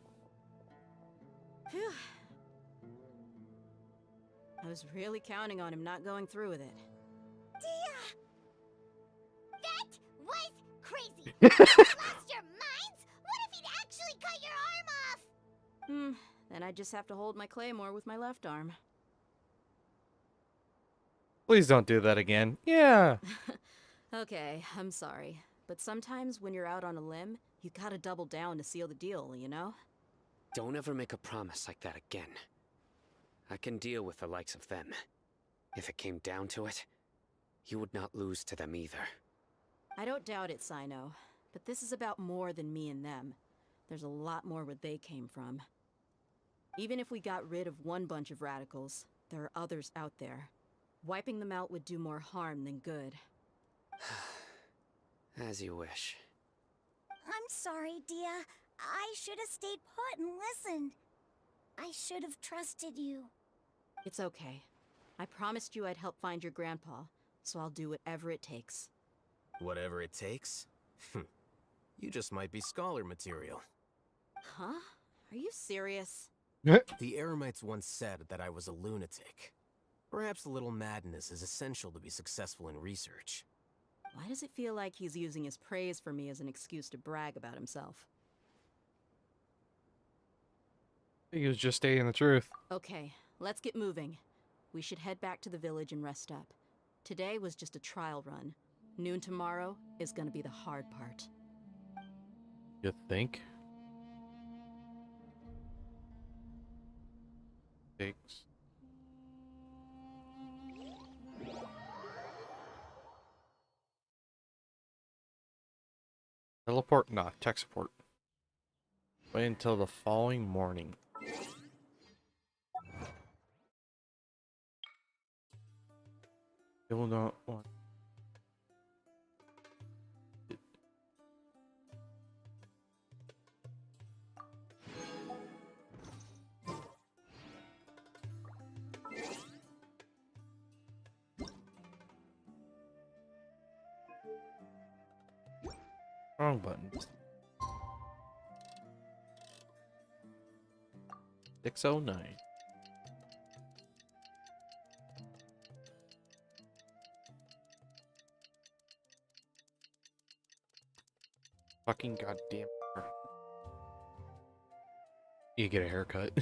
Phew. I was really counting on him not going through with it. Dia! That was crazy! Lost your minds? What if he'd actually cut your arm off? Then I just have to hold my claymore with my left arm. Please don't do that again. Yeah. Okay, I'm sorry. But sometimes when you're out on a limb, you gotta double down to seal the deal, you know? Don't ever make a promise like that again. I can deal with the likes of them. If it came down to it, you would not lose to them either. I don't doubt it, Sino. But this is about more than me and them. There's a lot more where they came from. Even if we got rid of one bunch of radicals, there are others out there. Wiping them out would do more harm than good. As you wish. I'm sorry, Dia. I should have stayed put and listened. I should have trusted you. It's okay. I promised you I'd help find your grandpa, so I'll do whatever it takes. Whatever it takes? You just might be scholar material. Huh? Are you serious? The Eremites once said that I was a lunatic. Perhaps a little madness is essential to be successful in research. Why does it feel like he's using his praise for me as an excuse to brag about himself? He was just stating the truth. Okay, let's get moving. We should head back to the village and rest up. Today was just a trial run. Noon tomorrow is gonna be the hard part. You think? Thanks. Teleport? Nah, tech support. Wait until the following morning. People don't want. Wrong button. 609. Fucking goddamn. You get a haircut.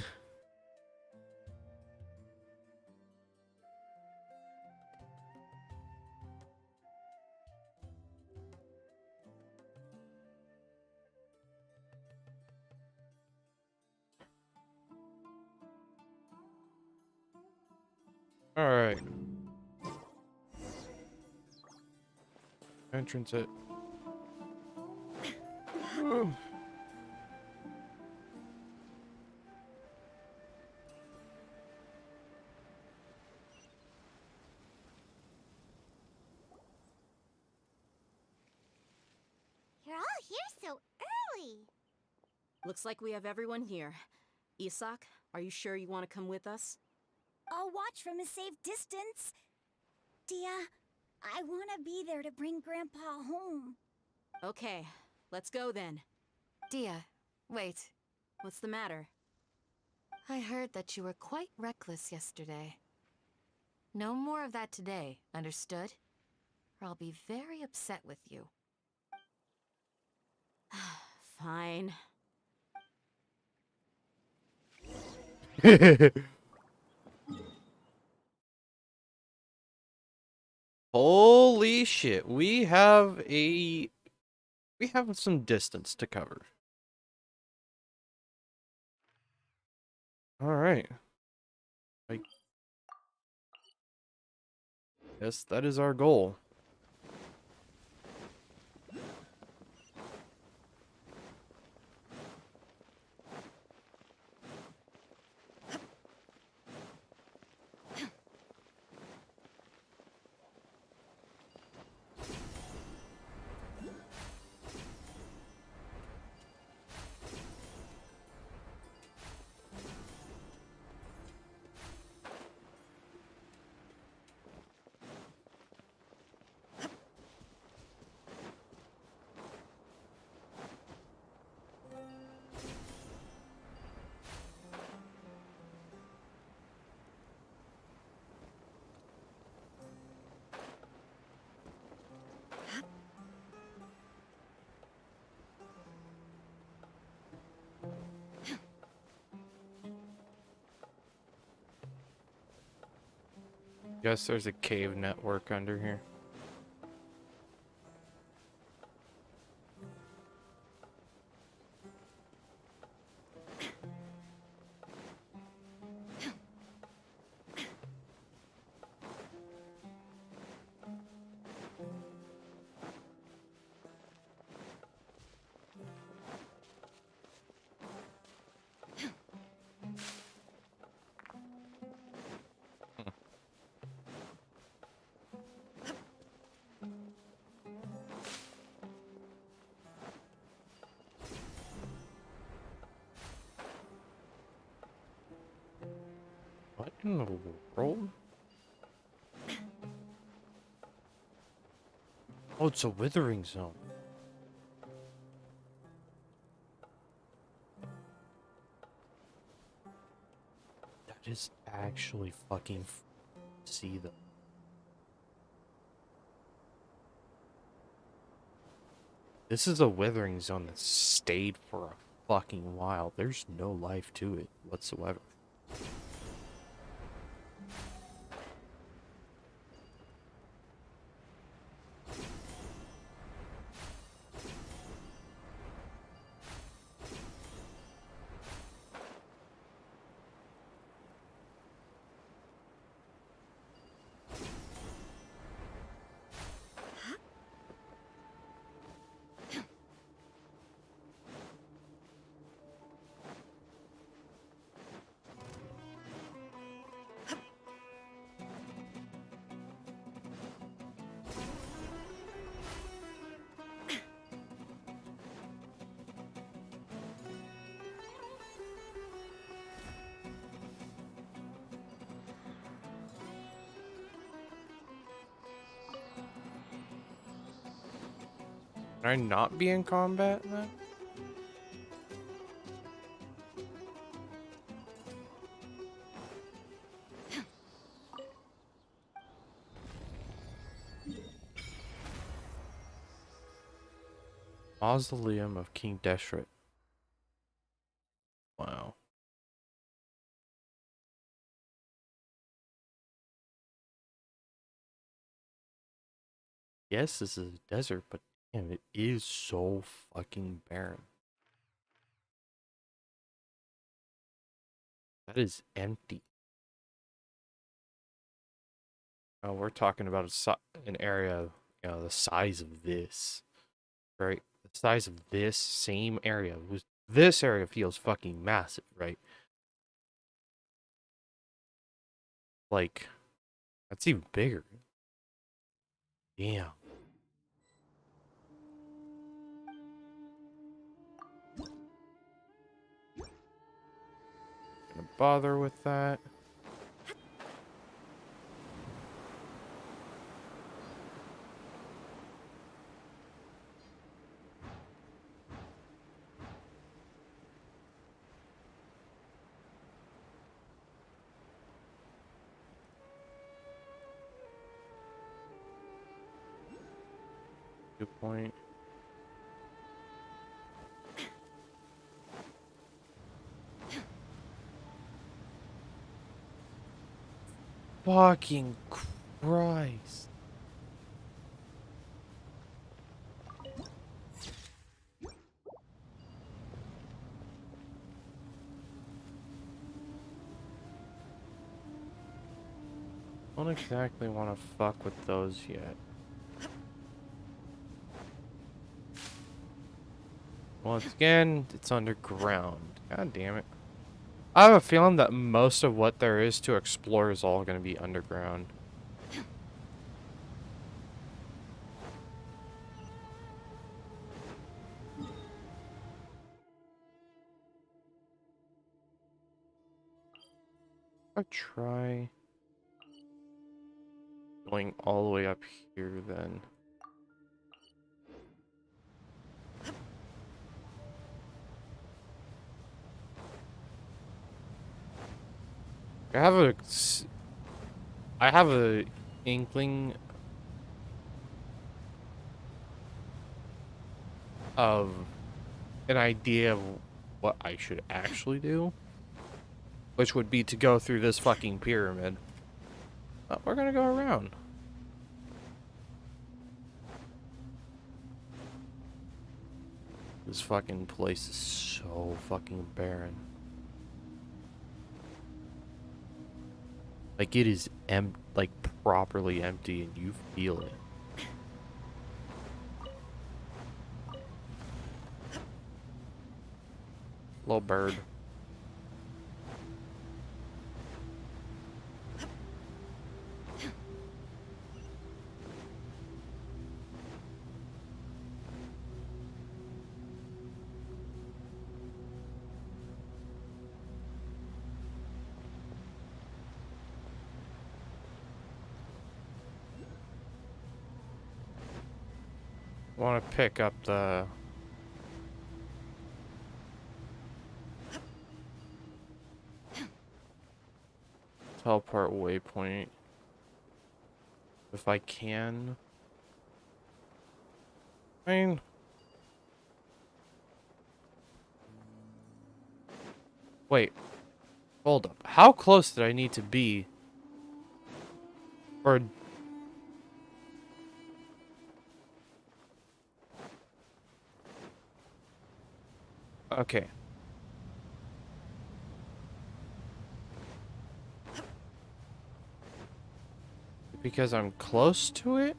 All right. Entrance it. You're all here so early. Looks like we have everyone here. Isak, are you sure you want to come with us? I'll watch from a safe distance. Dia, I want to be there to bring Grandpa home. Okay, let's go then. Dia, wait. What's the matter? I heard that you were quite reckless yesterday. No more of that today, understood? Or I'll be very upset with you. Fine. Holy shit, we have some distance to cover. All right. I guess that is our goal. Guess there's a cave network under here. What in the world? Oh, it's a withering zone. That is actually fucking see them. This is a withering zone that stayed for a fucking while. There's no life to it whatsoever. Can I not be in combat then? Mausoleum of King Deshret. Wow. Yes, this is a desert, but damn, it is so fucking barren. That is empty. Oh, we're talking about an area, you know, the size of this, right? The size of this same area. This area feels fucking massive, right? Like, that's even bigger. Damn. Gonna bother with that. viewpoint. Fucking Christ. Don't exactly want to fuck with those yet. Once again, it's underground. God damn it. I have a feeling that most of what there is to explore is all going to be underground. I'll try going all the way up here then. I have a inkling of an idea of what I should actually do, which would be to go through this fucking pyramid. But we're gonna go around. This fucking place is so fucking barren. Like, it is like properly empty, and you feel it. Little bird. Want to pick up the teleport waypoint if I can. I mean, wait, hold up. How close did I need to be for? Okay. Because I'm close to it?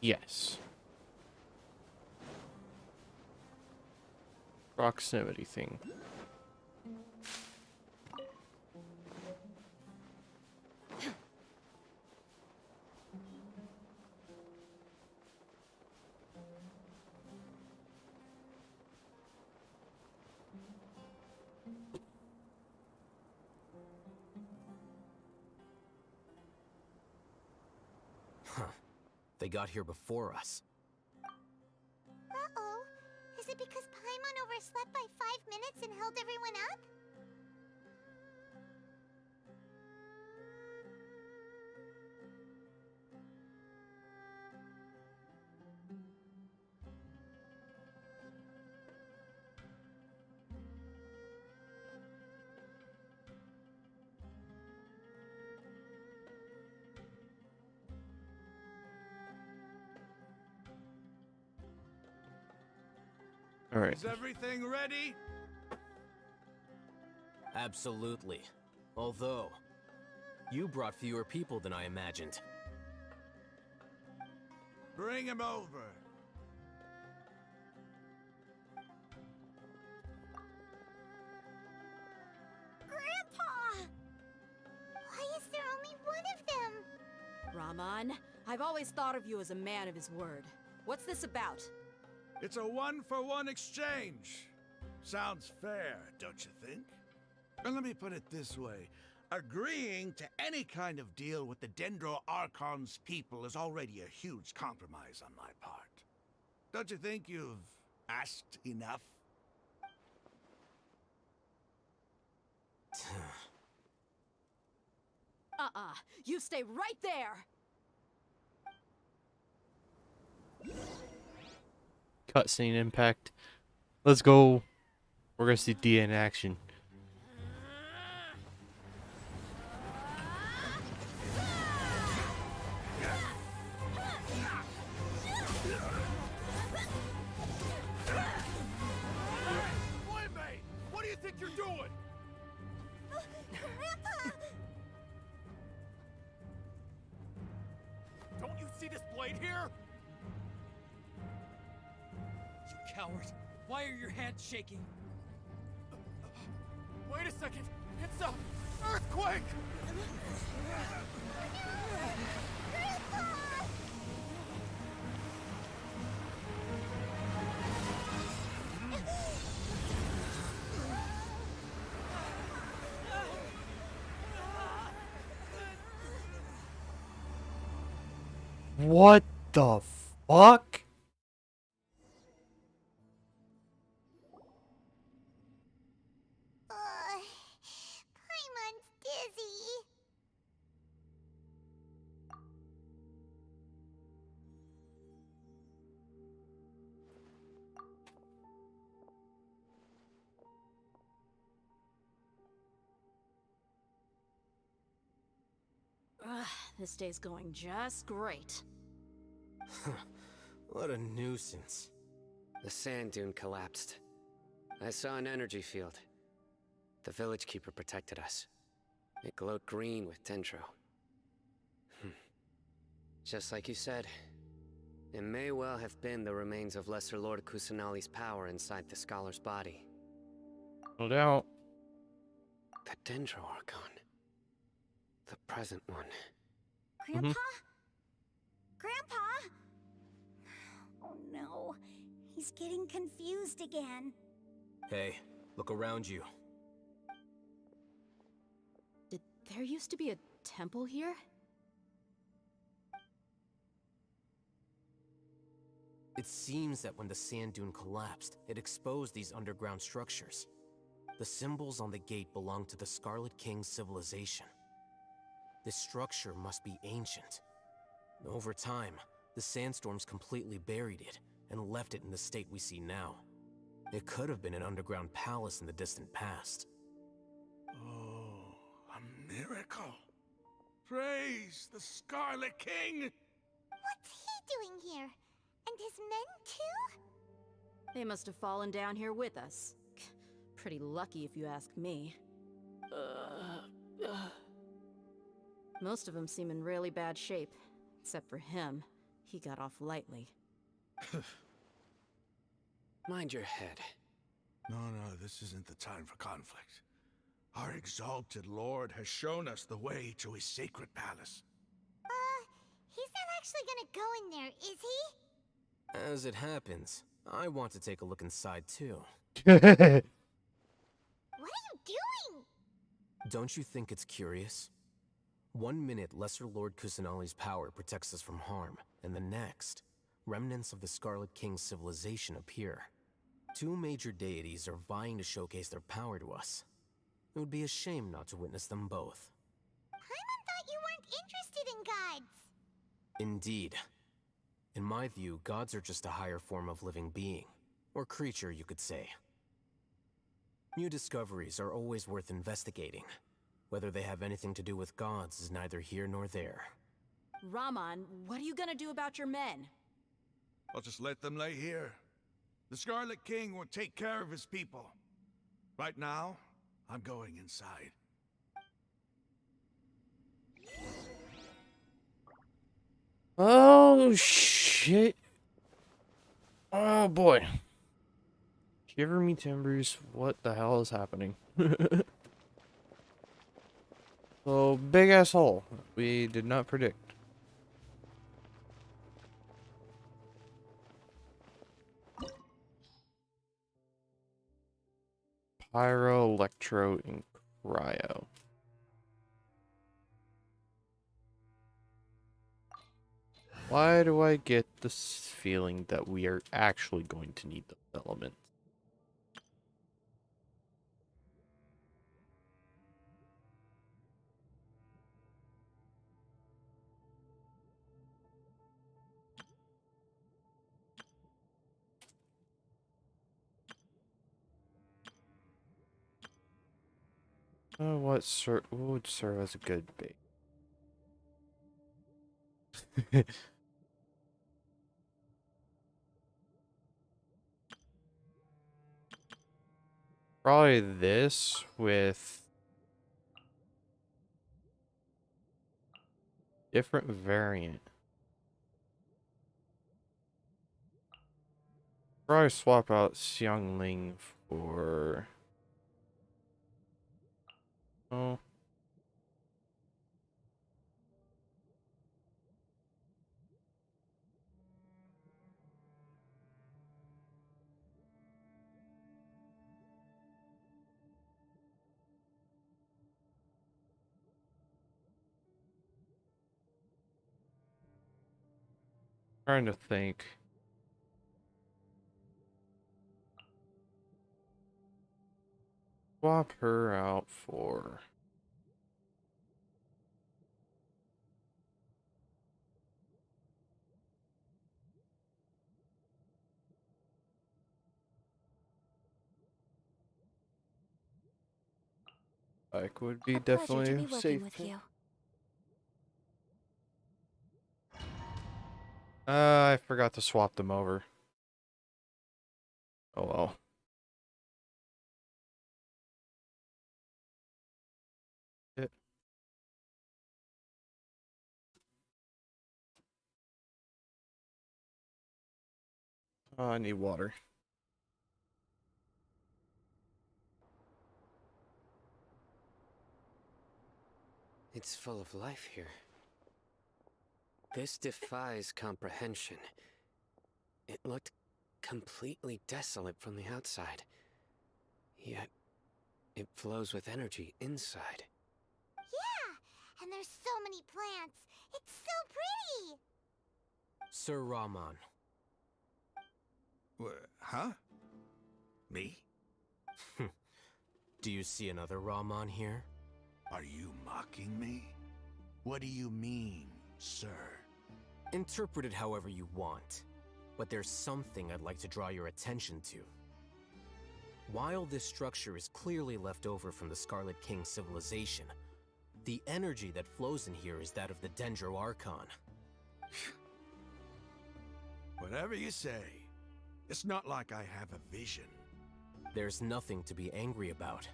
Yes. Proximity thing. They got here before us. Uh-oh. Is it because Paimon overslept by 5 minutes and held everyone up? All right. Is everything ready? Absolutely. Although, you brought fewer people than I imagined. Bring him over. Grandpa! Why is there only one of them? Raman, I've always thought of you as a man of his word. What's this about? It's a one-for-one exchange. Sounds fair, don't you think? And let me put it this way. Agreeing to any kind of deal with the Dendro Archon's people is already a huge compromise on my part. Don't you think you've asked enough? You stay right there! Cutscene impact. Let's go. We're gonna see Dia in action. What do you think you're doing? Grandpa! Don't you see this blade here? You coward! Why are your hands shaking? Wait a second! It's a earthquake! What the fuck? Paimon's dizzy. This day's going just great. What a nuisance. The sand dune collapsed. I saw an energy field. The village keeper protected us. It glowed green with dendro. Just like you said, it may well have been the remains of Lesser Lord Kusanali's power inside the scholar's body. No doubt. The Dendro Archon. The present one. Grandpa? Grandpa? Oh no. He's getting confused again. Hey, look around you. Did there used to be a temple here? It seems that when the sand dune collapsed, it exposed these underground structures. The symbols on the gate belong to the Scarlet King's civilization. This structure must be ancient. Over time, the sandstorms completely buried it and left it in the state we see now. It could have been an underground palace in the distant past. Oh, a miracle. Praise the Scarlet King! What's he doing here? And his men too? They must have fallen down here with us. Pretty lucky if you ask me. Most of them seem in really bad shape. Except for him. He got off lightly. Mind your head. No, this isn't the time for conflict. Our exalted lord has shown us the way to his sacred palace. He's not actually gonna go in there, is he? As it happens, I want to take a look inside too. What are you doing? Don't you think it's curious? 1 minute, Lesser Lord Kusanali's power protects us from harm, and the next, remnants of the Scarlet King's civilization appear. 2 major deities are vying to showcase their power to us. It would be a shame not to witness them both. Paimon thought you weren't interested in gods. Indeed. In my view, gods are just a higher form of living being, or creature, you could say. New discoveries are always worth investigating. Whether they have anything to do with gods is neither here nor there. Raman, what are you gonna do about your men? I'll just let them lay here. The Scarlet King will take care of his people. Right now, I'm going inside. Oh, shit. Oh, boy. Shiver me timbers. What the hell is happening? So, big ass hole. We did not predict. Pyro, electro, and cryo. Why do I get this feeling that we are actually going to need those elements? What would serve as a good bait? Probably this with different variant. Probably swap out Xiangling for... Oh. Trying to think. Swap her out for... Like would be definitely safe. I forgot to swap them over. Oh well. Yeah. Oh, I need water. It's full of life here. This defies comprehension. It looked completely desolate from the outside. Yet, it flows with energy inside. Yeah, and there's so many plants. It's so pretty. Sir Rahman. Huh? Me? Do you see another Rahman here? Are you mocking me? What do you mean, sir? Interpret it however you want, but there's something I'd like to draw your attention to. While this structure is clearly left over from the Scarlet King civilization, the energy that flows in here is that of the Dendro Archon. Whatever you say. It's not like I have a vision. There's nothing to be angry about.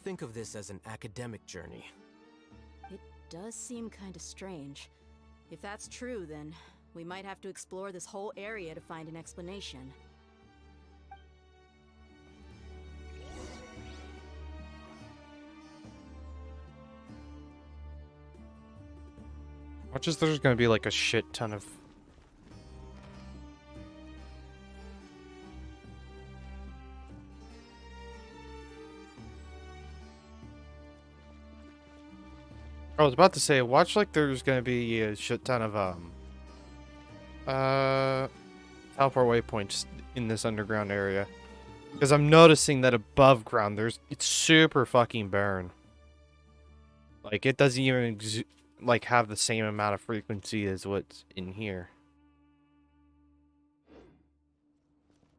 Think of this as an academic journey. It does seem kinda strange. If that's true, then we might have to explore this whole area to find an explanation. Watch as there's gonna be like a shit ton of... I was about to say, watch like there's gonna be a shit ton of teleport waypoints in this underground area. Because I'm noticing that above ground it's super fucking barren. Like it doesn't even like have the same amount of frequency as what's in here.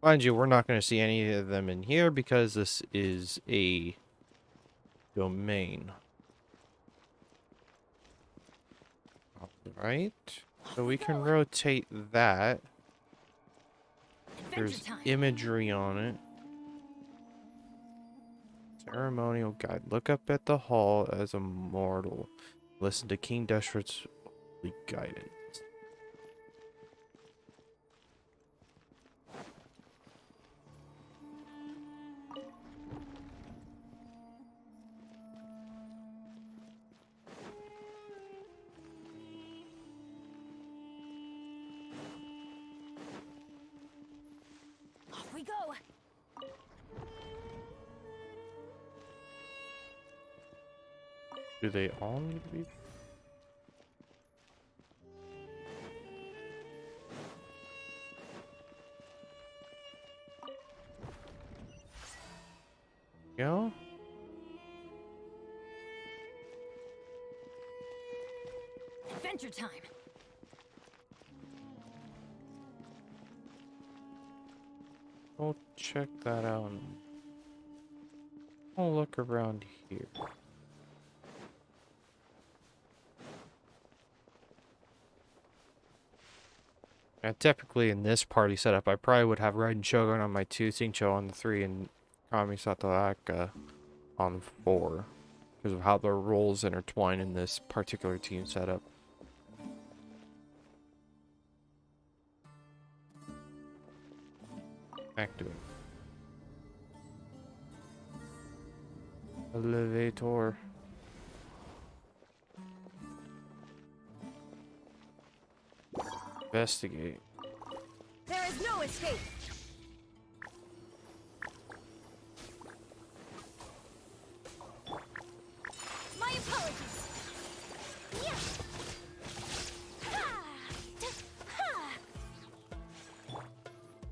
Mind you, we're not going to see any of them in here because this is a domain. Alright, so we can rotate that. There's imagery on it. Ceremonial guide. Look up at the hall as a mortal. Listen to King Deshret's holy guidance. Off we go! Do they all need to be? Yeah. Adventure time! We'll check that out. I'll look around here. And typically in this party setup, I probably would have Raiden Shogun on my 2, Xingqiu on the 3, and Kami Satoraka on 4. Because of how the roles intertwine in this particular team setup. Activate. Elevator. Investigate. There is no escape. My apologies. Yeah.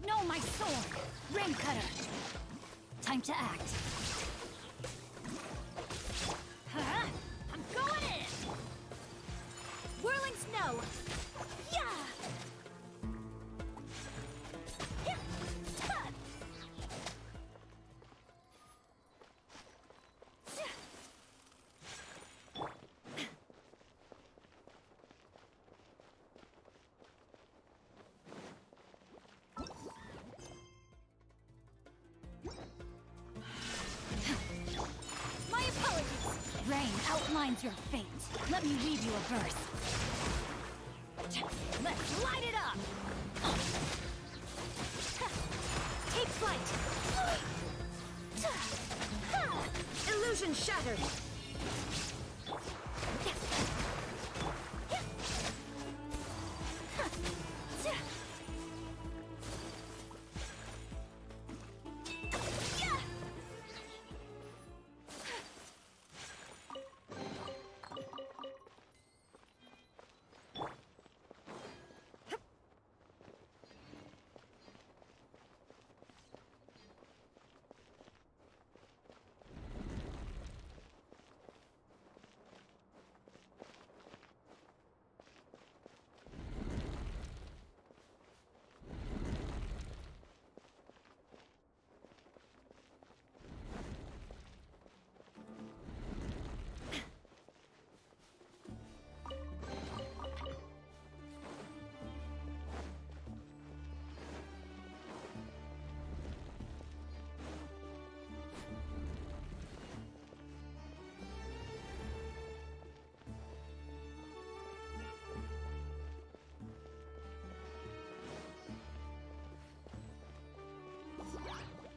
No, my sword. Rain cutter. Time to act. I'm going in. Whirling snow. Yeah. My apologies. Rain outlines your fate. Let me weave you a verse. Let's light it up! Take flight! Illusion shattered!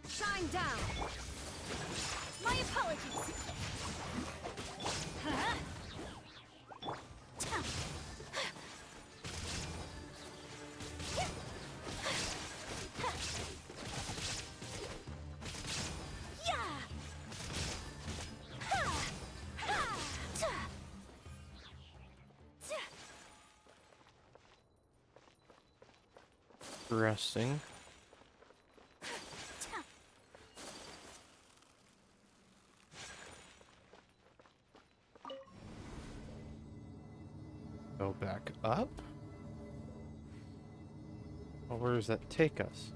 Shine down! My apologies! Resting. Go back up? Well, where does that take us?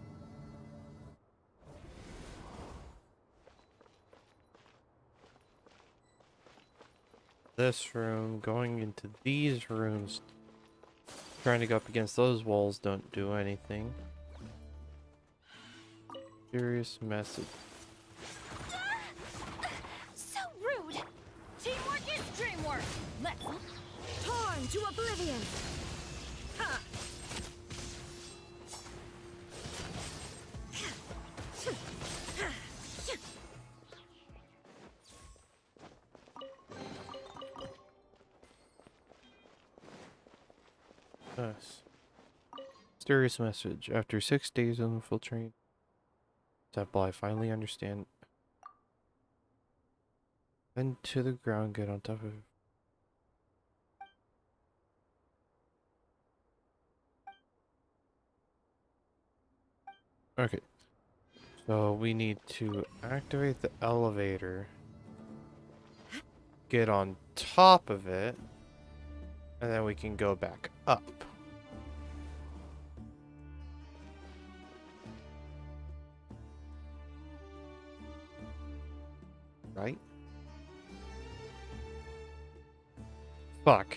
This room, going into these rooms, trying to go up against those walls don't do anything. Curious message. So rude! Teamwork is dreamwork! Let's torn to oblivion! Ha! Yes. Mysterious message. After 6 days of infiltrating temple, I finally understand. Then to the ground, get on top of it. Okay. So we need to activate the elevator. Get on top of it. And then we can go back up. right? Fuck.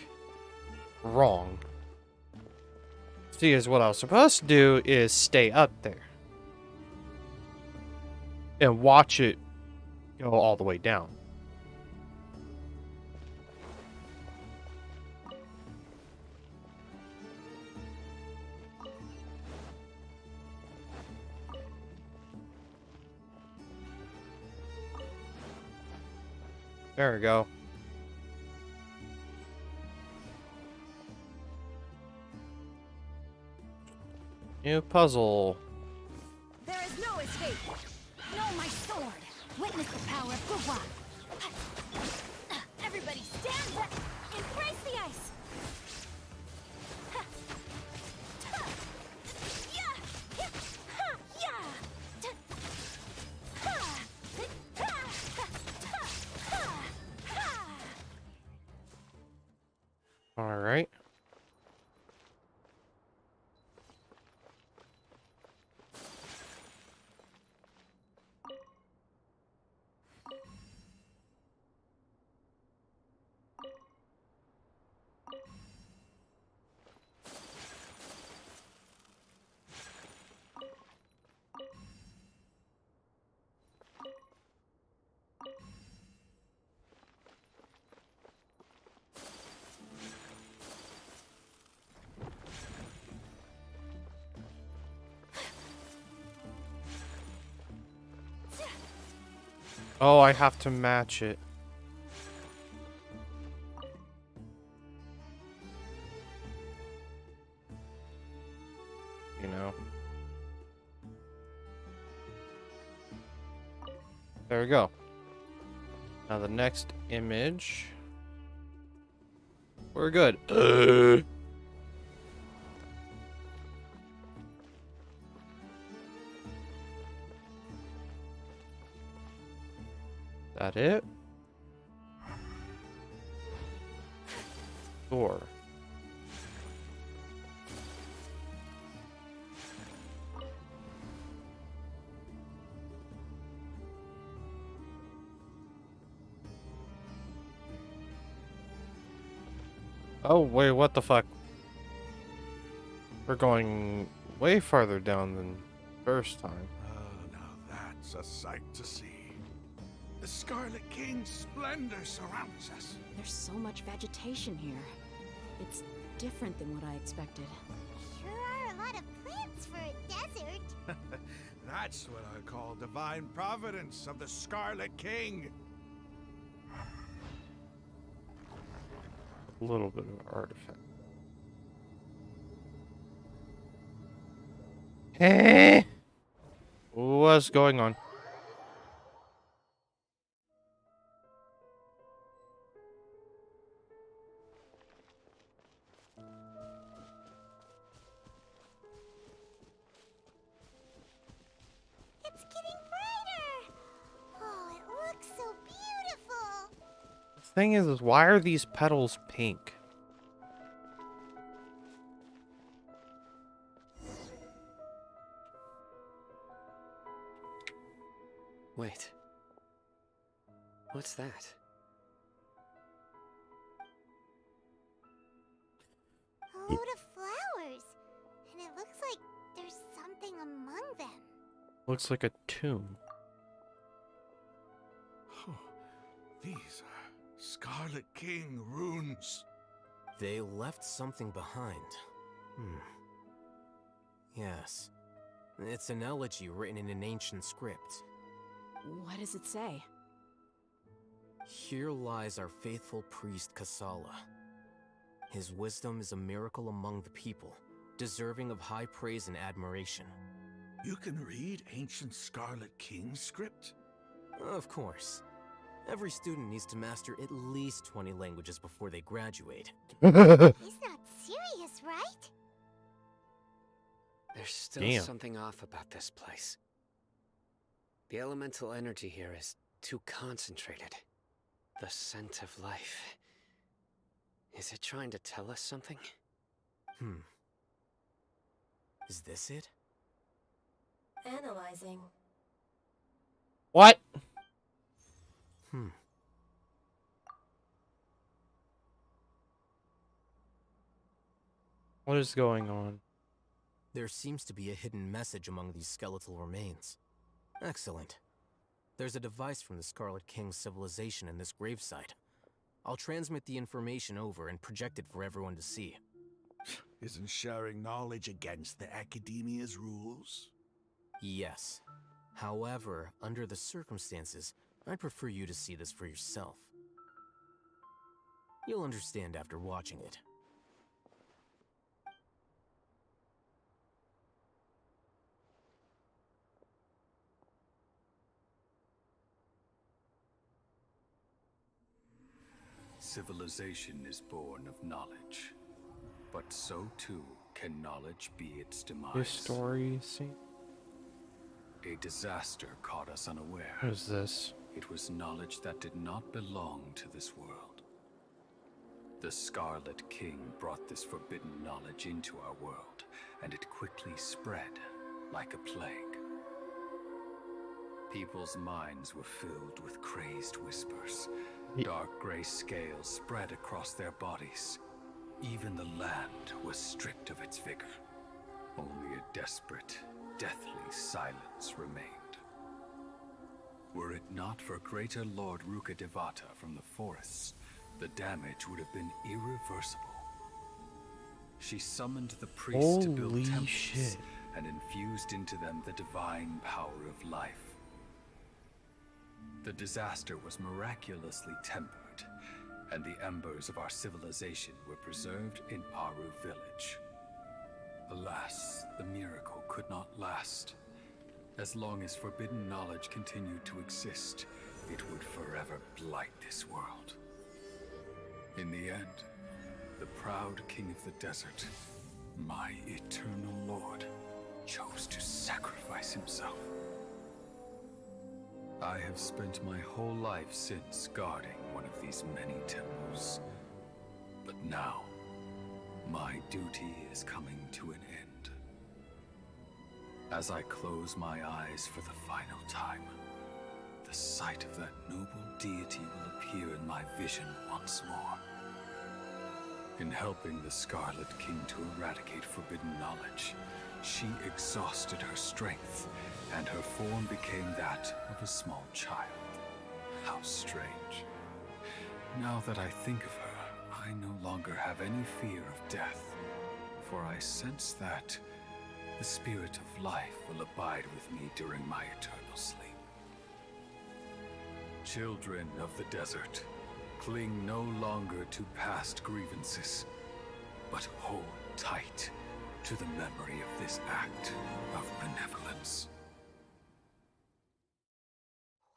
Wrong. See, is what I was supposed to do is stay up there. And watch it go all the way down. There we go. New puzzle. There is no escape. No, my sword. Witness the power of Gugwa. Everybody stand back. Embrace the ice. All right. Oh, I have to match it. You know. There we go. Now the next image. We're good. That it? Door. Oh, wait, what the fuck? We're going way farther down than first time. Oh, now that's a sight to see. The Scarlet King's splendor surrounds us. There's so much vegetation here. It's different than what I expected. Sure are a lot of plants for a desert. That's what I call divine providence of the Scarlet King. A little bit of artifact. Hey! What's going on? It's getting brighter. Oh, it looks so beautiful. The thing is why are these petals pink? Wait. What's that? A load of flowers. And it looks like there's something among them. Looks like a tomb. Oh, these are Scarlet King runes. They left something behind. Yes. It's an elegy written in an ancient script. What does it say? Here lies our faithful priest Kasala. His wisdom is a miracle among the people, deserving of high praise and admiration. You can read ancient Scarlet King script? Of course. Every student needs to master at least 20 languages before they graduate. He's not serious, right? There's still Damn. something off about this place. The elemental energy here is too concentrated. The scent of life. Is it trying to tell us something? Is this it? Analyzing. What? What is going on? There seems to be a hidden message among these skeletal remains. Excellent. There's a device from the Scarlet King's civilization in this gravesite. I'll transmit the information over and project it for everyone to see. Isn't sharing knowledge against the Academia's rules? Yes. However, under the circumstances, I'd prefer you to see this for yourself. You'll understand after watching it. Civilization is born of knowledge, but so too can knowledge be its demise. This story scene? A disaster caught us unaware. What is this? It was knowledge that did not belong to this world. The Scarlet King brought this forbidden knowledge into our world, and it quickly spread like a plague. People's minds were filled with crazed whispers. Dark gray scales spread across their bodies. Even the land was stripped of its vigor. Only a desperate, deathly silence remained. Were it not for greater Lord Rukkhadevata from the forests, the damage would have been irreversible. She summoned the priests to build temples and infused into them the divine power of life. The disaster was miraculously tempered, and the embers of our civilization were preserved in Aru village. Alas, the miracle could not last. As long as forbidden knowledge continued to exist, it would forever blight this world. In the end, the proud king of the desert, my eternal lord, chose to sacrifice himself. I have spent my whole life since guarding one of these many temples. But now, my duty is coming to an end. As I close my eyes for the final time, the sight of that noble deity will appear in my vision once more. In helping the Scarlet King to eradicate forbidden knowledge, she exhausted her strength, and her form became that of a small child. How strange. Now that I think of her, I no longer have any fear of death, for I sense that the spirit of life will abide with me during my eternal sleep. Children of the desert, cling no longer to past grievances, but hold tight to the memory of this act of benevolence.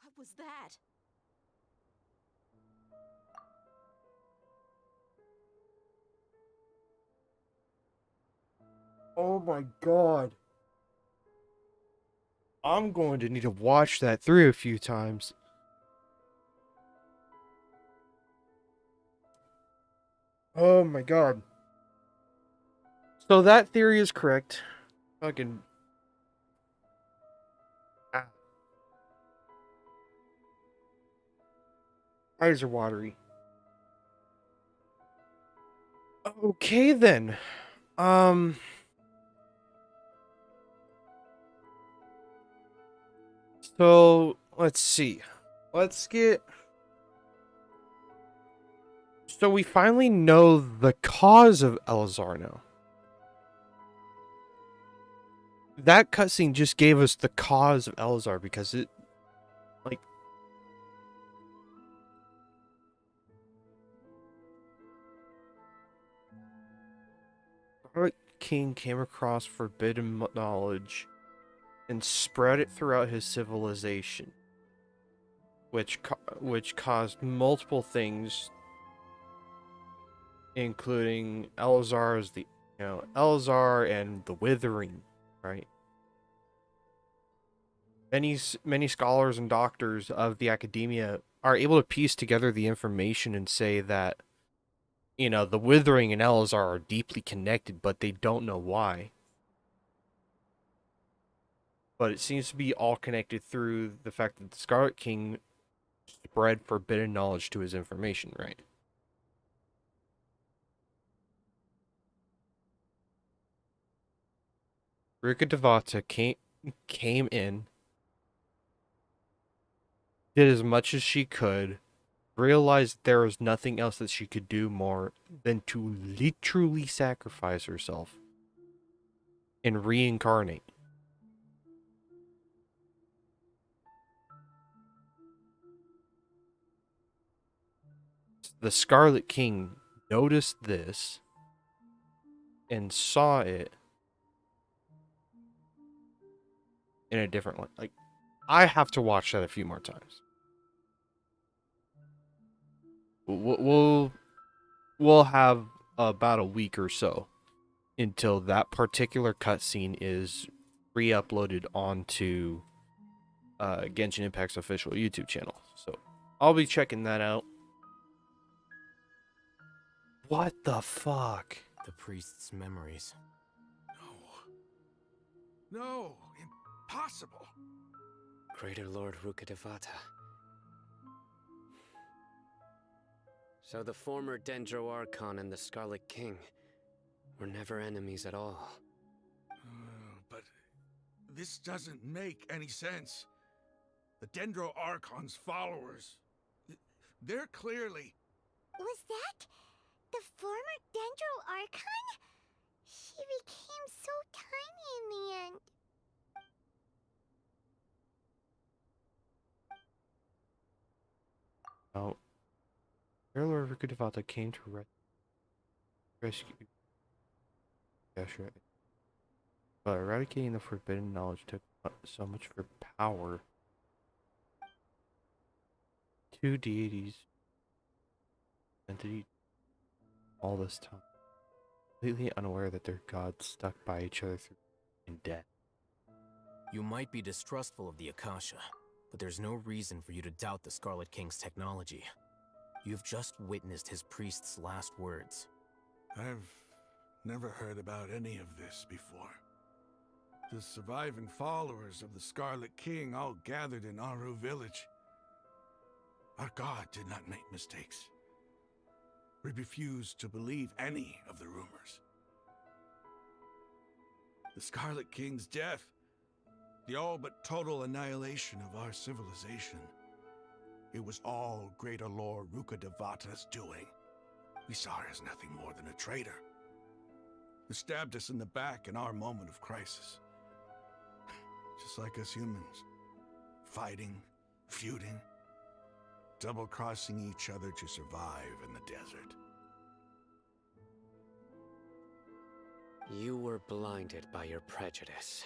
What was that? Oh my god. I'm going to need to watch that through a few times. Oh my god. So that theory is correct. Fucking... Eyes are watery. Okay then. So let's see. Let's get... So we finally know the cause of Elazar now. That cutscene just gave us the cause of Elazar because it... Like... Scarlet King came across forbidden knowledge and spread it throughout his civilization, which caused multiple things, including Elazar's Elazar and the Withering, right? Many scholars and doctors of the academia are able to piece together the information and say that, the Withering and Elazar are deeply connected, but they don't know why. But it seems to be all connected through the fact that the Scarlet King spread forbidden knowledge to his information, right? Rukkhadevata came in, did as much as she could, realized there was nothing else that she could do more than to literally sacrifice herself and reincarnate. The Scarlet King noticed this and saw it in a different light. Like, I have to watch that a few more times. We'll have about a week or so until that particular cutscene is re-uploaded onto Genshin Impact's official YouTube channel. So I'll be checking that out. What the fuck? The priest's memories. No, impossible. Greater Lord Rukkhadevata. So the former Dendro Archon and the Scarlet King were never enemies at all. But this doesn't make any sense. The Dendro Archon's followers, they're clearly... Was that the former Dendro Archon? She became so tiny in the end. Oh. Lord Rukkhadevata came to rescue Yashua. But eradicating the forbidden knowledge took so much for power. Two deities, entity, all this time, completely unaware that their gods stuck by each other through in death. You might be distrustful of the Akasha, but there's no reason for you to doubt the Scarlet King's technology. You've just witnessed his priest's last words. I've never heard about any of this before. The surviving followers of the Scarlet King all gathered in Aru village. Our god did not make mistakes. We refused to believe any of the rumors. The Scarlet King's death, the all but total annihilation of our civilization, it was all Greater Lord Rukkhadevata's doing. We saw her as nothing more than a traitor, who stabbed us in the back in our moment of crisis. Just like us humans, fighting, feuding, double-crossing each other to survive in the desert. You were blinded by your prejudice.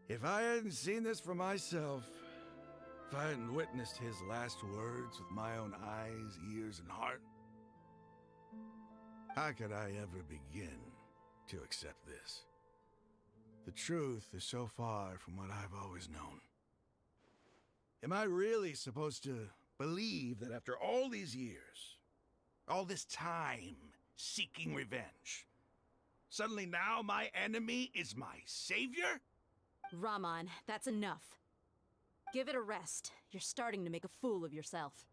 If I hadn't seen this for myself, if I hadn't witnessed his last words with my own eyes, ears, and heart, how could I ever begin to accept this? The truth is so far from what I've always known. Am I really supposed to believe that after all these years, all this time seeking revenge, suddenly now my enemy is my savior? Raman, that's enough. Give it a rest. You're starting to make a fool of yourself.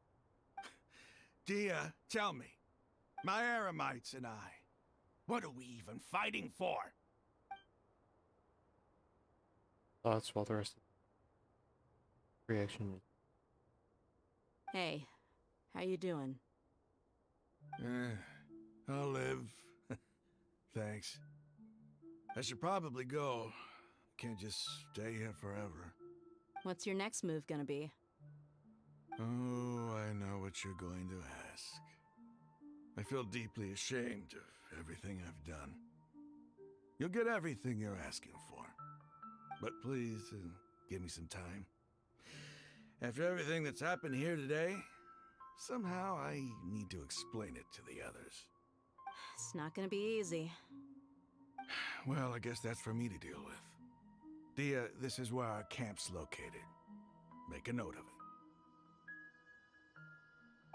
Dia, tell me, my Eremites and I, what are we even fighting for? Thoughts while the rest of the reaction. Hey, how you doing? I'll live. Thanks. I should probably go. Can't just stay here forever. What's your next move gonna be? Oh, I know what you're going to ask. I feel deeply ashamed of everything I've done. You'll get everything you're asking for. But please, give me some time. After everything that's happened here today, somehow I need to explain it to the others. It's not gonna be easy. Well, I guess that's for me to deal with. Dia, this is where our camp's located. Make a note of it.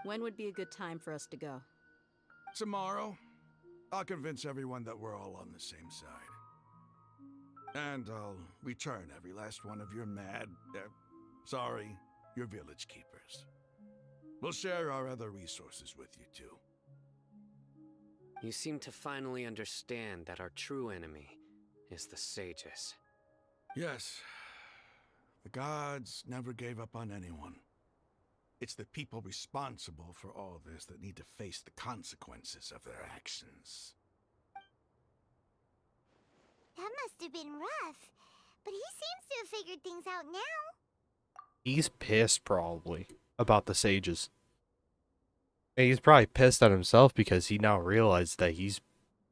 When would be a good time for us to go? Tomorrow, I'll convince everyone that we're all on the same side. And I'll return every last one of your your village keepers. We'll share our other resources with you too. You seem to finally understand that our true enemy is the sages. Yes. The gods never gave up on anyone. It's the people responsible for all this that need to face the consequences of their actions. That must have been rough, but he seems to have figured things out now. He's pissed, probably, about the sages. And he's probably pissed at himself because he now realized that he's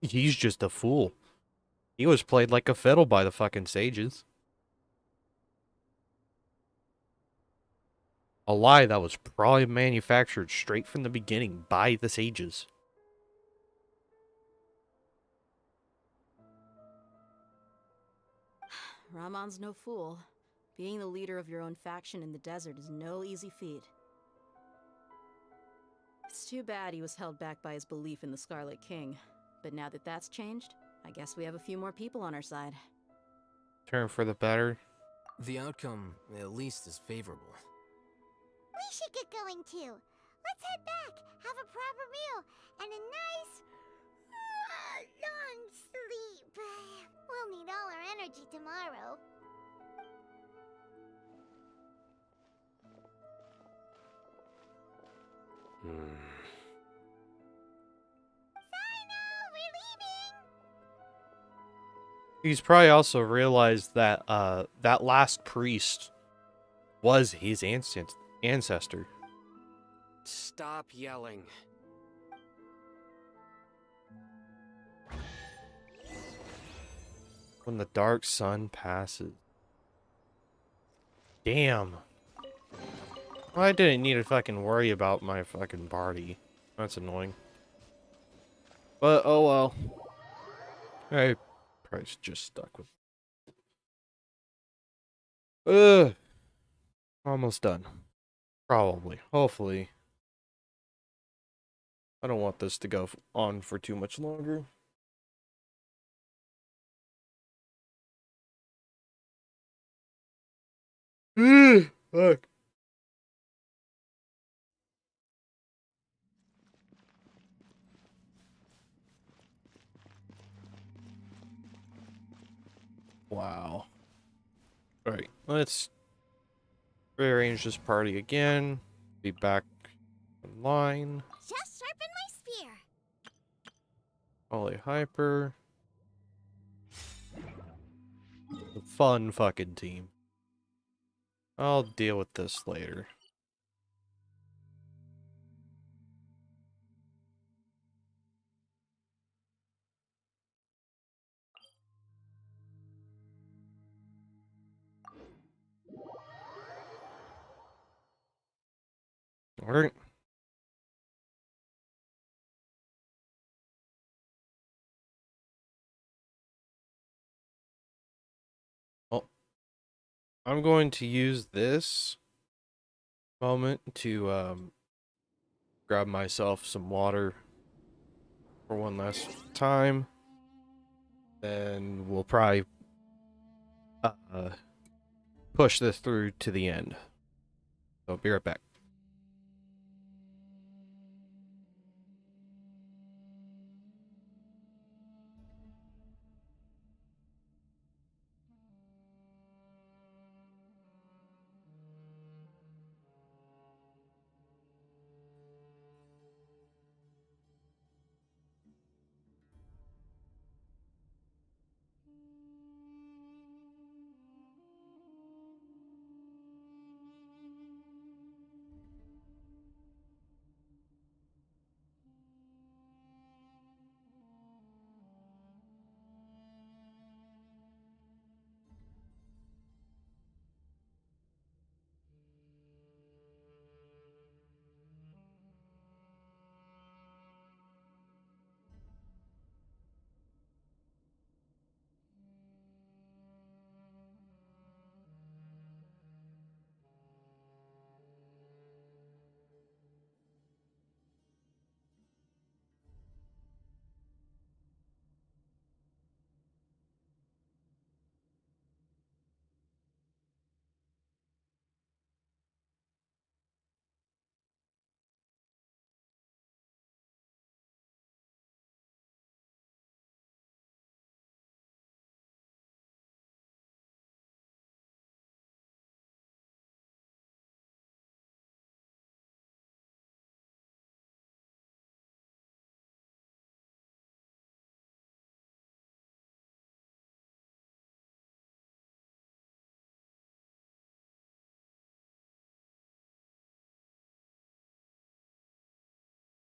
just a fool. He was played like a fiddle by the fucking sages. A lie that was probably manufactured straight from the beginning by the sages. Ramon's no fool. Being the leader of your own faction in the desert is no easy feat. It's too bad he was held back by his belief in the Scarlet King. But now that that's changed, I guess we have a few more people on our side. Turn for the better. The outcome, at least, is favorable. We should get going too. Let's head back, have a proper meal, and a nice, long sleep. We'll need all our energy tomorrow. He's probably also realized that that last priest was his ancestor. Stop yelling. When the dark sun passes. Damn. Well, I didn't need to fucking worry about my fucking party. That's annoying. But, oh well. I probably just stuck with... Almost done. Probably. Hopefully. I don't want this to go on for too much longer. Fuck. Wow. Alright, let's rearrange this party again. Be back in line. Just sharpen my spear. Ollie Hyper. The fun fucking team. I'll deal with this later. Alright. Well, I'm going to use this moment to grab myself some water for one last time. Then we'll probably push this through to the end. So I'll be right back.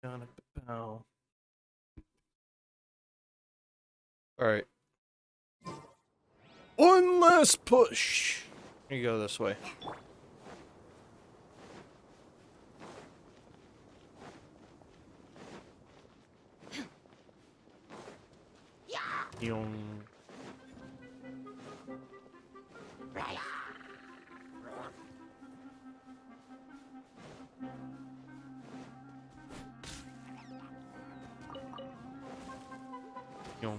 All right. One last push. You go this way. Yung. Yung.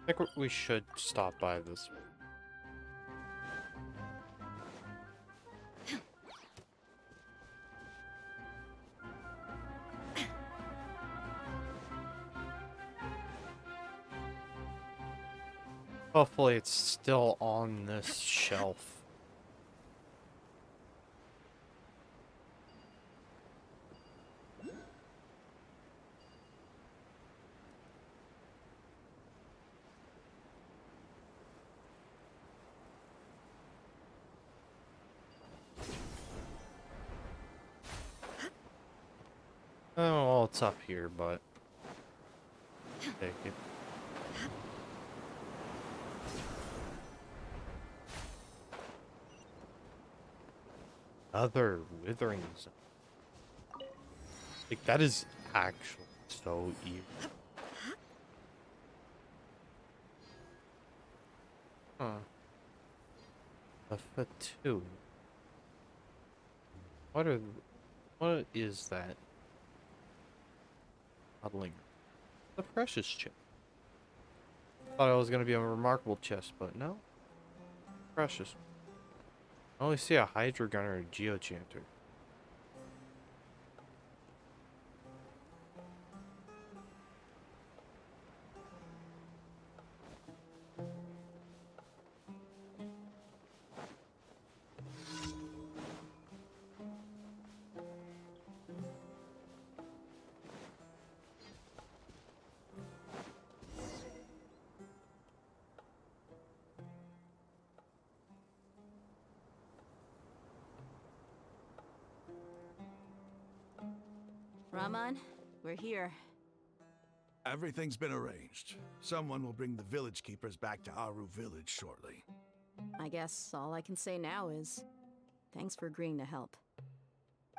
I think we should stop by this. Hopefully it's still on this shelf. Oh, well, it's up here, but take it. Other withering zone. Like, that is actually so evil. Huh. A Fatu. What is that? Huddling. The precious chest. Thought it was gonna be a remarkable chest, but no. Precious. I only see a Hydra Gunner and a Geochanter. Raman, we're here. Everything's been arranged. Someone will bring the village keepers back to Aru village shortly. I guess all I can say now is thanks for agreeing to help.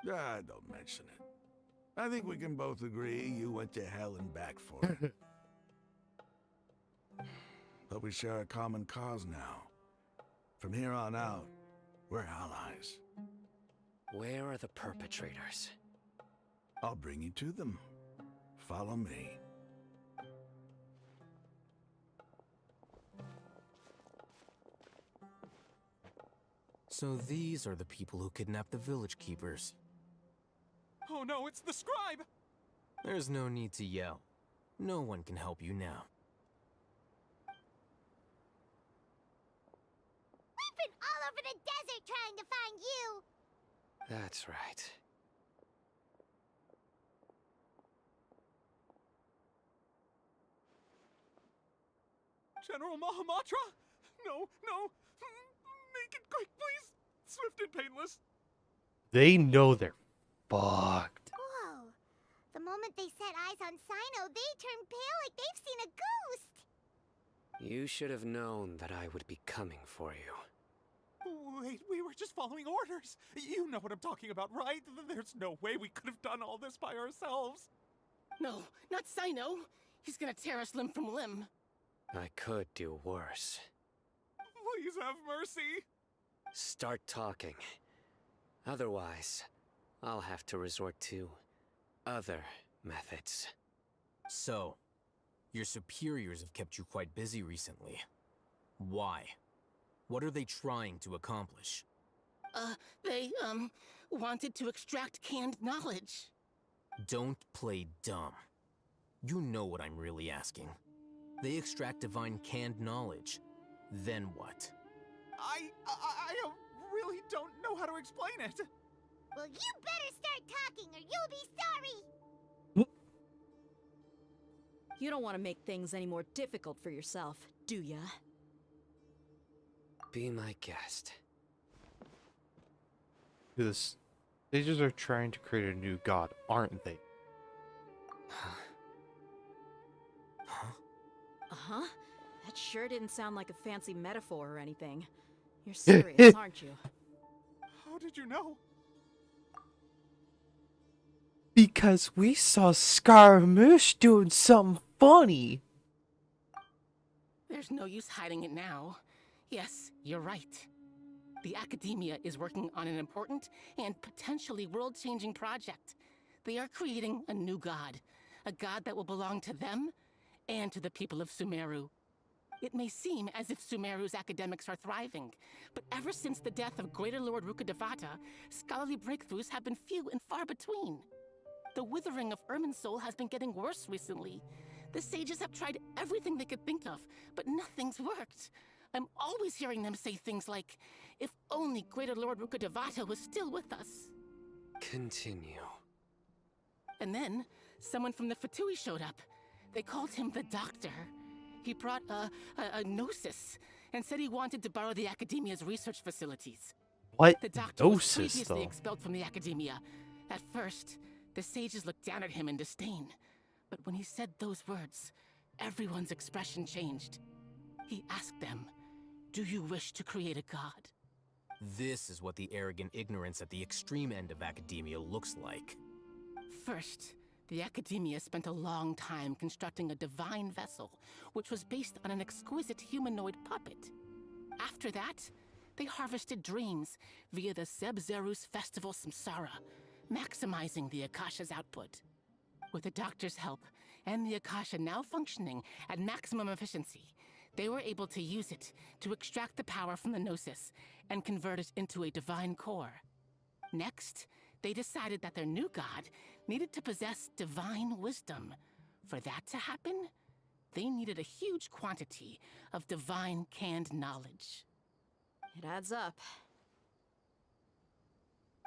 Don't mention it. I think we can both agree you went to hell and back for it. But we share a common cause now. From here on out, we're allies. Where are the perpetrators? I'll bring you to them. Follow me. So these are the people who kidnapped the village keepers. Oh no, it's the scribe! There's no need to yell. No one can help you now. We've been all over the desert trying to find you! That's right. General Mahamatra? No, no! Make it quick, please! Swift and painless! They know they're fucked. Whoa. The moment they set eyes on Sino, they turned pale like they've seen a ghost! You should have known that I would be coming for you. Wait, we were just following orders! You know what I'm talking about, right? There's no way we could have done all this by ourselves! No, not Sino! He's gonna tear us limb from limb! I could do worse. Please have mercy! Start talking. Otherwise, I'll have to resort to other methods. So, your superiors have kept you quite busy recently. Why? What are they trying to accomplish? They, wanted to extract canned knowledge. Don't play dumb. You know what I'm really asking. They extract divine canned knowledge. Then what? I really don't know how to explain it. Well, you better start talking or you'll be sorry. You don't want to make things any more difficult for yourself, do ya? Be my guest. The sages are trying to create a new god, aren't they? Uh-huh. That sure didn't sound like a fancy metaphor or anything. You're serious, aren't you? How did you know? Because we saw Scaramouche doing something funny. There's no use hiding it now. Yes, you're right. The Academia is working on an important and potentially world-changing project. They are creating a new god. A god that will belong to them and to the people of Sumeru. It may seem as if Sumeru's academics are thriving, but ever since the death of Greater Lord Rukkhadevata, scholarly breakthroughs have been few and far between. The withering of Irminsul has been getting worse recently. The sages have tried everything they could think of, but nothing's worked. I'm always hearing them say things like, if only Greater Lord Rukkhadevata was still with us. Continue. And then, someone from the Fatui showed up. They called him the Doctor. He brought a gnosis and said he wanted to borrow the Academia's research facilities. What? The Doctor was Gnosis, previously though. expelled from the Academia. At first, the sages looked down at him in disdain. But when he said those words, everyone's expression changed. He asked them, do you wish to create a god? This is what the arrogant ignorance at the extreme end of academia looks like. First, the Academia spent a long time constructing a divine vessel, which was based on an exquisite humanoid puppet. After that, they harvested dreams via the Zeb-Zerus Festival Samsara, maximizing the Akasha's output. With the Doctor's help, and the Akasha now functioning at maximum efficiency, they were able to use it to extract the power from the Gnosis and convert it into a divine core. Next, they decided that their new god needed to possess divine wisdom. For that to happen, they needed a huge quantity of divine canned knowledge. It adds up.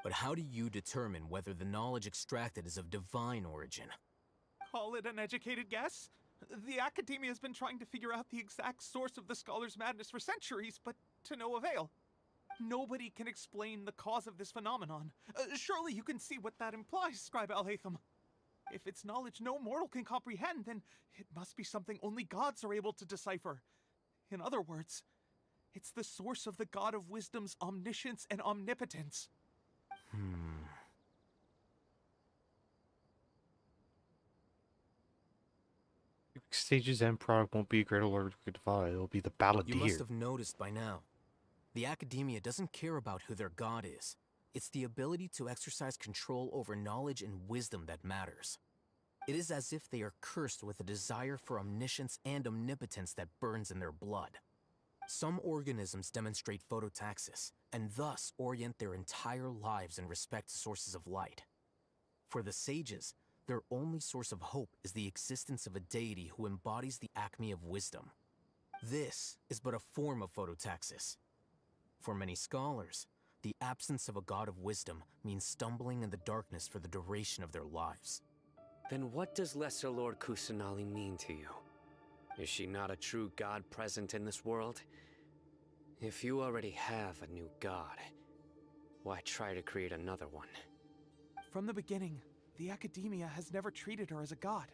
But how do you determine whether the knowledge extracted is of divine origin? Call it an educated guess? The Academia has been trying to figure out the exact source of the Scholar's Madness for centuries, but to no avail. Nobody can explain the cause of this phenomenon. Surely you can see what that implies, Scribe Alhaitham. If it's knowledge no mortal can comprehend, then it must be something only gods are able to decipher. In other words, it's the source of the God of Wisdom's omniscience and omnipotence. Stage's end product won't be Greater Lord Rukkhadevata, it'll be the Balladeer. You must have noticed by now. The Academia doesn't care about who their god is. It's the ability to exercise control over knowledge and wisdom that matters. It is as if they are cursed with a desire for omniscience and omnipotence that burns in their blood. Some organisms demonstrate phototaxis, and thus orient their entire lives in respect to sources of light. For the sages, their only source of hope is the existence of a deity who embodies the acme of wisdom. This is but a form of phototaxis. For many scholars, the absence of a god of wisdom means stumbling in the darkness for the duration of their lives. Then what does Lesser Lord Kusanali mean to you? Is she not a true god present in this world? If you already have a new god, why try to create another one? From the beginning, the Academia has never treated her as a god.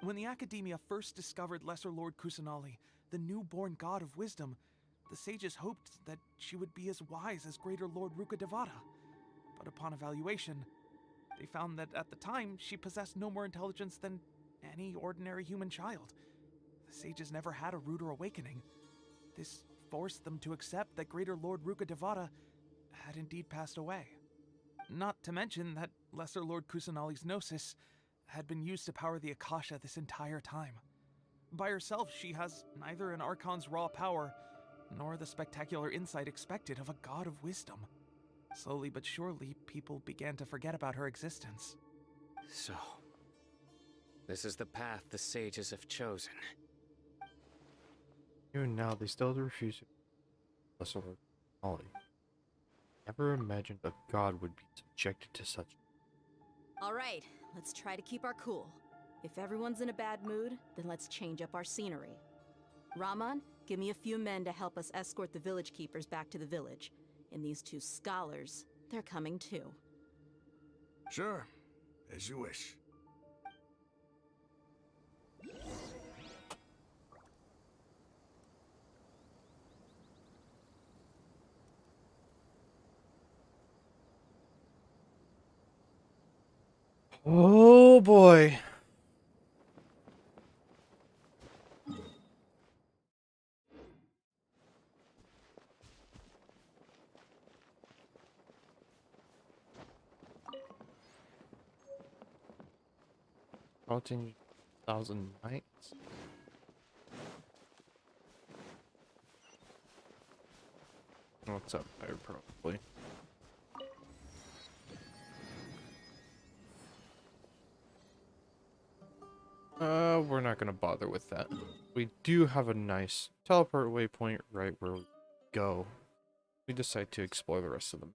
When the Academia first discovered Lesser Lord Kusanali, the newborn god of wisdom, the sages hoped that she would be as wise as Greater Lord Rukkhadevata. But upon evaluation, they found that at the time, she possessed no more intelligence than any ordinary human child. The sages never had a ruder awakening. This forced them to accept that Greater Lord Rukkhadevata had indeed passed away. Not to mention that Lesser Lord Kusanali's Gnosis had been used to power the Akasha this entire time. By herself, she has neither an Archon's raw power, nor the spectacular insight expected of a god of wisdom. Slowly but surely, people began to forget about her existence. So, this is the path the sages have chosen. Even now, they still refuse it. Lesser Lord Ollie. Never imagined a god would be subjected to such. All right, let's try to keep our cool. If everyone's in a bad mood, then let's change up our scenery. Raman, give me a few men to help us escort the village keepers back to the village. And these two scholars, they're coming too. Sure, as you wish. Oh boy. Continue 1,000 nights. What's up there, probably. We're not gonna bother with that. We do have a nice teleport waypoint right where we go. We decide to explore the rest of them.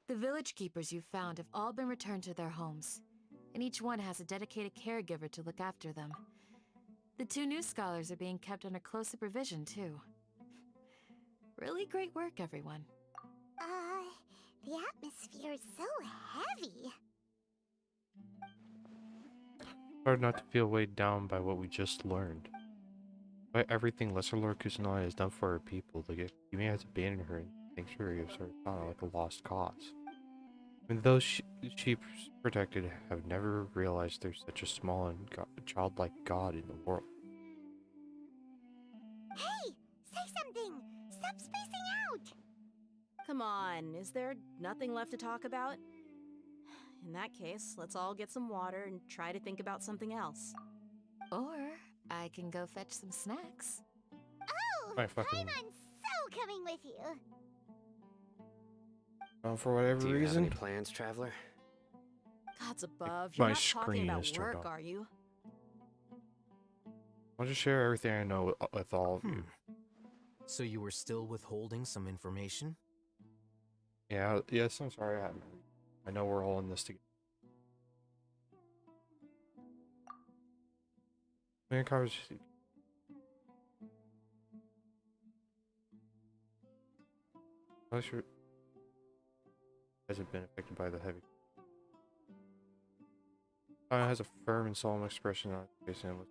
The village keepers you found have all been returned to their homes, and each one has a dedicated caregiver to look after them. The two new scholars are being kept under close supervision, too. Really great work, everyone. The atmosphere is so heavy. Hard not to feel weighed down by what we just learned. By everything Lesser Lord Kusanagi has done for her people, the Academia has abandoned her and sanctuary of Saratana like a lost cause. And those sheep protected have never realized there's such a small and childlike god in the world. Hey! Say something! Stop spacing out! Come on, is there nothing left to talk about? In that case, let's all get some water and try to think about something else. Or I can go fetch some snacks. Oh! My fucking... Paimon's so coming with you! For whatever Do you reason. have any plans, traveler? Gods above, you're My not talking screen about is turned work, on. are you? I'll just share everything I know with all of you. So you were still withholding some information? Yeah, yes, I'm sorry I haven't. I know we're all in this together. Man, conversation. Sure hasn't been affected by the heavy. Has a firm and solemn expression on his face and looks.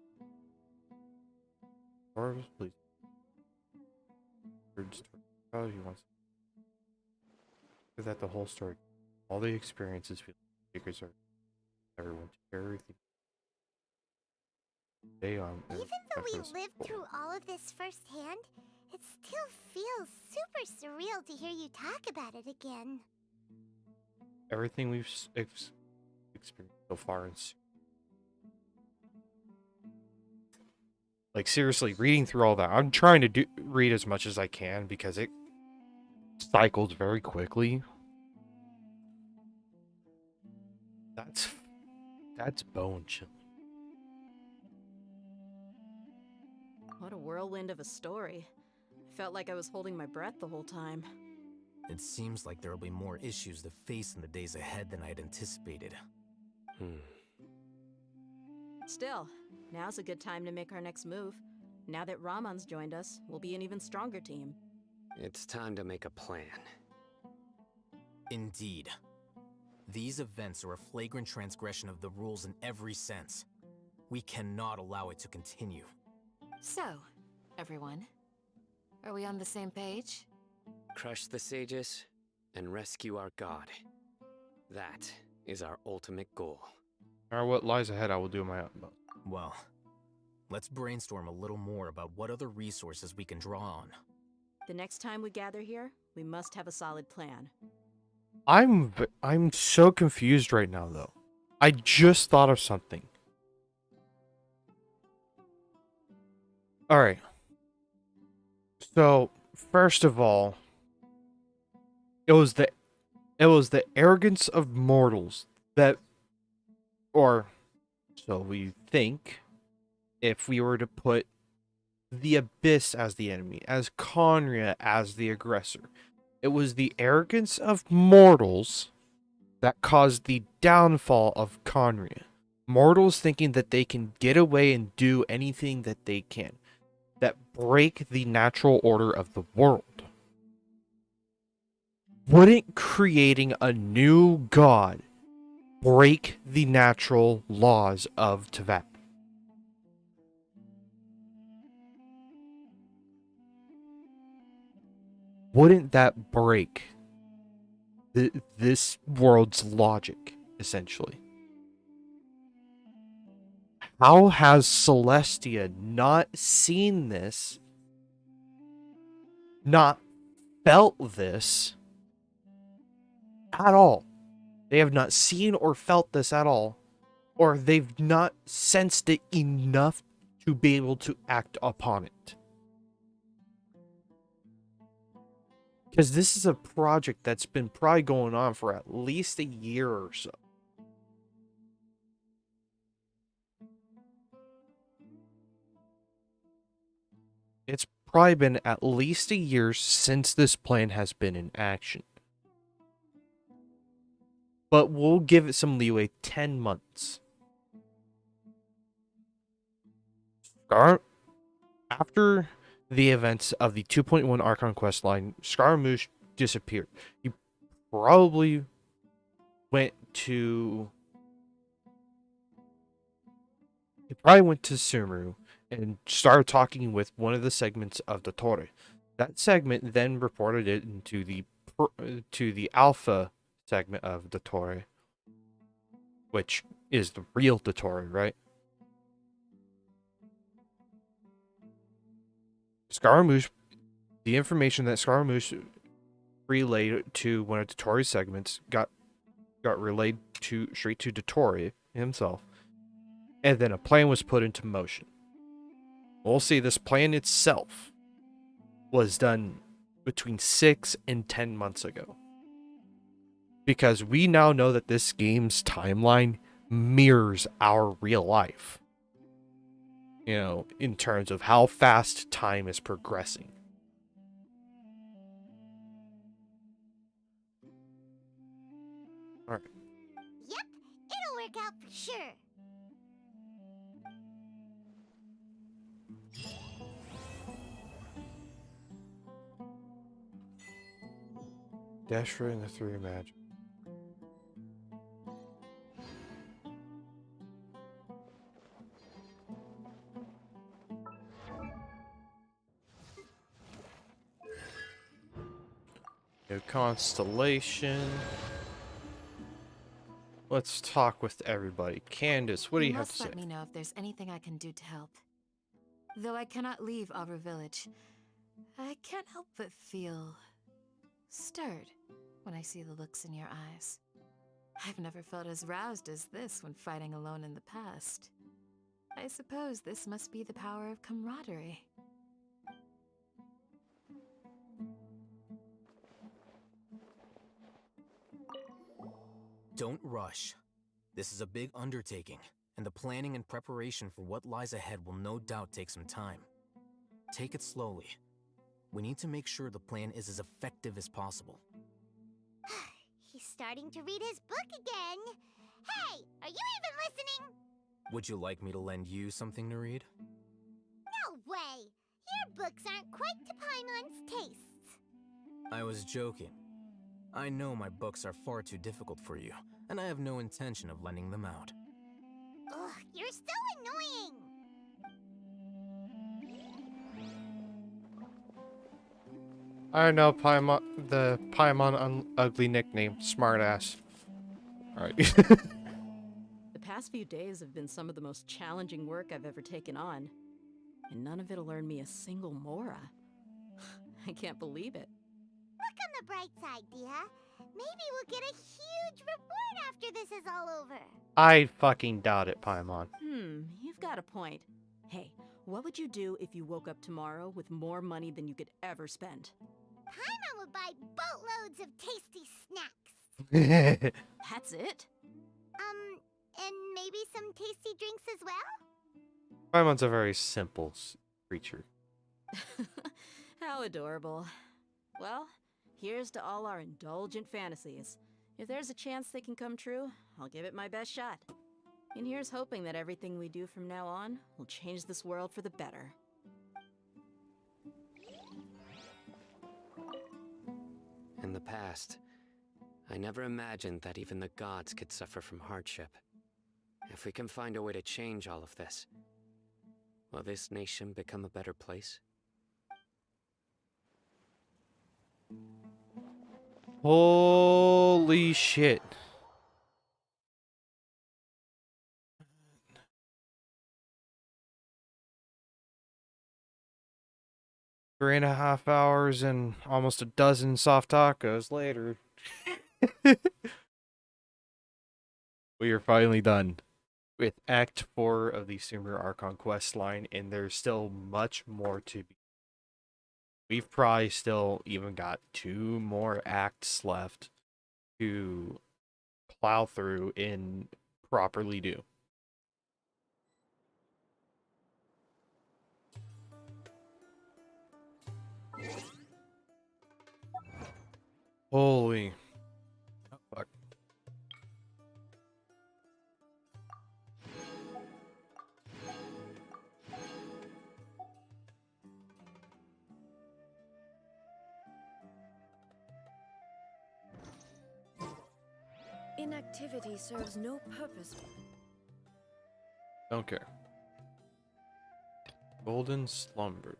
Orvis, please. Words toward he wants. After that, the whole story, all the experiences, feelings, are everyone to everything. They Even though we lived through all of this firsthand, it still feels super surreal to hear you talk about it again. Everything we've experienced so far, and like seriously, reading through all that, I'm trying to read as much as I can because it cycles very quickly. That's bone chilling. What a whirlwind of a story. I felt like I was holding my breath the whole time. It seems like there will be more issues to face in the days ahead than I had anticipated. Still, now's a good time to make our next move. Now that Raman's joined us, we'll be an even stronger team. It's time to make a plan. Indeed. These events are a flagrant transgression of the rules in every sense. We cannot allow it to continue. So, everyone, are we on the same page? Crush the sages and rescue our god. That is our ultimate goal. No matter what lies ahead, I will do my utmost. Well, Let's brainstorm a little more about what other resources we can draw on. The next time we gather here, we must have a solid plan. I'm so confused right now, though. I just thought of something. All right. So, first of all, it was the arrogance of mortals that, or so we think, if we were to put the Abyss as the enemy, as Conria as the aggressor. It was the arrogance of mortals that caused the downfall of Conria. Mortals thinking that they can get away and do anything that they can, that break the natural order of the world. Wouldn't creating a new god break the natural laws of Teyvat? Wouldn't that break this world's logic, essentially? How has Celestia not seen this, not felt this at all? They have not seen or felt this at all, or they've not sensed it enough to be able to act upon it. Because this is a project that's been probably going on for at least a year or so. It's probably been at least a year since this plan has been in action. But we'll give it some leeway, 10 months. After the events of the 2.1 Archon Quest line, Scaramouche disappeared. He probably went to Sumeru and started talking with one of the segments of the Torre. That segment then reported it into the alpha segment of the Torre, which is the real Torre, right? Scaramouche, the information that Scaramouche relayed to one of Dottore segments got relayed straight to Dottore himself, and then a plan was put into motion. We'll see, this plan itself was done between 6 and 10 months ago, because we now know that this game's timeline mirrors our real life. You know, in terms of how fast time is progressing. Alright. Yep, it'll work out for sure. Dashra and the Three Magic. New constellation. Let's talk with everybody. Candace, what do you have to say? Let me know if there's anything I can do to help. Though I cannot leave our village, I can't help but feel stirred when I see the looks in your eyes. I've never felt as roused as this when fighting alone in the past. I suppose this must be the power of camaraderie. Don't rush. This is a big undertaking, and the planning and preparation for what lies ahead will no doubt take some time. Take it slowly. We need to make sure the plan is as effective as possible. He's starting to read his book again. Hey, are you even listening? Would you like me to lend you something to read? No way. Your books aren't quite to Paimon's tastes. I was joking. I know my books are far too difficult for you, and I have no intention of lending them out. Ugh, you're so annoying. I know Paimon, the Paimon ugly nickname, smartass. Alright. The past few days have been some of the most challenging work I've ever taken on. and none of it'll earn me a single mora. I can't believe it. Look on the bright side, Dia. Maybe we'll get a huge reward after this is all over. I fucking doubt it, Paimon. You've got a point. Hey, what would you do if you woke up tomorrow with more money than you could ever spend? Paimon would buy boatloads of tasty snacks. That's it? And maybe some tasty drinks as well? Paimon's a very simple creature. How adorable. Well, here's to all our indulgent fantasies. If there's a chance they can come true, I'll give it my best shot. And here's hoping that everything we do from now on will change this world for the better. In the past, I never imagined that even the gods could suffer from hardship. If we can find a way to change all of this, will this nation become a better place? Holy shit. Three and a half hours and almost a dozen soft tacos later. We are finally done with Act 4 of the Sumeru Archon Quest line, and there's still much more to be. We've probably still even got 2 more acts left to plow through and properly do. Holy. Oh, fuck. Inactivity serves no purpose. Don't care. Golden slumber.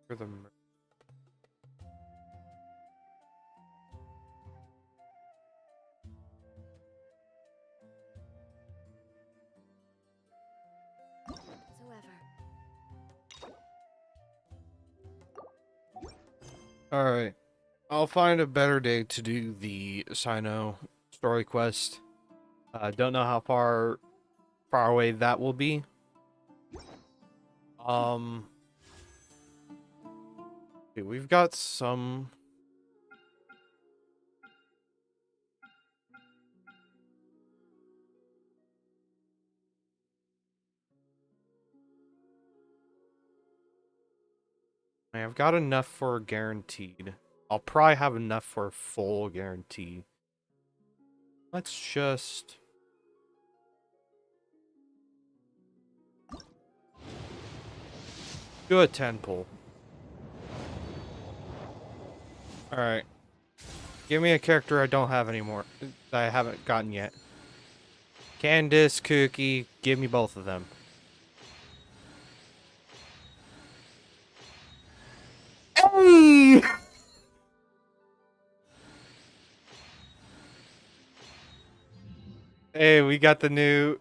For the Alright. I'll find a better day to do the Sino story quest. Don't know how far away that will be. Okay, we've got some. I've got enough for guaranteed. I'll probably have enough for full guarantee. Let's just... do a 10 pull. Alright. Give me a character I don't have anymore. That I haven't gotten yet. Candace, Cookie, give me both of them. Hey! Hey, we got new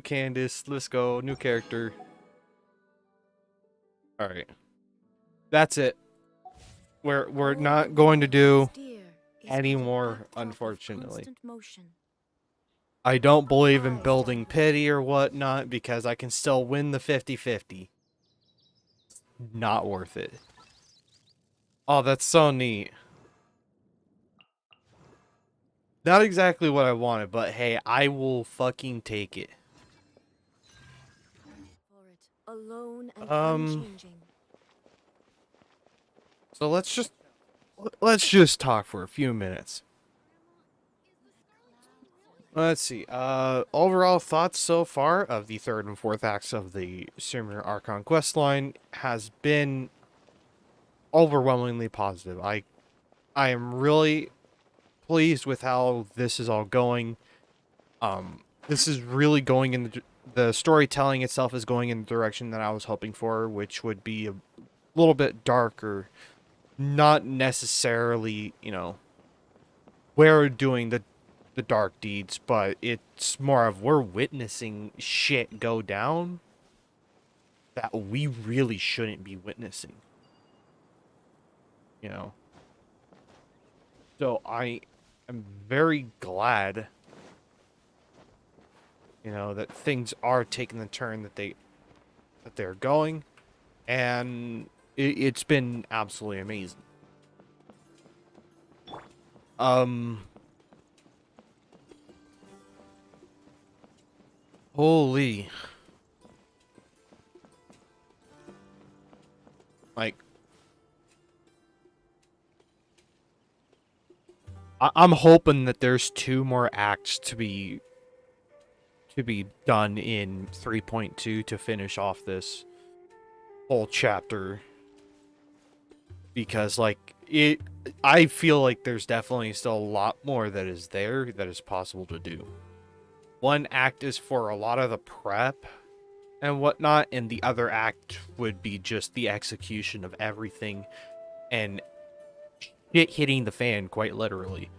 Candace. Let's go, new character. All right. That's it. We're not going to do any more, unfortunately. I don't believe in building pity or whatnot because I can still win the 50-50. Not worth it. Oh, that's so neat. Not exactly what I wanted, but hey, I will fucking take it. Alone and unchanging. So let's just talk for a few minutes. Let's see. Overall thoughts so far of the 3rd and 4th acts of the Sumeru Archon Quest line has been overwhelmingly positive. I am really pleased with how this is all going. This is really going in the storytelling itself is going in the direction that I was hoping for, which would be a little bit darker, not necessarily, you know, where we're doing the the dark deeds, but it's more of we're witnessing shit go down that we really shouldn't be witnessing. You know. So I am very glad, you know, that things are taking the turn that they're going, and it's been absolutely amazing. Holy. Like, I'm hoping that there's 2 more acts to be done in 3.2 to finish off this whole chapter, because like I feel like there's definitely still a lot more that is there that is possible to do. 1 act is for a lot of the prep and whatnot, and the other act would be just the execution of everything and shit hitting the fan, quite literally,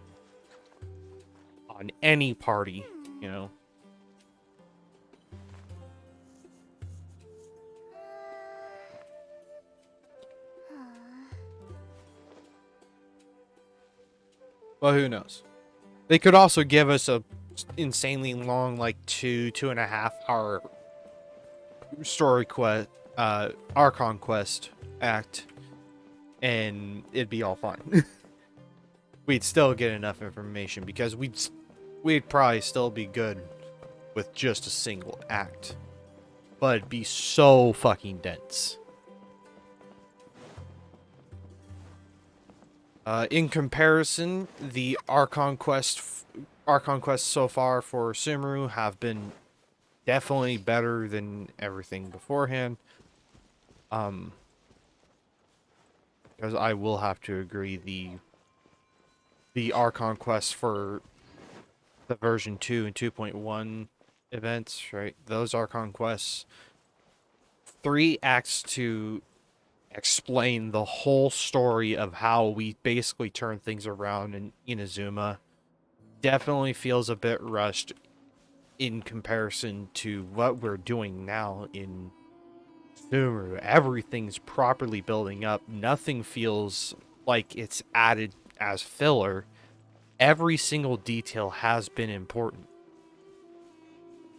on any party, you know. Well, who knows? They could also give us a insanely long, like 2.5 hour story quest, Archon Quest act, and it'd be all fine. We'd still get enough information because we'd probably still be good with just a single act, but it'd be so fucking dense. In comparison, the Archon Quests so far for Sumeru have been definitely better than everything beforehand. Because I will have to agree, the Archon Quests for the version 2 and 2.1 events, right? Those Archon Quests, 3 acts to explain the whole story of how we basically turn things around in Inazuma, definitely feels a bit rushed in comparison to what we're doing now in Sumeru. Everything's properly building up. Nothing feels like it's added as filler. Every single detail has been important,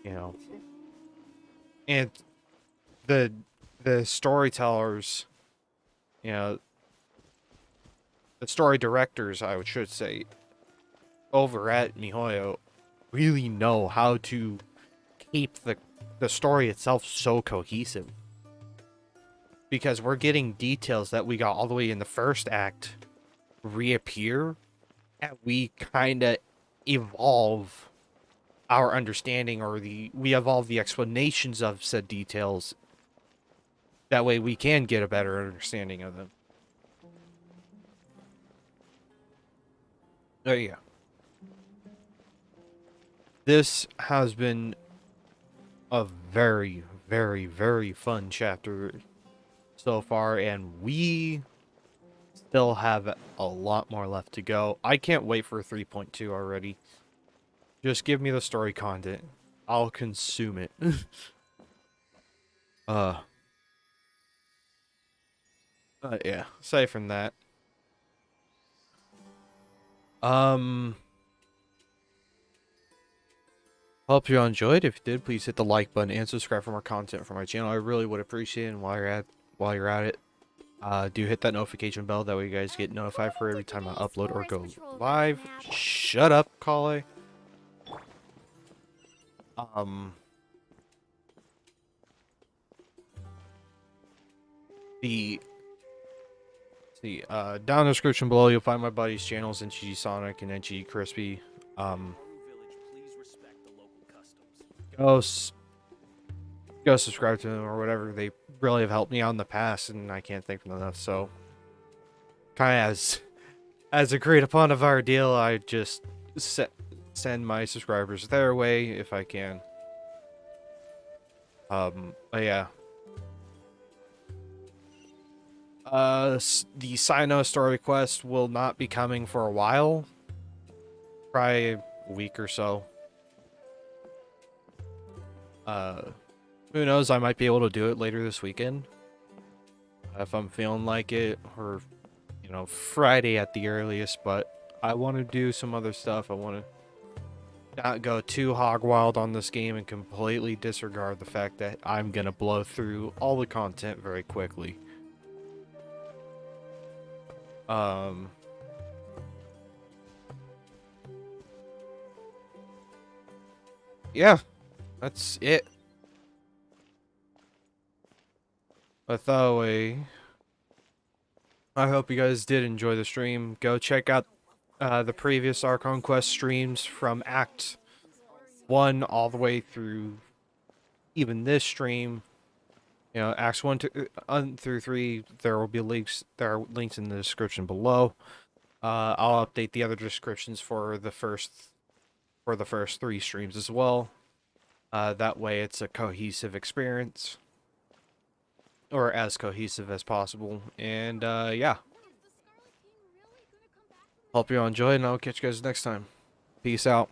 you know. And the storytellers, you know, the story directors, I should say, over at MiHoYo really know how to keep the story itself so cohesive. Because we're getting details that we got all the way in the first act reappear, and we kind of evolve our understanding, or we evolve the explanations of said details. That way we can get a better understanding of them. There you go. This has been a very, very, very fun chapter so far, and we still have a lot more left to go. I can't wait for 3.2 already. Just give me the story content. I'll consume it. Yeah, aside from that. Hope you all enjoyed. If you did, please hit the like button and subscribe for more content from my channel. I really would appreciate it. And while you're at it, do hit that notification bell. That way you guys get notified for every time I upload or go live. Shut up, Kale. Down in the description below, you'll find my buddy's channels, NG Sonic and NG Crispy. Go subscribe to them or whatever. They really have helped me out in the past, and I can't thank them enough. So, kind of as agreed upon of our deal, I just send my subscribers their way if I can. But yeah. The Sino story quest will not be coming for a while. Probably week or so. Who knows? I might be able to do it later this weekend if I'm feeling like it, or you know, Friday at the earliest. But I want to do some other stuff. I want to not go too hog wild on this game and completely disregard the fact that I'm gonna blow through all the content very quickly. Yeah, that's it. By the way, I hope you guys did enjoy the stream. Go check out the previous Archon Quest streams from Act 1 all the way through even this stream. You know, Acts 1 through 3, there will be links. There are links in the description below. I'll update the other descriptions for the first 3 streams as well. That way it's a cohesive experience, or as cohesive as possible. And yeah, hope you all enjoyed, and I'll catch you guys next time. Peace out.